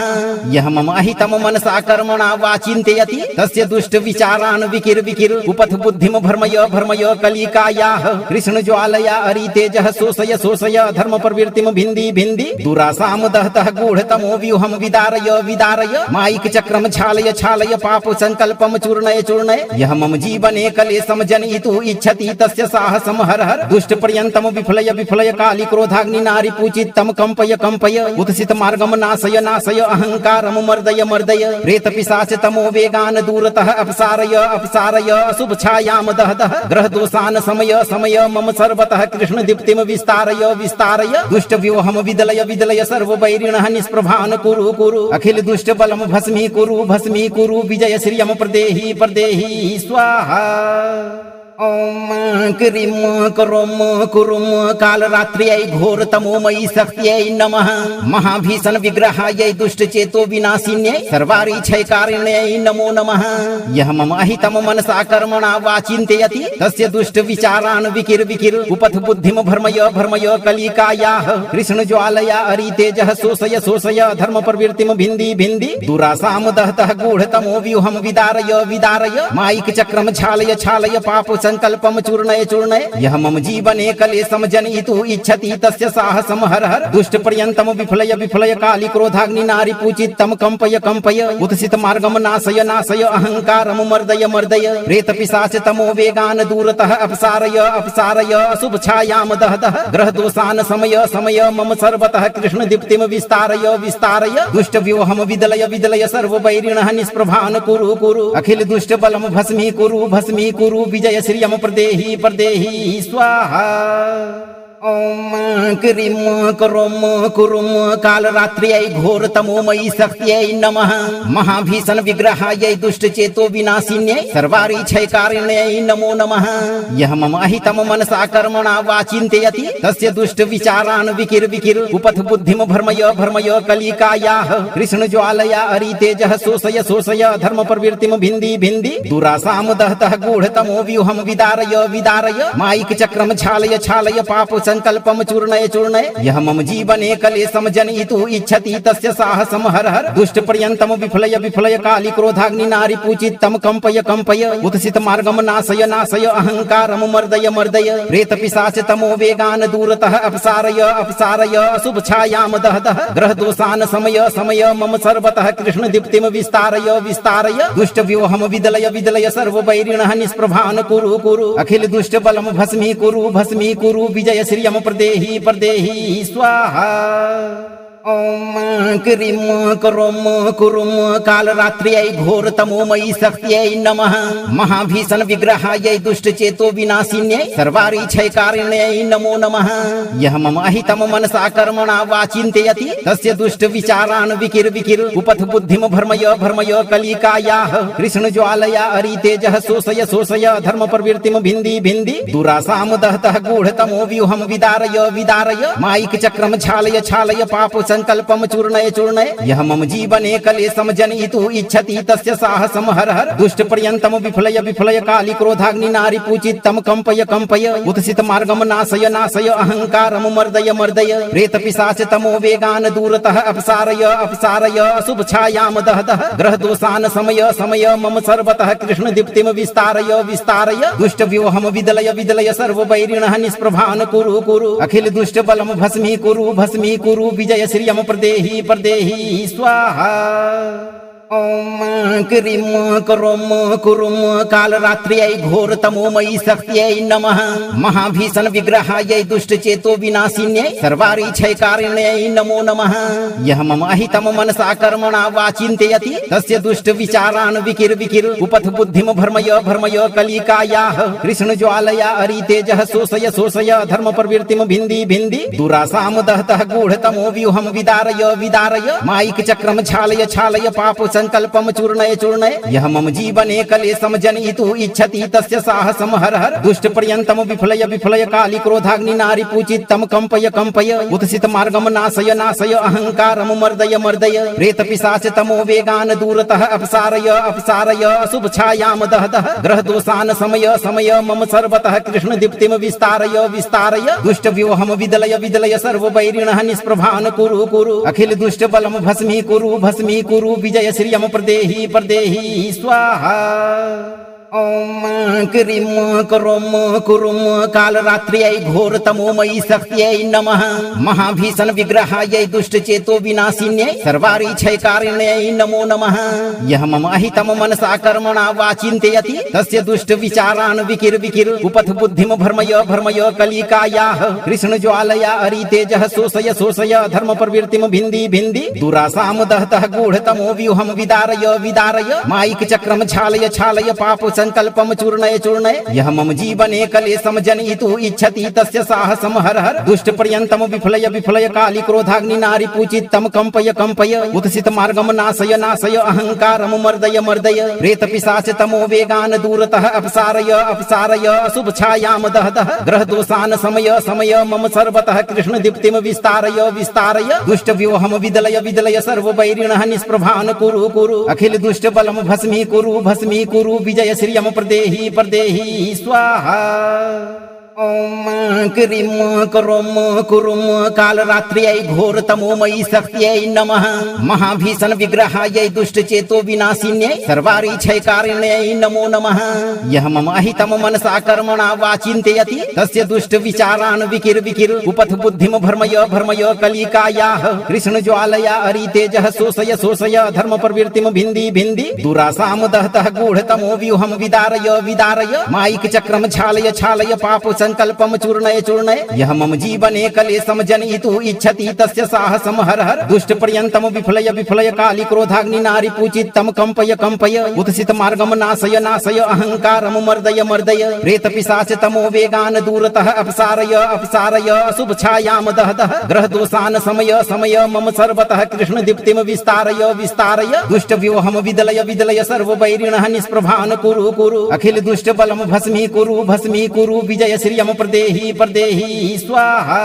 यह मम अहितम मनसा कर्मणा वा चिन्तयति तस्य दुष्ट विचारान् विकिर विकिर उपथ बुद्धिम भर्मय भर्मय कलिकायाः कृष्ण ज्वालया अरितेजः शोषय शोषय धर्म प्रवृत्तिम भिन्दी भिन्दी दुरासाम दहतः गूढतमो व्यूहम विदारय विदारय मायिक चक्रम छालय छालय पाप संकल्पम चूर्णय चूर्णय यह मम जीवने कलेशम जनयितुः इच्छति तस्य साहसम हर हर दुष्ट पर्यंतम विफलय विफलय काली क्रोधाग्नि नारी पूजितम कंपय कंपय उत्सित मार्गम नाशय नाशय अहंकारम मर्दय मर्दय प्रेत पिशाच तमो वेगान दूरतः अपसारय अपसारय अशुभ छायाम दह दह ग्रह दोषान समय समय मम सर्वतः कृष्ण दीप्तिम विस्तारय विस्तारय दुष्ट व्योहम विदलय विदलय सर्व वैरिणः निष्प्रभान कुरु कुरु अखिल दुष्ट बलम भस्मी कुरु विजय श्रियम प्रदेहि प्रदेहि स्वाहा। ओम क्रीम करोम कुरुम काल रात्र्यै घोर तमोमयी शक्त्यै नमः महाभीषण विग्रहायै दुष्ट चेतो विनाशिन्यै सर्वारिच्छयकारिण्यै नमो नमः। यह मम अहितम मनसा कर्मणा वा चिन्तयति तस्य दुष्ट विचारान् विकिर विकिर उपथ बुद्धिम भर्मय भर्मय कलिकायाः कृष्ण ज्वालया अरितेजः शोषय शोषय धर्म प्रवृत्तिम भिन्दी भिन्दी दुरासाम दहतः गूढतमो व्यूहम विदारय विदारय मायिक चक्रम छालय छालय पाप संकल्पम चूर्णय चूर्णय यह मम जीवने कलेशम जनयितुः इच्छति तस्य साहसम हर हर दुष्ट पर्यंतम विफलय विफलय काली क्रोधाग्नि नारी पूजितम कंपय कंपय उत्सित मार्गम नाशय नाशय अहंकारम मर्दय मर्दय प्रेत पिशाच तमो वेगान दूरतः अपसारय अपसारय अशुभ छायाम दह दह ग्रह दोषान समय समय मम सर्वतः कृष्ण दीप्तिम विस्तारय विस्तारय दुष्ट व्योहम विदलय विदलय सर्व वैरिणः निष्प्रभान कुरु कुरु अखिल दुष्ट बलम भस्मी कुरु विजय श्रियम प्रदेहि प्रदेहि स्वाहा। ओम क्रीम करोम कुरुम काल रात्र्यै घोर तमोमयी शक्त्यै नमः महाभीषण विग्रहायै दुष्ट चेतो विनाशिन्यै सर्वारिच्छयकारिण्यै नमो नमः। यह मम अहितम मनसा कर्मणा वा चिन्तयति तस्य दुष्ट विचारान् विकिर विकिर उपथ बुद्धिम भर्मय भर्मय कलिकायाः कृष्ण ज्वालया अरितेजः शोषय शोषय धर्म प्रवृत्तिम भिन्दी भिन्दी दुरासाम दहतः गूढतमो व्यूहम विदारय विदारय मायिक चक्रम छालय छालय पाप संकल्पम चूर्णय चूर्णय यह मम जीवने कलेशम जनयितुः इच्छति तस्य साहसम हर हर दुष्ट पर्यंतम विफलय विफलय काली क्रोधाग्नि नारी पूजितम कंपय कंपय उत्सित मार्गम नाशय नाशय अहंकारम मर्दय मर्दय प्रेत पिशाच तमो वेगान दूरतः अपसारय अपसारय अशुभ छायाम दह दह ग्रह दोषान समय समय मम सर्वतः कृष्ण दीप्तिम विस्तारय विस्तारय दुष्ट व्योहम विदलय विदलय सर्व वैरिणः निष्प्रभान कुरु कुरु अखिल दुष्ट बलम भस्मी कुरु विजय श्रियम प्रदेहि प्रदेहि स्वाहा। ओम क्रीम करोम कुरुम काल रात्र्यै घोर तमोमयी शक्त्यै नमः महाभीषण विग्रहायै दुष्ट चेतो विनाशिन्यै सर्वारिच्छयकारिण्यै नमो नमः। यह मम अहितम मनसा कर्मणा वा चिन्तयति तस्य दुष्ट विचारान् विकिर विकिर उपथ बुद्धिम भर्मय भर्मय कलिकायाः कृष्ण ज्वालया अरितेजः शोषय शोषय धर्म प्रवृत्तिम भिन्दी भिन्दी दुरासाम दहतः गूढतमो व्यूहम विदारय विदारय मायिक चक्रम छालय छालय पाप संकल्पम चूर्णय चूर्णय यह मम जीवने कलेशम जनयितुः इच्छति तस्य साहसम हर हर दुष्ट पर्यंतम विफलय विफलय काली क्रोधाग्नि नारी पूजितम कंपय कंपय उत्सित मार्गम नाशय नाशय अहंकारम मर्दय मर्दय प्रेत पिशाच तमो वेगान दूरतः अपसारय अपसारय अशुभ छायाम दह दह ग्रह दोषान समय समय मम सर्वतः कृष्ण दीप्तिम विस्तारय विस्तारय दुष्ट व्योहम विदलय विदलय सर्व वैरिणः निष्प्रभान कुरु कुरु अखिल दुष्ट बलम भस्मी कुरु विजय श्रियम प्रदेहि प्रदेहि स्वाहा। ॐ क्रीं करों कुरुं कालरात्र्यै घोरतमोमयी शक्त्यै नमः महाभीषण विग्रहायै दुष्टचेतो विनाशिन्यै सर्वारिच्छैकारिण्यै नमो नमः यः मम अहितं मनसा कर्मणा वा चिन्तयति तस्य दुष्ट विचारान् विकिर विकिर उपथ बुद्धिं भर्मय भर्मय कलिकायाः कृष्ण ज्वालया अरितेजः शोषय शोषय धर्म प्रवृत्तिं भिन्दी भिन्दी दुरासां दहतः गूढतमो व्यूहं विदारय विदारय मायिक चक्रं छालय छालय पाप संकल्पम चूर्णय चूर्णय यह मम जीवने कलेशम जनयितुः इच्छति तस्य साहसम हर हर दुष्ट पर्यन्तम विफलय विफलय काली क्रोधाग्नि नारी पूजितम कंपय कंपय उत्सित मार्गम नाशय नाशय अहंकारम मर्दय मर्दय प्रेत पिशाच तमो वेगान दूरतः अपसारय अपसारय अशुभ छायाम दह दह ग्रह दोषान समय समय मम सर्वतः कृष्ण दीप्तिम विस्तारय विस्तारय दुष्ट व्यूहम विदलय विदलय सर्व वैरिणः निष्प्रभान कुरु कुरु अखिल दुष्ट बलम भस्मी कुरु विजय श्रियम प्रदेहि प्रदेहि स्वाहा ॐ क्रीं करों कुरुं कालरात्र्यै घोरतमोमयी शक्त्यै नमः महाभीषण विग्रहायै दुष्टचेतो विनाशिन्यै सर्वारिच्छैकारिण्यै नमो नमः यः मम अहितं मनसा कर्मणा वा चिन्तयति तस्य दुष्ट विचारान् विकिर विकिर उपथ बुद्धिं भर्मय भर्मय कलिकायाः कृष्ण ज्वालया अरितेजः शोषय शोषय धर्म प्रवृत्तिं भिन्दी भिन्दी दुरासां दहतः गूढतमो व्यूहं विदारय विदारय मायिक चक्रं छालय छालय पाप संकल्पम चूर्णय चूर्णय यह मम जीवने कलेशम जनयितुः इच्छति तस्य साहसम हर हर दुष्ट पर्यन्तम विफलय विफलय काली क्रोधाग्नि नारी पूजितम कंपय कंपय उत्सित मार्गम नाशय नाशय अहंकारम मर्दय मर्दय प्रेत पिशाच तमो वेगान दूरतः अपसारय अपसारय अशुभ छायाम दह दह ग्रह दोषान समय समय मम सर्वतः कृष्ण दीप्तिम विस्तारय विस्तारय दुष्ट व्यूहम विदलय विदलय सर्व वैरिणः निष्प्रभान कुरु कुरु अखिल दुष्ट बलम भस्मी कुरु विजय श्रियम प्रदेहि प्रदेहि स्वाहा ॐ क्रीं करों कुरुं कालरात्र्यै घोरतमोमयी शक्त्यै नमः महाभीषण विग्रहायै दुष्टचेतो विनाशिन्यै सर्वारिच्छैकारिण्यै नमो नमः यः मम अहितं मनसा कर्मणा वा चिन्तयति तस्य दुष्ट विचारान् विकिर विकिर उपथ बुद्धिं भर्मय भर्मय कलिकायाः कृष्ण ज्वालया अरितेजः शोषय शोषय धर्म प्रवृत्तिं भिन्दी भिन्दी दुरासां दहतः गूढतमो व्यूहं विदारय विदारय मायिक चक्रं छालय छालय पाप संकल्पम चूर्णय चूर्णय यह मम जीवने कलेशम जनयितुः इच्छति तस्य साहसम हर हर दुष्ट पर्यन्तम विफलय विफलय काली क्रोधाग्नि नारी पूजितम कंपय कंपय उत्सित मार्गम नाशय नाशय अहंकारम मर्दय मर्दय प्रेत पिशाच तमो वेगान दूरतः अपसारय अपसारय अशुभ छायाम दह दह ग्रह दोषान समय समय मम सर्वतः कृष्ण दीप्तिम विस्तारय विस्तारय दुष्ट व्यूहम विदलय विदलय सर्व वैरिणः निष्प्रभान कुरु कुरु अखिल दुष्ट बलम भस्मी कुरु विजय श्रियम प्रदेहि प्रदेहि स्वाहा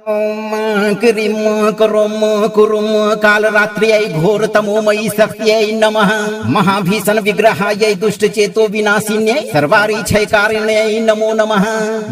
ॐ क्रीं करों कुरुं कालरात्र्यै घोरतमोमयी शक्त्यै नमः महाभीषण विग्रहायै दुष्टचेतो विनाशिन्यै सर्वारिच्छैकारिण्यै नमो नमः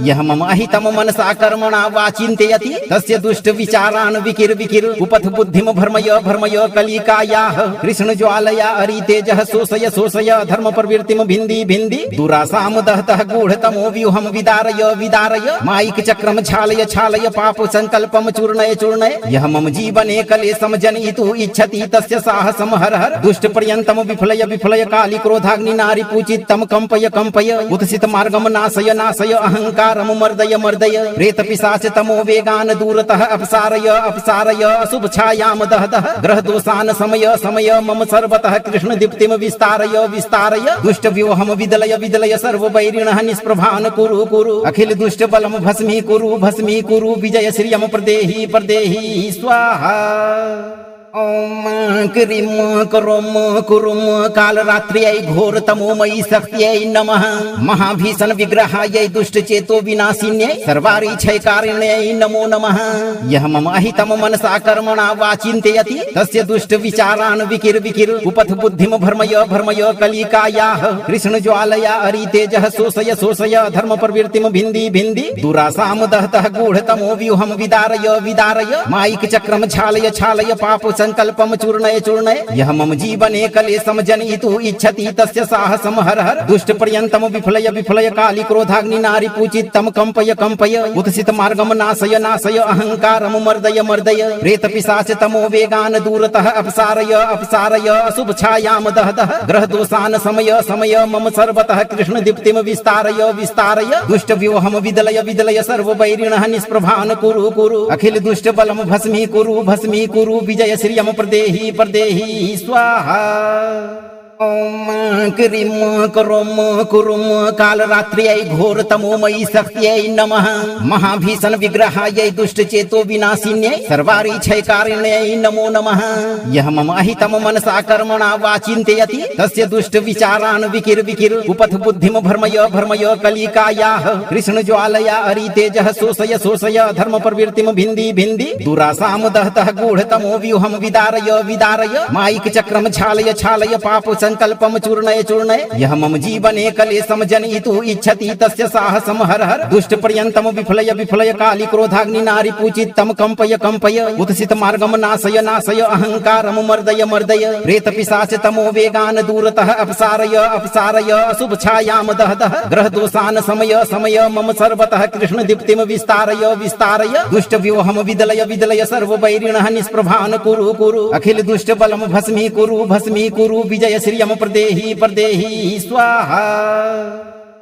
यः मम अहितं मनसा कर्मणा वा चिन्तयति तस्य दुष्ट विचारान् विकिर विकिर उपथ बुद्धिं भर्मय भर्मय कलिकायाः कृष्ण ज्वालया अरितेजः शोषय शोषय धर्म प्रवृत्तिं भिन्दी भिन्दी दुरासां दहतः गूढतमो व्यूहं विदारय विदारय मायिक चक्रं छालय छालय पाप संकल्पम चूर्णय चूर्णय यह मम जीवने कलेशम जनयितुः इच्छति तस्य साहसम हर हर दुष्ट पर्यन्तम विफलय विफलय काली क्रोधाग्नि नारी पूजितम कंपय कंपय उत्सित मार्गम नाशय नाशय अहंकारम मर्दय मर्दय प्रेत पिशाच तमो वेगान दूरतः अपसारय अपसारय अशुभ छायाम दह दह ग्रह दोषान समय समय मम सर्वतः कृष्ण दीप्तिम विस्तारय विस्तारय दुष्ट व्यूहम विदलय विदलय सर्व वैरिणः निष्प्रभान कुरु कुरु अखिल दुष्ट बलम भस्मी कुरु विजय श्रियम प्रदेहि प्रदेहि स्वाहा ॐ क्रीं करों कुरुं कालरात्र्यै घोरतमोमयी शक्त्यै नमः महाभीषण विग्रहायै दुष्टचेतो विनाशिन्यै सर्वारिच्छैकारिण्यै नमो नमः यः मम अहितं मनसा कर्मणा वा चिन्तयति तस्य दुष्ट विचारान् विकिर विकिर उपथ बुद्धिं भर्मय भर्मय कलिकायाः कृष्ण ज्वालया अरितेजः शोषय शोषय धर्म प्रवृत्तिं भिन्दी भिन्दी दुरासां दहतः गूढतमो व्यूहं विदारय विदारय मायिक चक्रं छालय छालय पाप संकल्पम चूर्णय चूर्णय यह मम जीवने कलेशम जनयितुः इच्छति तस्य साहसम हर हर दुष्ट पर्यंतम विफलय विफलय काली क्रोधाग्नि नारी पूजितम कंपय कंपय उत्सित मार्गम नाशय नाशय अहंकारम मर्दय मर्दय प्रेत पिशाच तमो वेगान दूरतः अपसारय अपसारय अशुभ छायाम दह दह ग्रह दोषान समय समय मम सर्वतः कृष्ण दीप्तिम विस्तारय विस्तारय दुष्ट व्योहम विदलय विदलय सर्व वैरिणः निष्प्रभान कुरु कुरु अखिल दुष्ट बलम भस्मी कुरु विजय श्रियम प्रदेहि प्रदेहि स्वाहा। ओम क्रीम करोम कुरुम कालरात्र्यै घोर तमोमयी शक्त्यै नमः महाभीषण विग्रहायै दुष्ट चेतो विनाशिन्यै सर्वारिच्छयकारिण्यै नमो नमः। यह मम अहितम मनसा कर्मणा वा चिन्तयति तस्य दुष्ट विचारान् विकिर विकिर उपथ बुद्धिम भर्मय भर्मय कलिकायाः कृष्ण ज्वालया अरितेजः शोषय शोषय धर्म प्रवृत्तिम भिन्दी भिन्दी दुरासाम दहतः गूढतमो व्यूहम विदारय विदारय मायिक चक्रम छालय छालय पाप संकल्पम चूर्णय चूर्णय यह मम जीवने कलेशम जनयितुः इच्छति तस्य साहसम हर हर दुष्ट पर्यंतम विफलय विफलय काली क्रोधाग्नि नारी पूजितम कंपय कंपय उत्सित मार्गम नाशय नाशय अहंकारम मर्दय मर्दय प्रेत पिशाच तमो वेगान दूरतः अपसारय अपसारय अशुभ छायाम दह दह ग्रह दोषान समय समय मम सर्वतः कृष्ण दीप्तिम विस्तारय विस्तारय दुष्ट व्योहम विदलय विदलय सर्व वैरिणः निष्प्रभान कुरु कुरु अखिल दुष्ट बलम भस्मी कुरु विजय श्रियम प्रदेहि प्रदेहि स्वाहा।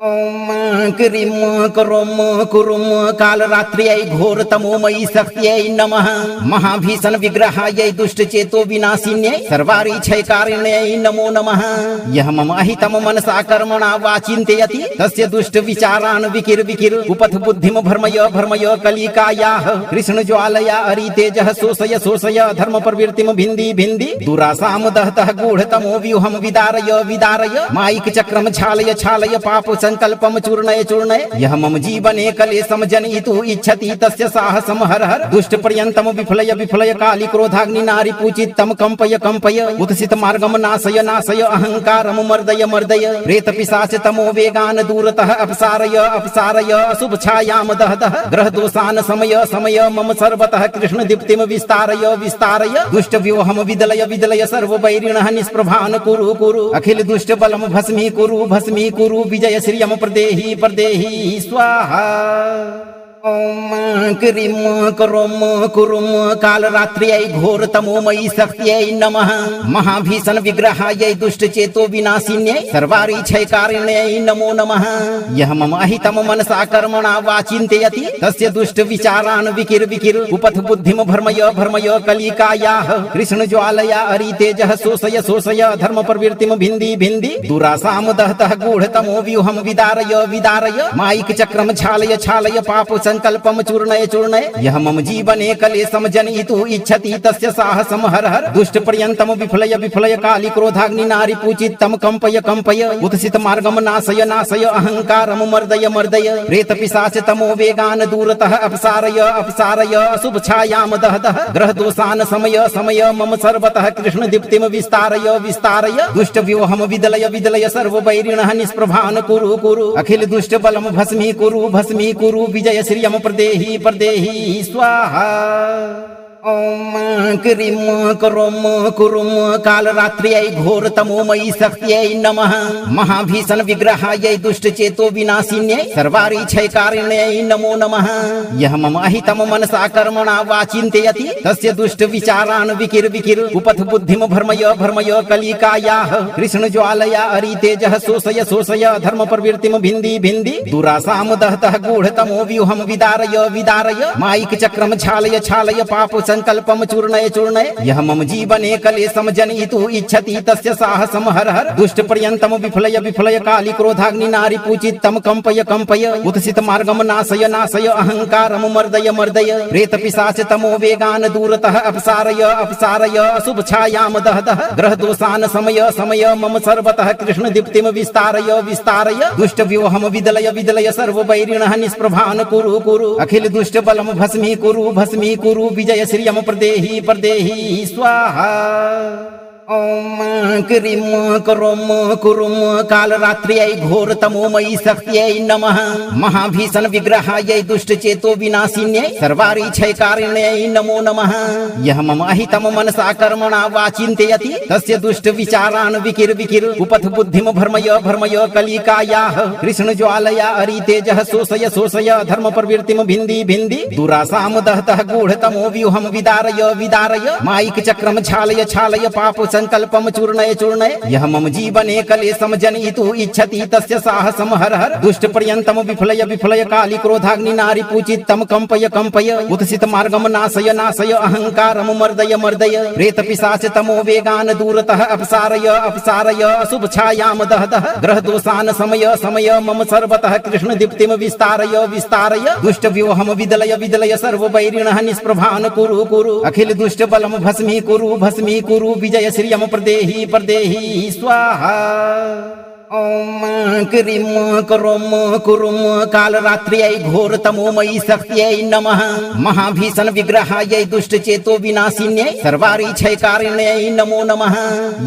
ओम क्रीम करोम कुरुम कालरात्र्यै घोर तमोमयी शक्त्यै नमः महाभीषण विग्रहायै दुष्ट चेतो विनाशिन्यै सर्वारिच्छयकारिण्यै नमो नमः। यह मम अहितम मनसा कर्मणा वा चिन्तयति तस्य दुष्ट विचारान् विकिर विकिर उपथ बुद्धिम भर्मय भर्मय कलिकायाः कृष्ण ज्वालया अरितेजः शोषय शोषय धर्म प्रवृत्तिम भिन्दी भिन्दी दुरासाम दहतः गूढतमो व्यूहम विदारय विदारय मायिक चक्रम छालय छालय पाप संकल्पम चूर्णय चूर्णय यह मम जीवने कलेशम जनयितुः इच्छति तस्य साहसम हर हर दुष्ट पर्यंतम विफलय विफलय काली क्रोधाग्नि नारी पूजितम कंपय कंपय उत्सित मार्गम नाशय नाशय अहंकारम मर्दय मर्दय प्रेत पिशाच तमो वेगान दूरतः अपसारय अपसारय अशुभ छायाम दह दह ग्रह दोषान समय समय मम सर्वतः कृष्ण दीप्तिम विस्तारय विस्तारय दुष्ट व्योहम विदलय विदलय सर्व वैरिणः निष्प्रभान कुरु कुरु अखिल दुष्ट बलम भस्मी कुरु विजय श्रियम प्रदेहि प्रदेहि स्वाहा। ओम क्रीम करोम कुरुम कालरात्र्यै घोर तमोमयी शक्त्यै नमः महाभीषण विग्रहायै दुष्ट चेतो विनाशिन्यै सर्वारिच्छयकारिण्यै नमो नमः। यह मम अहितम मनसा कर्मणा वा चिन्तयति तस्य दुष्ट विचारान् विकिर विकिर उपथ बुद्धिम भर्मय भर्मय कलिकायाः कृष्ण ज्वालया अरितेजः शोषय शोषय धर्म प्रवृत्तिम भिन्दी भिन्दी दुरासाम दहतः गूढतमो व्यूहम विदारय विदारय मायिक चक्रम छालय छालय पाप संकल्पम चूर्णय चूर्णय यह मम जीवने कलेशम जनयितुः इच्छति तस्य साहसम हर हर दुष्ट पर्यंतम विफलय विफलय काली क्रोधाग्नि नारी पूजितम कंपय कंपय उत्सित मार्गम नाशय नाशय अहंकारम मर्दय मर्दय प्रेत पिशाच तमो वेगान दूरतः अपसारय अपसारय अशुभ छायाम दह दह ग्रह दोषान समय समय मम सर्वतः कृष्ण दीप्तिम विस्तारय विस्तारय दुष्ट व्योहम विदलय विदलय सर्व वैरिणः निष्प्रभान कुरु कुरु अखिल दुष्ट बलम भस्मी कुरु विजय श्रियम प्रदेहि प्रदेहि स्वाहा। ओम क्रीम करोम कुरुम कालरात्र्यै घोर तमोमयी शक्त्यै नमः महाभीषण विग्रहायै दुष्ट चेतो विनाशिन्यै सर्वारिच्छयकारिण्यै नमो नमः। यह मम अहितम मनसा कर्मणा वा चिन्तयति तस्य दुष्ट विचारान् विकिर विकिर उपथ बुद्धिम भर्मय भर्मय कलिकायाः कृष्ण ज्वालया अरितेजः शोषय शोषय धर्म प्रवृत्तिम भिन्दी भिन्दी दुरासाम दहतः गूढतमो व्यूहम विदारय विदारय मायिक चक्रम छालय छालय पाप संकल्पम चूर्णय चूर्णय यह मम जीवने कलेशम जनयितुः इच्छति तस्य साहसम हर हर दुष्ट पर्यंतम विफलय विफलय काली क्रोधाग्नि नारी पूजितम कंपय कंपय उत्सित मार्गम नाशय नाशय अहंकारम मर्दय मर्दय प्रेत पिशाच तमो वेगान दूरतः अपसारय अपसारय अशुभ छायाम दह दह ग्रह दोषान समय समय मम सर्वतः कृष्ण दीप्तिम विस्तारय विस्तारय दुष्ट व्योहम विदलय विदलय सर्व वैरिणः निष्प्रभान कुरु कुरु अखिल दुष्ट बलम भस्मी कुरु विजय श्रियम प्रदेहि प्रदेहि स्वाहा। ओम क्रीम करोम कुरुम कालरात्र्यै घोर तमोमयी शक्त्यै नमः महाभीषण विग्रहायै दुष्ट चेतो विनाशिन्यै सर्वारिच्छैकारिण्यै नमो नमः यह मम अहितम मनसा कर्मणा वा चिन्तयति तस्य दुष्ट विचारान् विकिर विकिर उपथ बुद्धिम भर्मय भर्मय कलिकायाः कृष्ण ज्वालया अरितेजः शोषय शोषय धर्म प्रवृत्तिम भिन्दी भिन्दी दुरासाम दहतः गूढतमो व्यूहम विदारय विदारय मायिक चक्रम छालय छालय पाप संकल्पम चूर्णय चूर्णय यह मम जीवने कलेशम जनयितुः इच्छति तस्य साहसम हर हर दुष्ट पर्यन्तम विफलय विफलय काली क्रोधाग्नि नारी पूजितम कंपय कंपय उत्सित मार्गम नाशय नाशय अहंकारम मर्दय मर्दय प्रेत पिशाच तमो वेगान दूरतः अपसारय अपसारय अशुभ छायाम दह दह ग्रह दोषान समय समय मम सर्वतः कृष्ण दीप्तिम विस्तारय विस्तारय दुष्ट व्यूहम विदलय विदलय सर्व वैरिणः निष्प्रभान कुरु कुरु अखिल दुष्ट बलम भस्मी कुरु विजय श्रियम प्रदेहि प्रदेहि स्वाहा ओम क्रीम करोम कुरुम कालरात्र्यै घोर तमोमयी शक्त्यै नमः महाभीषण विग्रहायै दुष्ट चेतो विनाशिन्यै सर्वारिच्छैकारिण्यै नमो नमः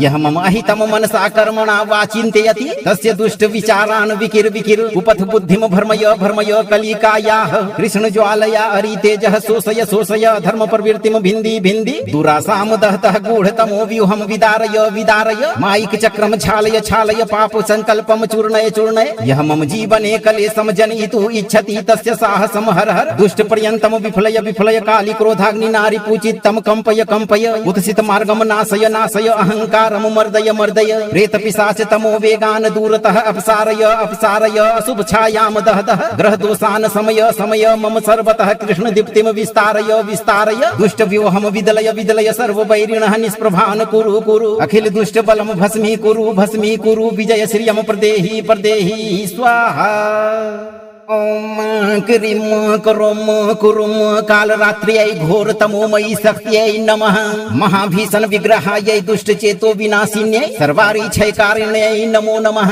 यह मम अहितम मनसा कर्मणा वा चिन्तयति तस्य दुष्ट विचारान् विकिर विकिर उपथ बुद्धिम भर्मय भर्मय कलिकायाः कृष्ण ज्वालया अरितेजः शोषय शोषय धर्म प्रवृत्तिम भिन्दी भिन्दी दुरासाम दहतः गूढतमो व्यूहम विदारय विदारय मायिक चक्रम छालय छालय पाप संकल्पम चूर्णय चूर्णय यह मम जीवने कलेशम जनयितुः इच्छति तस्य साहसम हर हर दुष्ट पर्यन्तम विफलय विफलय काली क्रोधाग्नि नारी पूजितम कंपय कंपय उत्सित मार्गम नाशय नाशय अहंकारम मर्दय मर्दय प्रेत पिशाच तमो वेगान दूरतः अपसारय अपसारय अशुभ छायाम दह दह ग्रह दोषान समय समय मम सर्वतः कृष्ण दीप्तिम विस्तारय विस्तारय दुष्ट व्यूहम विदलय विदलय सर्व वैरिणः निष्प्रभान कुरु कुरु अखिल दुष्ट बलम भस्मी कुरु विजय श्रियम प्रदेहि प्रदेहि स्वाहा ओम क्रीम करोम कुरुम कालरात्र्यै घोर तमोमयी शक्त्यै नमः महाभीषण विग्रहायै दुष्ट चेतो विनाशिन्यै सर्वारिच्छैकारिण्यै नमो नमः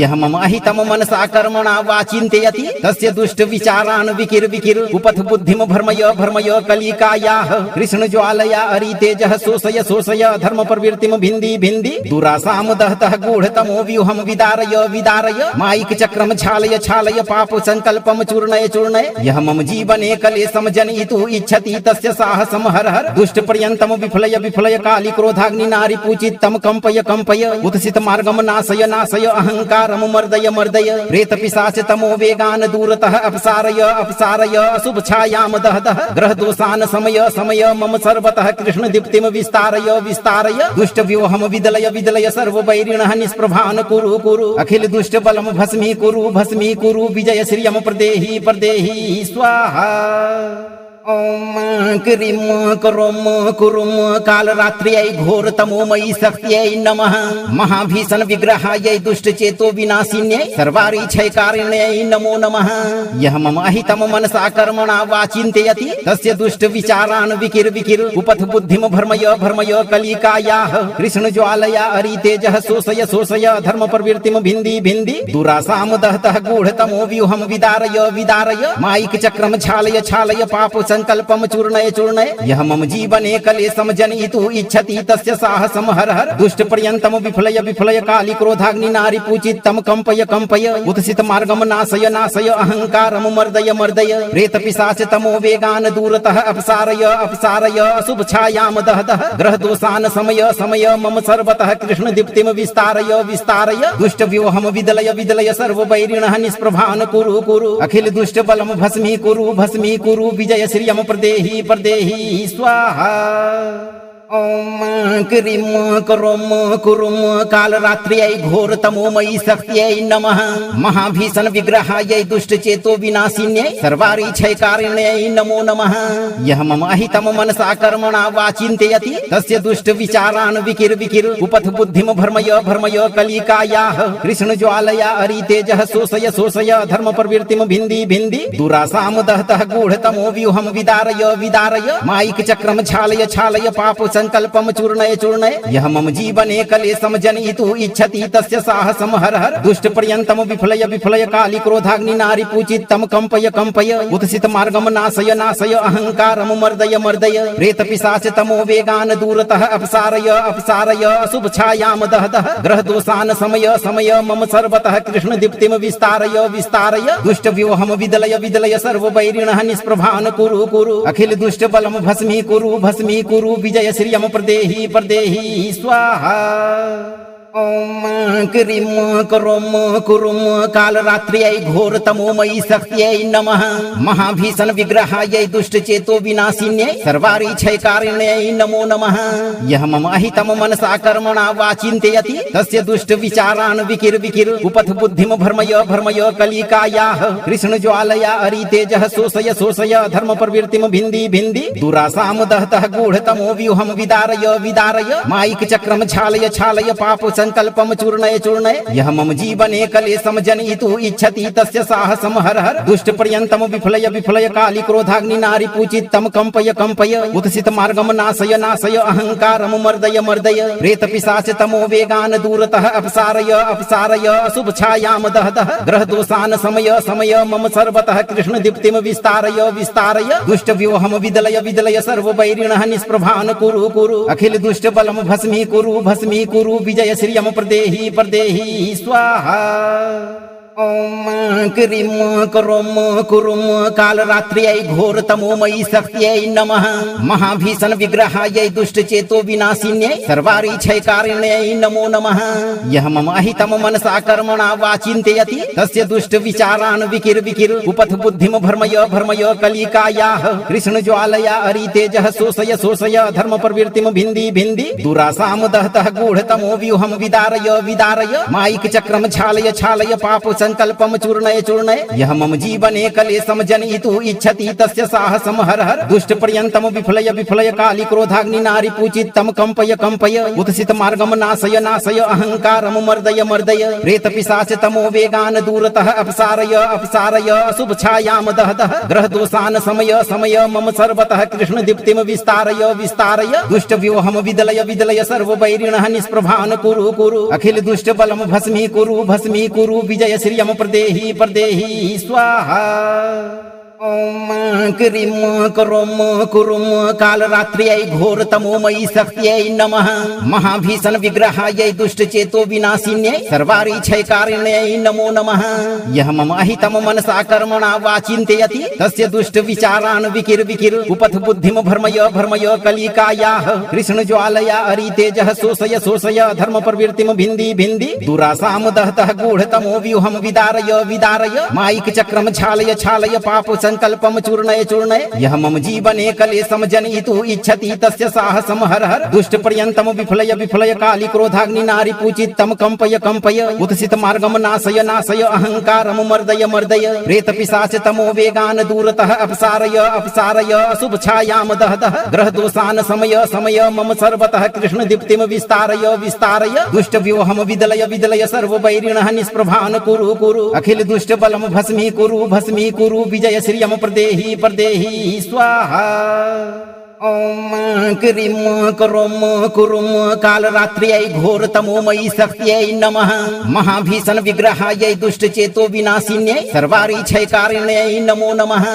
यह मम अहितम मनसा कर्मणा वा चिन्तयति तस्य दुष्ट विचारान् विकिर विकिर उपथ बुद्धिम भर्मय भर्मय कलिकायाः कृष्ण ज्वालया अरितेजः शोषय शोषय धर्म प्रवृत्तिम भिन्दी भिन्दी दुरासाम दहतः गूढतमो व्यूहम विदारय विदारय मायिक चक्रम छालय छालय पाप संकल्पम चूर्णय चूर्णय यह मम जीवने कलेशम जनयितुः इच्छति तस्य साहसम हर हर दुष्ट पर्यन्तम विफलय विफलय काली क्रोधाग्नि नारी पूजितम कंपय कंपय उत्सित मार्गम नाशय नाशय अहंकारम मर्दय मर्दय प्रेत पिशाच तमो वेगान दूरतः अपसारय अपसारय अशुभ छायाम दह दह ग्रह दोषान समय समय मम सर्वतः कृष्ण दीप्तिम विस्तारय विस्तारय दुष्ट व्यूहम विदलय विदलय सर्व वैरिणः निष्प्रभान कुरु कुरु अखिल दुष्ट बलम भस्मी कुरु विजय श्रियम प्रदेहि प्रदेहि स्वाहा ओम क्रीम करोम कुरुम कालरात्र्यै घोर तमोमयी शक्त्यै नमः महाभीषण विग्रहायै दुष्ट चेतो विनाशिन्यै सर्वारिच्छैकारिण्यै नमो नमः यह मम अहितम मनसा कर्मणा वा चिन्तयति तस्य दुष्ट विचारान् विकिर विकिर उपथ बुद्धिम भर्मय भर्मय कलिकायाः कृष्ण ज्वालया अरितेजः शोषय शोषय धर्म प्रवृत्तिम भिन्दी भिन्दी दुरासाम दहतः गूढतमो व्यूहम विदारय विदारय मायिक चक्रम छालय छालय पाप संकल्पम चूर्णय चूर्णय यह मम जीवने कलेशम जनयितुः इच्छति तस्य साहसम हर हर दुष्ट पर्यन्तम विफलय विफलय काली क्रोधाग्नि नारी पूजितम कंपय कंपय उत्सित मार्गम नाशय नाशय अहंकारम मर्दय मर्दय प्रेत पिशाच तमो वेगान दूरतः अपसारय अपसारय अशुभ छायाम दह दह ग्रह दोषान समय समय मम सर्वतः कृष्ण दीप्तिम विस्तारय विस्तारय दुष्ट व्यूहम विदलय विदलय सर्व वैरिणः निष्प्रभान कुरु कुरु अखिल दुष्ट बलम भस्मी कुरु विजय श्रियम प्रदेहि प्रदेहि स्वाहा ओम क्रीम करोम कुरुम कालरात्र्यै घोर तमोमयी शक्त्यै नमः महाभीषण विग्रहायै दुष्ट चेतो विनाशिन्यै सर्वारिच्छैकारिण्यै नमो नमः यह मम अहितम मनसा कर्मणा वा चिन्तयति तस्य दुष्ट विचारान् विकिर विकिर उपथ बुद्धिम भर्मय भर्मय कलिकायाः कृष्ण ज्वालया अरितेजः शोषय शोषय धर्म प्रवृत्तिम भिन्दी भिन्दी दुरासाम दहतः गूढतमो व्यूहम विदारय विदारय मायिक चक्रम छालय छालय पाप संकल्पम चूर्णय चूर्णय यह मम जीवने कलेशम जनयितुः इच्छति तस्य साहसम हर हर दुष्ट पर्यंतम विफलय विफलय काली क्रोधाग्नि नारी पूजितम कंपय कंपय उत्सित मार्गम नाशय नाशय अहंकारम मर्दय मर्दय प्रेत पिशाच तमो वेगान दूरतः अपसारय अपसारय अशुभ छायाम दह दह ग्रह दोषान समय समय मम सर्वतः कृष्ण दीप्तिम विस्तारय विस्तारय दुष्ट व्योहम विदलय विदलय सर्व वैरिणः निष्प्रभान कुरु कुरु अखिल दुष्ट बलम भस्मी कुरु विजय श्रियम प्रदेहि प्रदेहि स्वाहा। ओम क्रीम करोम कुरुम कालरात्र्यै घोर तमोमयी शक्त्यै नमः महाभीषण विग्रहायै दुष्ट चेतो विनाशिन्यै सर्वारिच्छयकारिण्यै नमो नमः। यह मम अहितम मनसा कर्मणा वा चिन्तयति तस्य दुष्ट विचारान् विकिर विकिर उपथ बुद्धिम भर्मय भर्मय कलिकायाः कृष्ण ज्वालया अरितेजः शोषय शोषय धर्म प्रवृत्तिम भिन्दी भिन्दी दुरासाम दहतः गूढतमो व्यूहम विदारय विदारय मायिक चक्रम छालय छालय पाप संकल्पम चूर्णय चूर्णय यह मम जीवने कलेशम जनयितुः इच्छति तस्य साहसम हर हर दुष्ट पर्यंतम विफलय विफलय काली क्रोधाग्नि नारी पूजितम कंपय कंपय उत्सित मार्गम नाशय नाशय अहंकारम मर्दय मर्दय प्रेत पिशाच तमो वेगान दूरतः अपसारय अपसारय अशुभ छायाम दह दह ग्रह दोषान समय समय मम सर्वतः कृष्ण दीप्तिम विस्तारय विस्तारय दुष्ट व्योहम विदलय विदलय सर्व वैरिणः निष्प्रभान कुरु कुरु अखिल दुष्ट बलम भस्मी कुरु विजय श्रियम प्रदेहि प्रदेहि स्वाहा। ओम क्रीम करोम कुरुम कालरात्र्यै घोर तमोमयी शक्त्यै नमः महाभीषण विग्रहायै दुष्ट चेतो विनाशिन्यै सर्वारिच्छयकारिण्यै नमो नमः। यह मम अहितम मनसा कर्मणा वा चिन्तयति तस्य दुष्ट विचारान् विकिर विकिर उपथ बुद्धिम भर्मय भर्मय कलिकायाः कृष्ण ज्वालया अरितेजः शोषय शोषय धर्म प्रवृत्तिम भिन्दी भिन्दी दुरासाम दहतः गूढतमो व्यूहम विदारय विदारय मायिक चक्रम छालय छालय पाप संकल्पम चूर्णय चूर्णय यह मम जीवने कलेशम जनयितुः इच्छति तस्य साहसम हर हर दुष्ट पर्यंतम विफलय विफलय काली क्रोधाग्नि नारी पूजितम कंपय कंपय उत्सित मार्गम नाशय नाशय अहंकारम मर्दय मर्दय प्रेत पिशाच तमो वेगान दूरतः अपसारय अपसारय अशुभ छायाम दह दह ग्रह दोषान समय समय मम सर्वतः कृष्ण दीप्तिम विस्तारय विस्तारय दुष्ट व्योहम विदलय विदलय सर्व वैरिणः निष्प्रभान कुरु कुरु अखिल दुष्ट बलम भस्मी कुरु विजय श्रियम प्रदेहि प्रदेहि स्वाहा। ओम क्रीम करोम कुरुम कालरात्र्यै घोर तमोमयी शक्त्यै नमः महाभीषण विग्रहायै दुष्ट चेतो विनाशिन्यै सर्वारिच्छयकारिण्यै नमो नमः। यह मम अहितम मनसा कर्मणा वा चिन्तयति तस्य दुष्ट विचारान् विकिर विकिर उपथ बुद्धिम भर्मय भर्मय कलिकायाः कृष्ण ज्वालया अरितेजः शोषय शोषय धर्म प्रवृत्तिम भिन्दी भिन्दी दुरासाम दहतः गूढतमो व्यूहम विदारय विदारय मायिक चक्रम छालय छालय पाप संकल्पम चूर्णय चूर्णय यह मम जीवने कलेशम जनयितुः इच्छति तस्य साहसम हर हर दुष्ट पर्यंतम विफलय विफलय काली क्रोधाग्नि नारी पूजितम कंपय कंपय उत्सित मार्गम नाशय नाशय अहंकारम मर्दय मर्दय प्रेत पिशाच तमो वेगान दूरतः अपसारय अपसारय अशुभ छायाम दह दह ग्रह दोषान समय समय मम सर्वतः कृष्ण दीप्तिम विस्तारय विस्तारय दुष्ट व्योहम विदलय विदलय सर्व वैरिणः निष्प्रभान कुरु कुरु अखिल दुष्ट बलम भस्मी कुरु विजय श्रियम प्रदेहि प्रदेहि स्वाहा। ओम क्रीम करोम कुरुम कालरात्र्यै घोर तमोमयी शक्त्यै नमः महाभीषण विग्रहायै दुष्ट चेतो विनाशिन्यै सर्वारिच्छयकारिण्यै नमो नमः।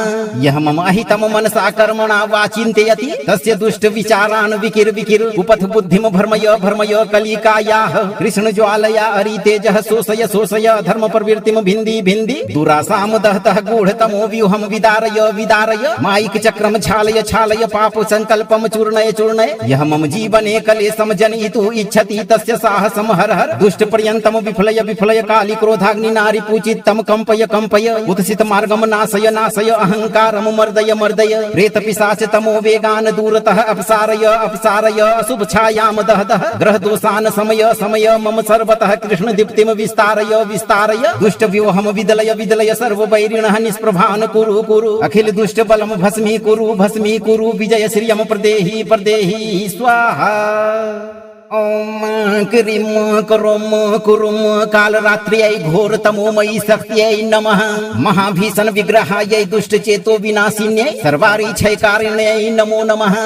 यह मम अहितम मनसा कर्मणा वा चिन्तयति तस्य दुष्ट विचारान् विकिर विकिर उपथ बुद्धिम भर्मय भर्मय कलिकायाः कृष्ण ज्वालया अरितेजः शोषय शोषय धर्म प्रवृत्तिम भिन्दी भिन्दी दुरासाम दहतः गूढतमो व्यूहम विदारय विदारय मायिक चक्रम छालय छालय पाप संकल्पम चूर्णय चूर्णय यह मम जीवने कलेशम जनयितुः इच्छति तस्य साहसम हर हर दुष्ट पर्यंतम विफलय विफलय काली क्रोधाग्नि नारी पूजितम कंपय कंपय उत्सित मार्गम नाशय नाशय अहंकारम मर्दय मर्दय प्रेत पिशाच तमो वेगान दूरतः अपसारय अपसारय अशुभ छायाम दह दह ग्रह दोषान समय समय मम सर्वतः कृष्ण दीप्तिम विस्तारय विस्तारय दुष्ट व्योहम विदलय विदलय सर्व वैरिणः निष्प्रभान कुरु कुरु अखिल दुष्ट बलम भस्मी कुरु विजय श्रियम प्रदेहि प्रदेहि स्वाहा। ओम क्रीम करोम कुरुम काल रात्र्यै घोर तमोमयी शक्त्यै नमः महाभीषण विग्रहायै दुष्ट चेतो विनाशिन्यै सर्वारी क्षयकारिण्यै नमो नमः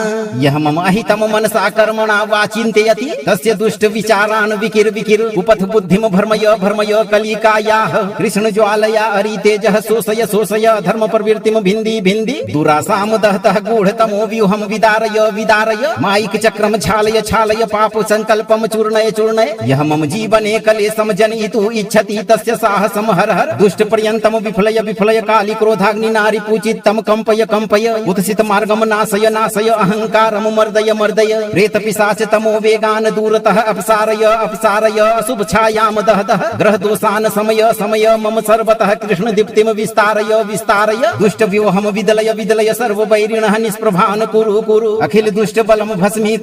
यह मम अहितम मनसा कर्मणा वा चिन्तयति तस्य दुष्ट विचारान् विकिर विकिर उपथ बुद्धिम भर्मय भर्मय कलिकायाः कृष्ण ज्वालया अरितेजः शोषय शोषय धर्म प्रवृत्तिम भिन्दी भिन्दी दुरासाम दहतः गूढतमो व्यूहम विदारय विदारय माइक चक्रम छालय छालय पाप संकल्पम चूर्णय चूर्णय यह मम जीवने कलेशम जनयितुः इच्छति तस्य साहसम हर हर दुष्ट पर्यन्तम विफलय विफलय काली क्रोधाग्नि नारी पूजितम कंपय कंपय उत्सित मार्गम नाशय नाशय अहंकारम मर्दय मर्दय प्रेत पिशाच तमो वेगान दूरतः अपसारय अपसारय अशुभ छायाम दह दह ग्रह दोषान समय समय मम सर्वतः कृष्ण दीप्तिम विस्तारय विस्तारय दुष्ट व्यूहम विदलय विदलय सर्व वैरिणः निष्प्रभान कुरु कुरु अखिल दुष्ट बलम भस्मी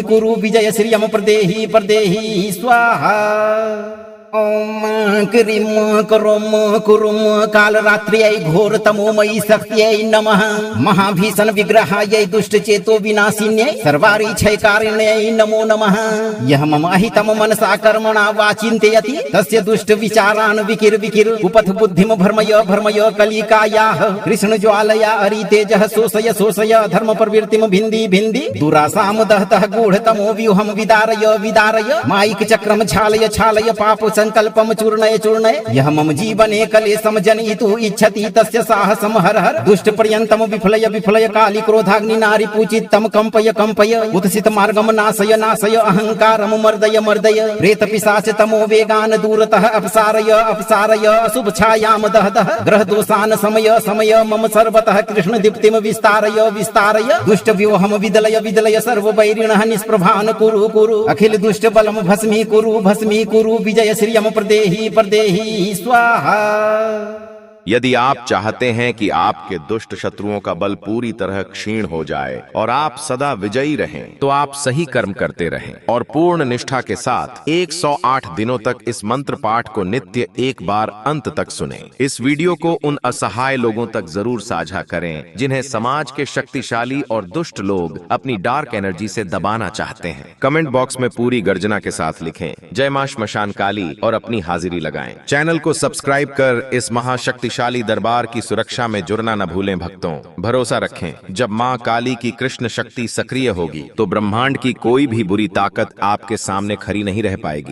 कुरु विजय श्रियम प्रदेहि प्रदेहि स्वाहा ओम क्रीम करोम कुरुम काल रात्र्यै घोर तमोमयी शक्त्यै नमः महाभीषण विग्रहायै दुष्ट चेतो विनाशिन्यै सर्वारी क्षयकारिण्यै नमो नमः यह मम अहितम मनसा कर्मणा वा चिन्तयति तस्य दुष्ट विचारान् विकिर विकिर उपथ बुद्धिम भर्मय भर्मय कलिकायाः कृष्ण ज्वालया अरितेजः शोषय शोषय धर्म प्रवृत्तिम भिन्दी भिन्दी दुरासाम दहतः गूढतमो व्यूहम विदारय विदारय माइक चक्रम छालय छालय पाप संकल्पम चूर्णय चूर्णय यह मम जीवने कलेशम जनयितुः इच्छति तस्य साहसम हर हर दुष्ट पर्यन्तम विफलय विफलय काली क्रोधाग्नि नारी पूजितम कंपय कंपय उत्सित मार्गम नाशय नाशय अहंकारम मर्दय मर्दय प्रेत पिशाच तमो वेगान दूरतः अपसारय अपसारय अशुभ छायाम दह दह ग्रह दोषान समय समय मम सर्वतः कृष्ण दीप्तिम विस्तारय विस्तारय दुष्ट व्यूहम विदलय विदलय सर्व वैरिणः निष्प्रभान कुरु कुरु अखिल दुष्ट बलम भस्मी कुरु विजय श्रियम प्रदेहि प्रदेहि स्वाहा। यदि आप चाहते हैं कि आपके दुष्ट शत्रुओं का बल पूरी तरह क्षीण हो जाए और आप सदा विजयी रहें, तो आप सही कर्म करते रहें और पूर्ण निष्ठा के साथ 108 दिनों तक इस मंत्र पाठ को नित्य एक बार अंत तक सुनें। इस वीडियो को उन असहाय लोगों तक जरूर साझा करें जिन्हें समाज के शक्तिशाली और दुष्ट लोग अपनी डार्क एनर्जी से दबाना चाहते हैं। कमेंट बॉक्स में पूरी गर्जना के साथ लिखें जय मां श्मशान काली और अपनी हाजिरी लगाएं। चैनल को सब्सक्राइब कर इस महाशक्ति शक्तिशाली दरबार की सुरक्षा में जुड़ना न भूलें। भक्तों, भरोसा रखें, जब मां काली की कृष्ण शक्ति सक्रिय होगी तो ब्रह्मांड की कोई भी बुरी ताकत आपके सामने खड़ी नहीं रह पाएगी।